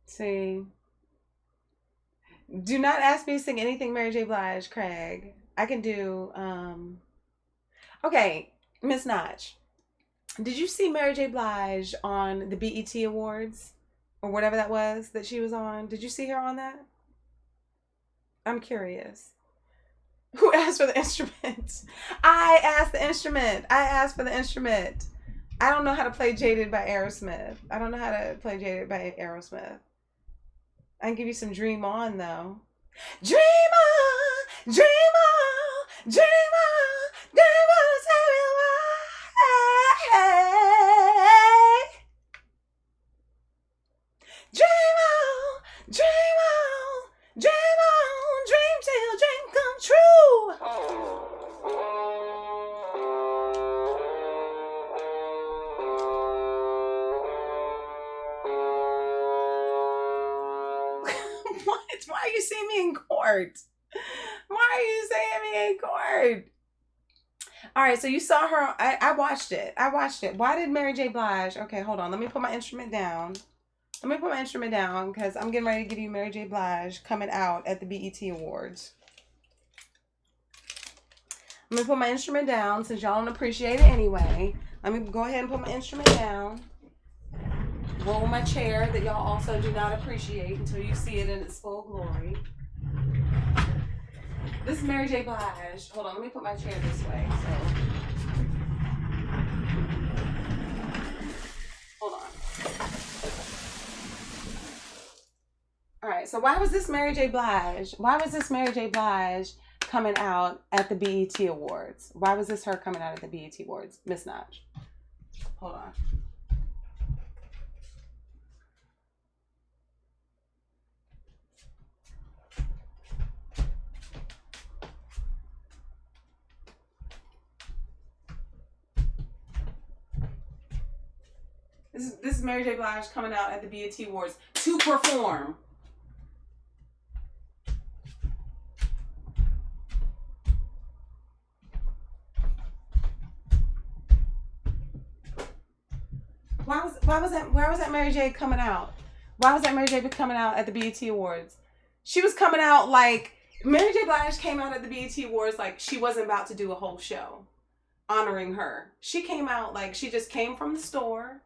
See. Do not ask me to sing anything Mary J. Blige, Craig. I can do, okay, Miss Notch. Did you see Mary J. Blige on the BET Awards? Or whatever that was that she was on? Did you see her on that? I'm curious. Who asked for the instrument? I asked the instrument. I asked for the instrument. I don't know how to play Jaded by Aerosmith. I don't know how to play Jaded by Aerosmith. I can give you some Dream On, though. Dream on, dream on, dream on, dream on, tell me why. Dream on, dream on, dream on, dream till dream come true. What? Why are you seeing me in court? Why are you saying me in court? All right, so you saw her. I watched it. I watched it. Why did Mary J. Blige? Okay, hold on. Let me put my instrument down. Let me put my instrument down because I'm getting ready to give you Mary J. Blige coming out at the BET Awards. I'm going to put my instrument down since y'all don't appreciate it anyway. Let me go ahead and put my instrument down. Roll my chair that y'all also do not appreciate until you see it in its full glory. This is Mary J. Blige. Hold on, let me put my chair this way. So, hold on. All right, so why was this Mary J. Blige? Why was this Mary J. Blige coming out at the BET Awards? Why was this her coming out at the BET Awards? Miss Notch. Hold on. This is Mary J. Blige coming out at the BET Awards to perform. Why was that Mary J. coming out? Why was that Mary J. coming out at the BET Awards? She was coming out like Mary J. Blige came out at the BET Awards like she wasn't about to do a whole show honoring her. She came out like she just came from the store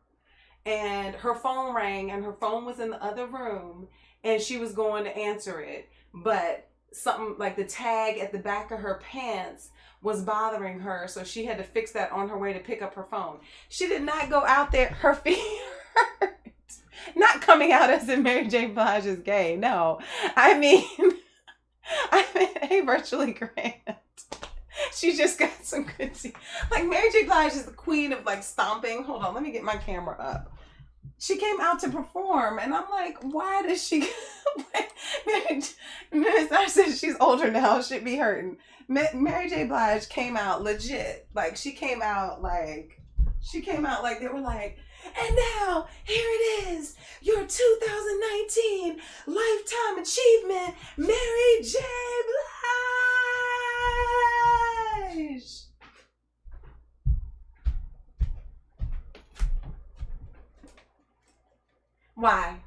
and her phone rang and her phone was in the other room and she was going to answer it. But something like the tag at the back of her pants was bothering her, so she had to fix that on her way to pick up her phone. She did not go out there, her feet hurt. Not coming out as in Mary J. Blige is gay, no. I mean, hey, Virtually Grant. She just got some good tea. Like, Mary J. Blige is the queen of, like, stomping. Hold on, let me get my camera up. She came out to perform, and I'm like, why does she... I said she's older now, should be hurting. Mary J. Blige came out legit. Like, she came out like they were like, and now, here it is, your 2019 Lifetime Achievement, Mary J. Blige. Why,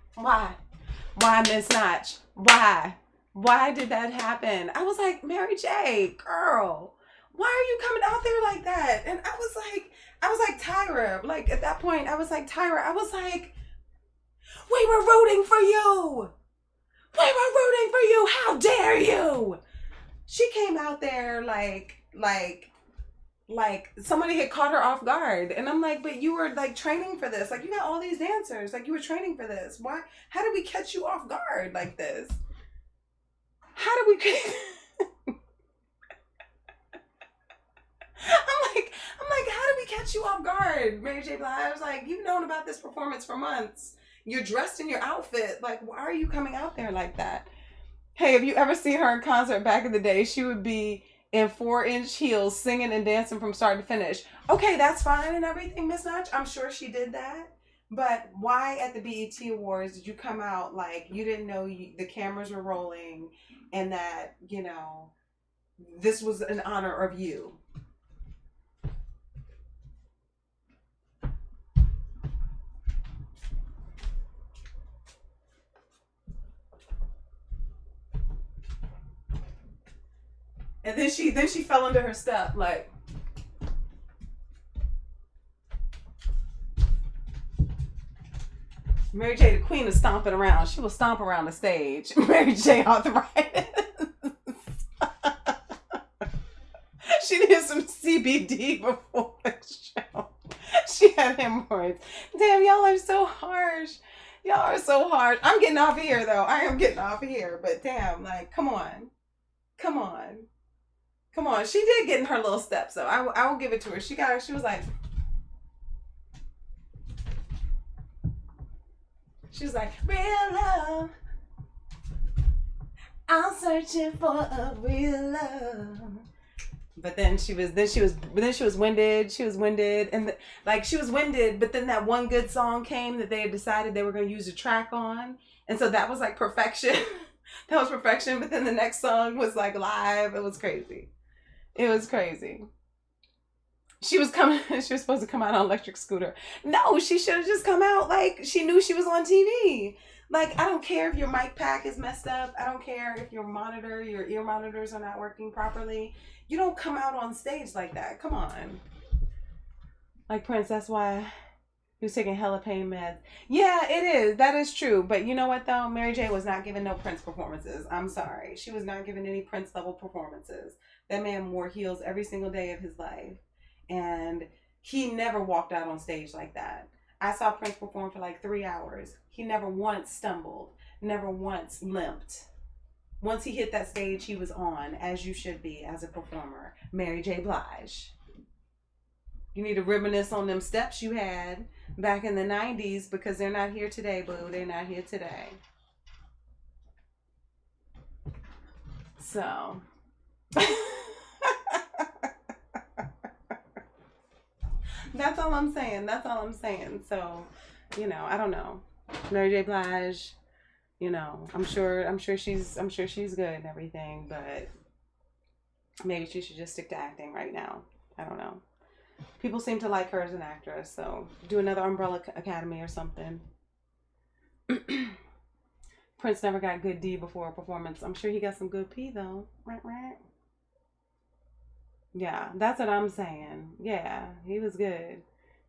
Miss Notch? Why did that happen? I was like, Mary J, girl, why are you coming out there like that? And I was like, Tyra, like at that point, I was like, Tyra, I was like, we were rooting for you. How dare you? She came out there like somebody had caught her off guard. And I'm like, but you were like training for this. Like, you got all these dancers. Like, you were training for this. Why? How did we catch you off guard like this? How did we... I'm like, how did we catch you off guard, Mary J. Blige? I was like, you've known about this performance for months. You're dressed in your outfit. Like, why are you coming out there like that? Hey, have you ever seen her in concert back in the day? She would be in 4-inch heels singing and dancing from start to finish. Okay, that's fine and everything, Miss Notch. I'm sure she did that. But why at the BET Awards did you come out like you didn't know the cameras were rolling and that, you know, this was an honor of you? And then she fell into her step, like. Mary J, the queen of stomping around. She will stomp around the stage. Mary J arthritis. She did some CBD before the show. She had hemorrhoids. Damn, y'all are so harsh. Y'all are so harsh. I'm getting off of here, though. I am getting off of here. But damn, like, come on. She did get in her little steps, though. I will give it to her. She was like... She was like, real love. I'm searching for a real love. But then she was winded. She was winded, and she was winded. But then that one good song came that they had decided they were going to use a track on, and so that was like perfection. That was perfection. But then the next song was like live. It was crazy. She was supposed to come out on electric scooter. No, she should have just come out like she knew she was on TV. Like, I don't care if your mic pack is messed up. I don't care if your ear monitors are not working properly. You don't come out on stage like that. Come on. Like Prince, that's why he was taking hella pain meds. Yeah, it is. That is true. But you know what, though? Mary J was not giving no Prince performances. I'm sorry. She was not giving any Prince level performances. That man wore heels every single day of his life. And he never walked out on stage like that. I saw Prince perform for like 3 hours. He never once stumbled, never once limped. Once he hit that stage, he was on, as you should be as a performer. Mary J. Blige. You need to reminisce on them steps you had back in the 90s because they're not here today, boo. They're not here today. So. That's all I'm saying. That's all I'm saying. So, you know, I don't know. Mary J. Blige, you know, I'm sure she's good and everything, but maybe she should just stick to acting right now. I don't know. People seem to like her as an actress, so do another Umbrella Academy or something. Prince never got good D before a performance. I'm sure he got some good P though. Right. Yeah, that's what I'm saying. Yeah, he was good.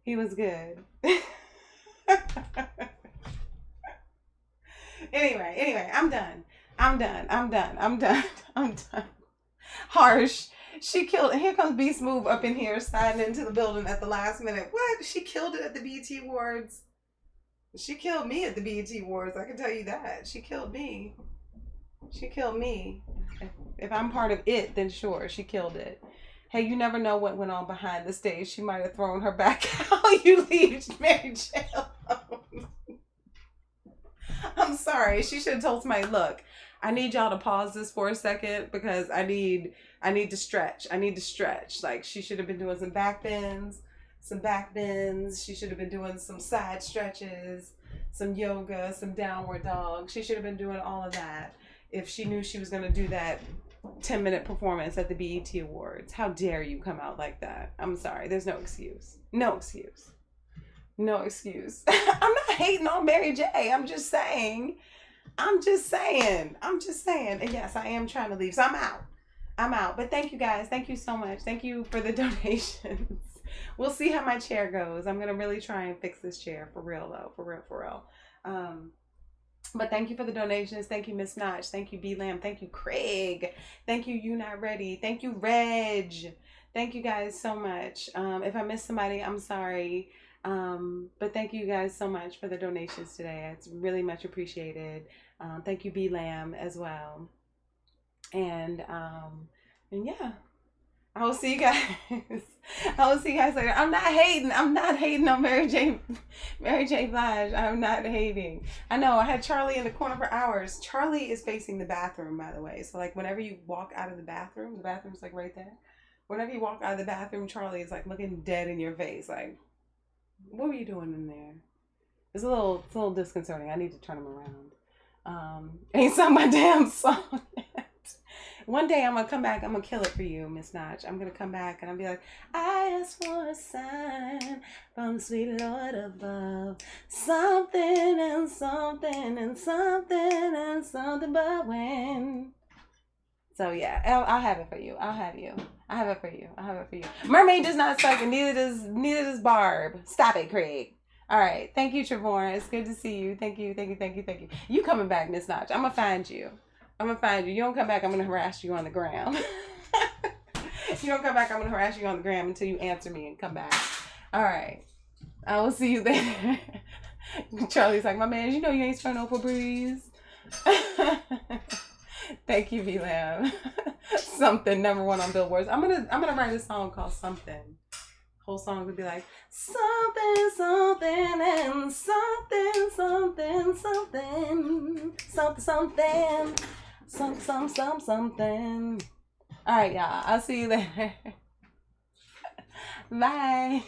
He was good. Anyway, I'm done. Harsh. She killed it. Here comes Beast Move up in here, sliding into the building at the last minute. What? She killed it at the BET Awards. She killed me at the BET Awards. I can tell you that. She killed me. If I'm part of it, then sure, she killed it. Hey, you never know what went on behind the stage. She might have thrown her back out. You leave Mary J alone. I'm sorry. She should have told somebody, look, I need y'all to pause this for a second because I need to stretch. Like, she should have been doing some back bends. She should have been doing some side stretches, some yoga, some downward dog. She should have been doing all of that if she knew she was going to do that 10-minute performance at the BET Awards. How dare you come out like that? I'm sorry. There's no excuse. No excuse. I'm not hating on Mary J. I'm just saying. And yes, I am trying to leave. So I'm out. But thank you guys. Thank you so much. Thank you for the donations. We'll see how my chair goes. I'm going to really try and fix this chair for real though. For real. But thank you for the donations. Thank you, Miss Notch. Thank you, B Lamb. Thank you, Craig. Thank you, You Not Ready. Thank you, Reg. Thank you guys so much. If I missed somebody, I'm sorry. But thank you guys so much for the donations today. It's really much appreciated. Thank you, B Lamb, as well. And yeah. I will see you guys. Later. I'm not hating on Mary J. Blige. I'm not hating. I know I had Charlie in the corner for hours. Charlie is facing the bathroom, by the way. So like whenever you walk out of the bathroom's like right there. Whenever you walk out of the bathroom, Charlie is like looking dead in your face. Like, what were you doing in there? It's a little disconcerting. I need to turn him around. Ain't sung my damn song. One day I'm going to come back. I'm going to kill it for you, Miss Notch. I'm going to come back and I'll be like, I asked for a sign from the sweet Lord above. Something and something and something and something but when. So yeah, I'll have it for you. I have it for you. Mermaid does not suck and neither does Barb. Stop it, Craig. All right. Thank you, Trevor. It's good to see you. Thank you. You coming back, Miss Notch. I'm going to find you. You don't come back, I'm going to harass you on the gram. You don't come back, I'm going to harass you on the gram until you answer me and come back. All right. I will see you there. Charlie's like, my man, you know you ain't spraying no Febreze. Thank you, V-Lam. Something, #1 on Billboards. I'm gonna write a song called Something. Whole song would be like something, something, and something, something, something. All right, y'all. I'll see you later. Bye.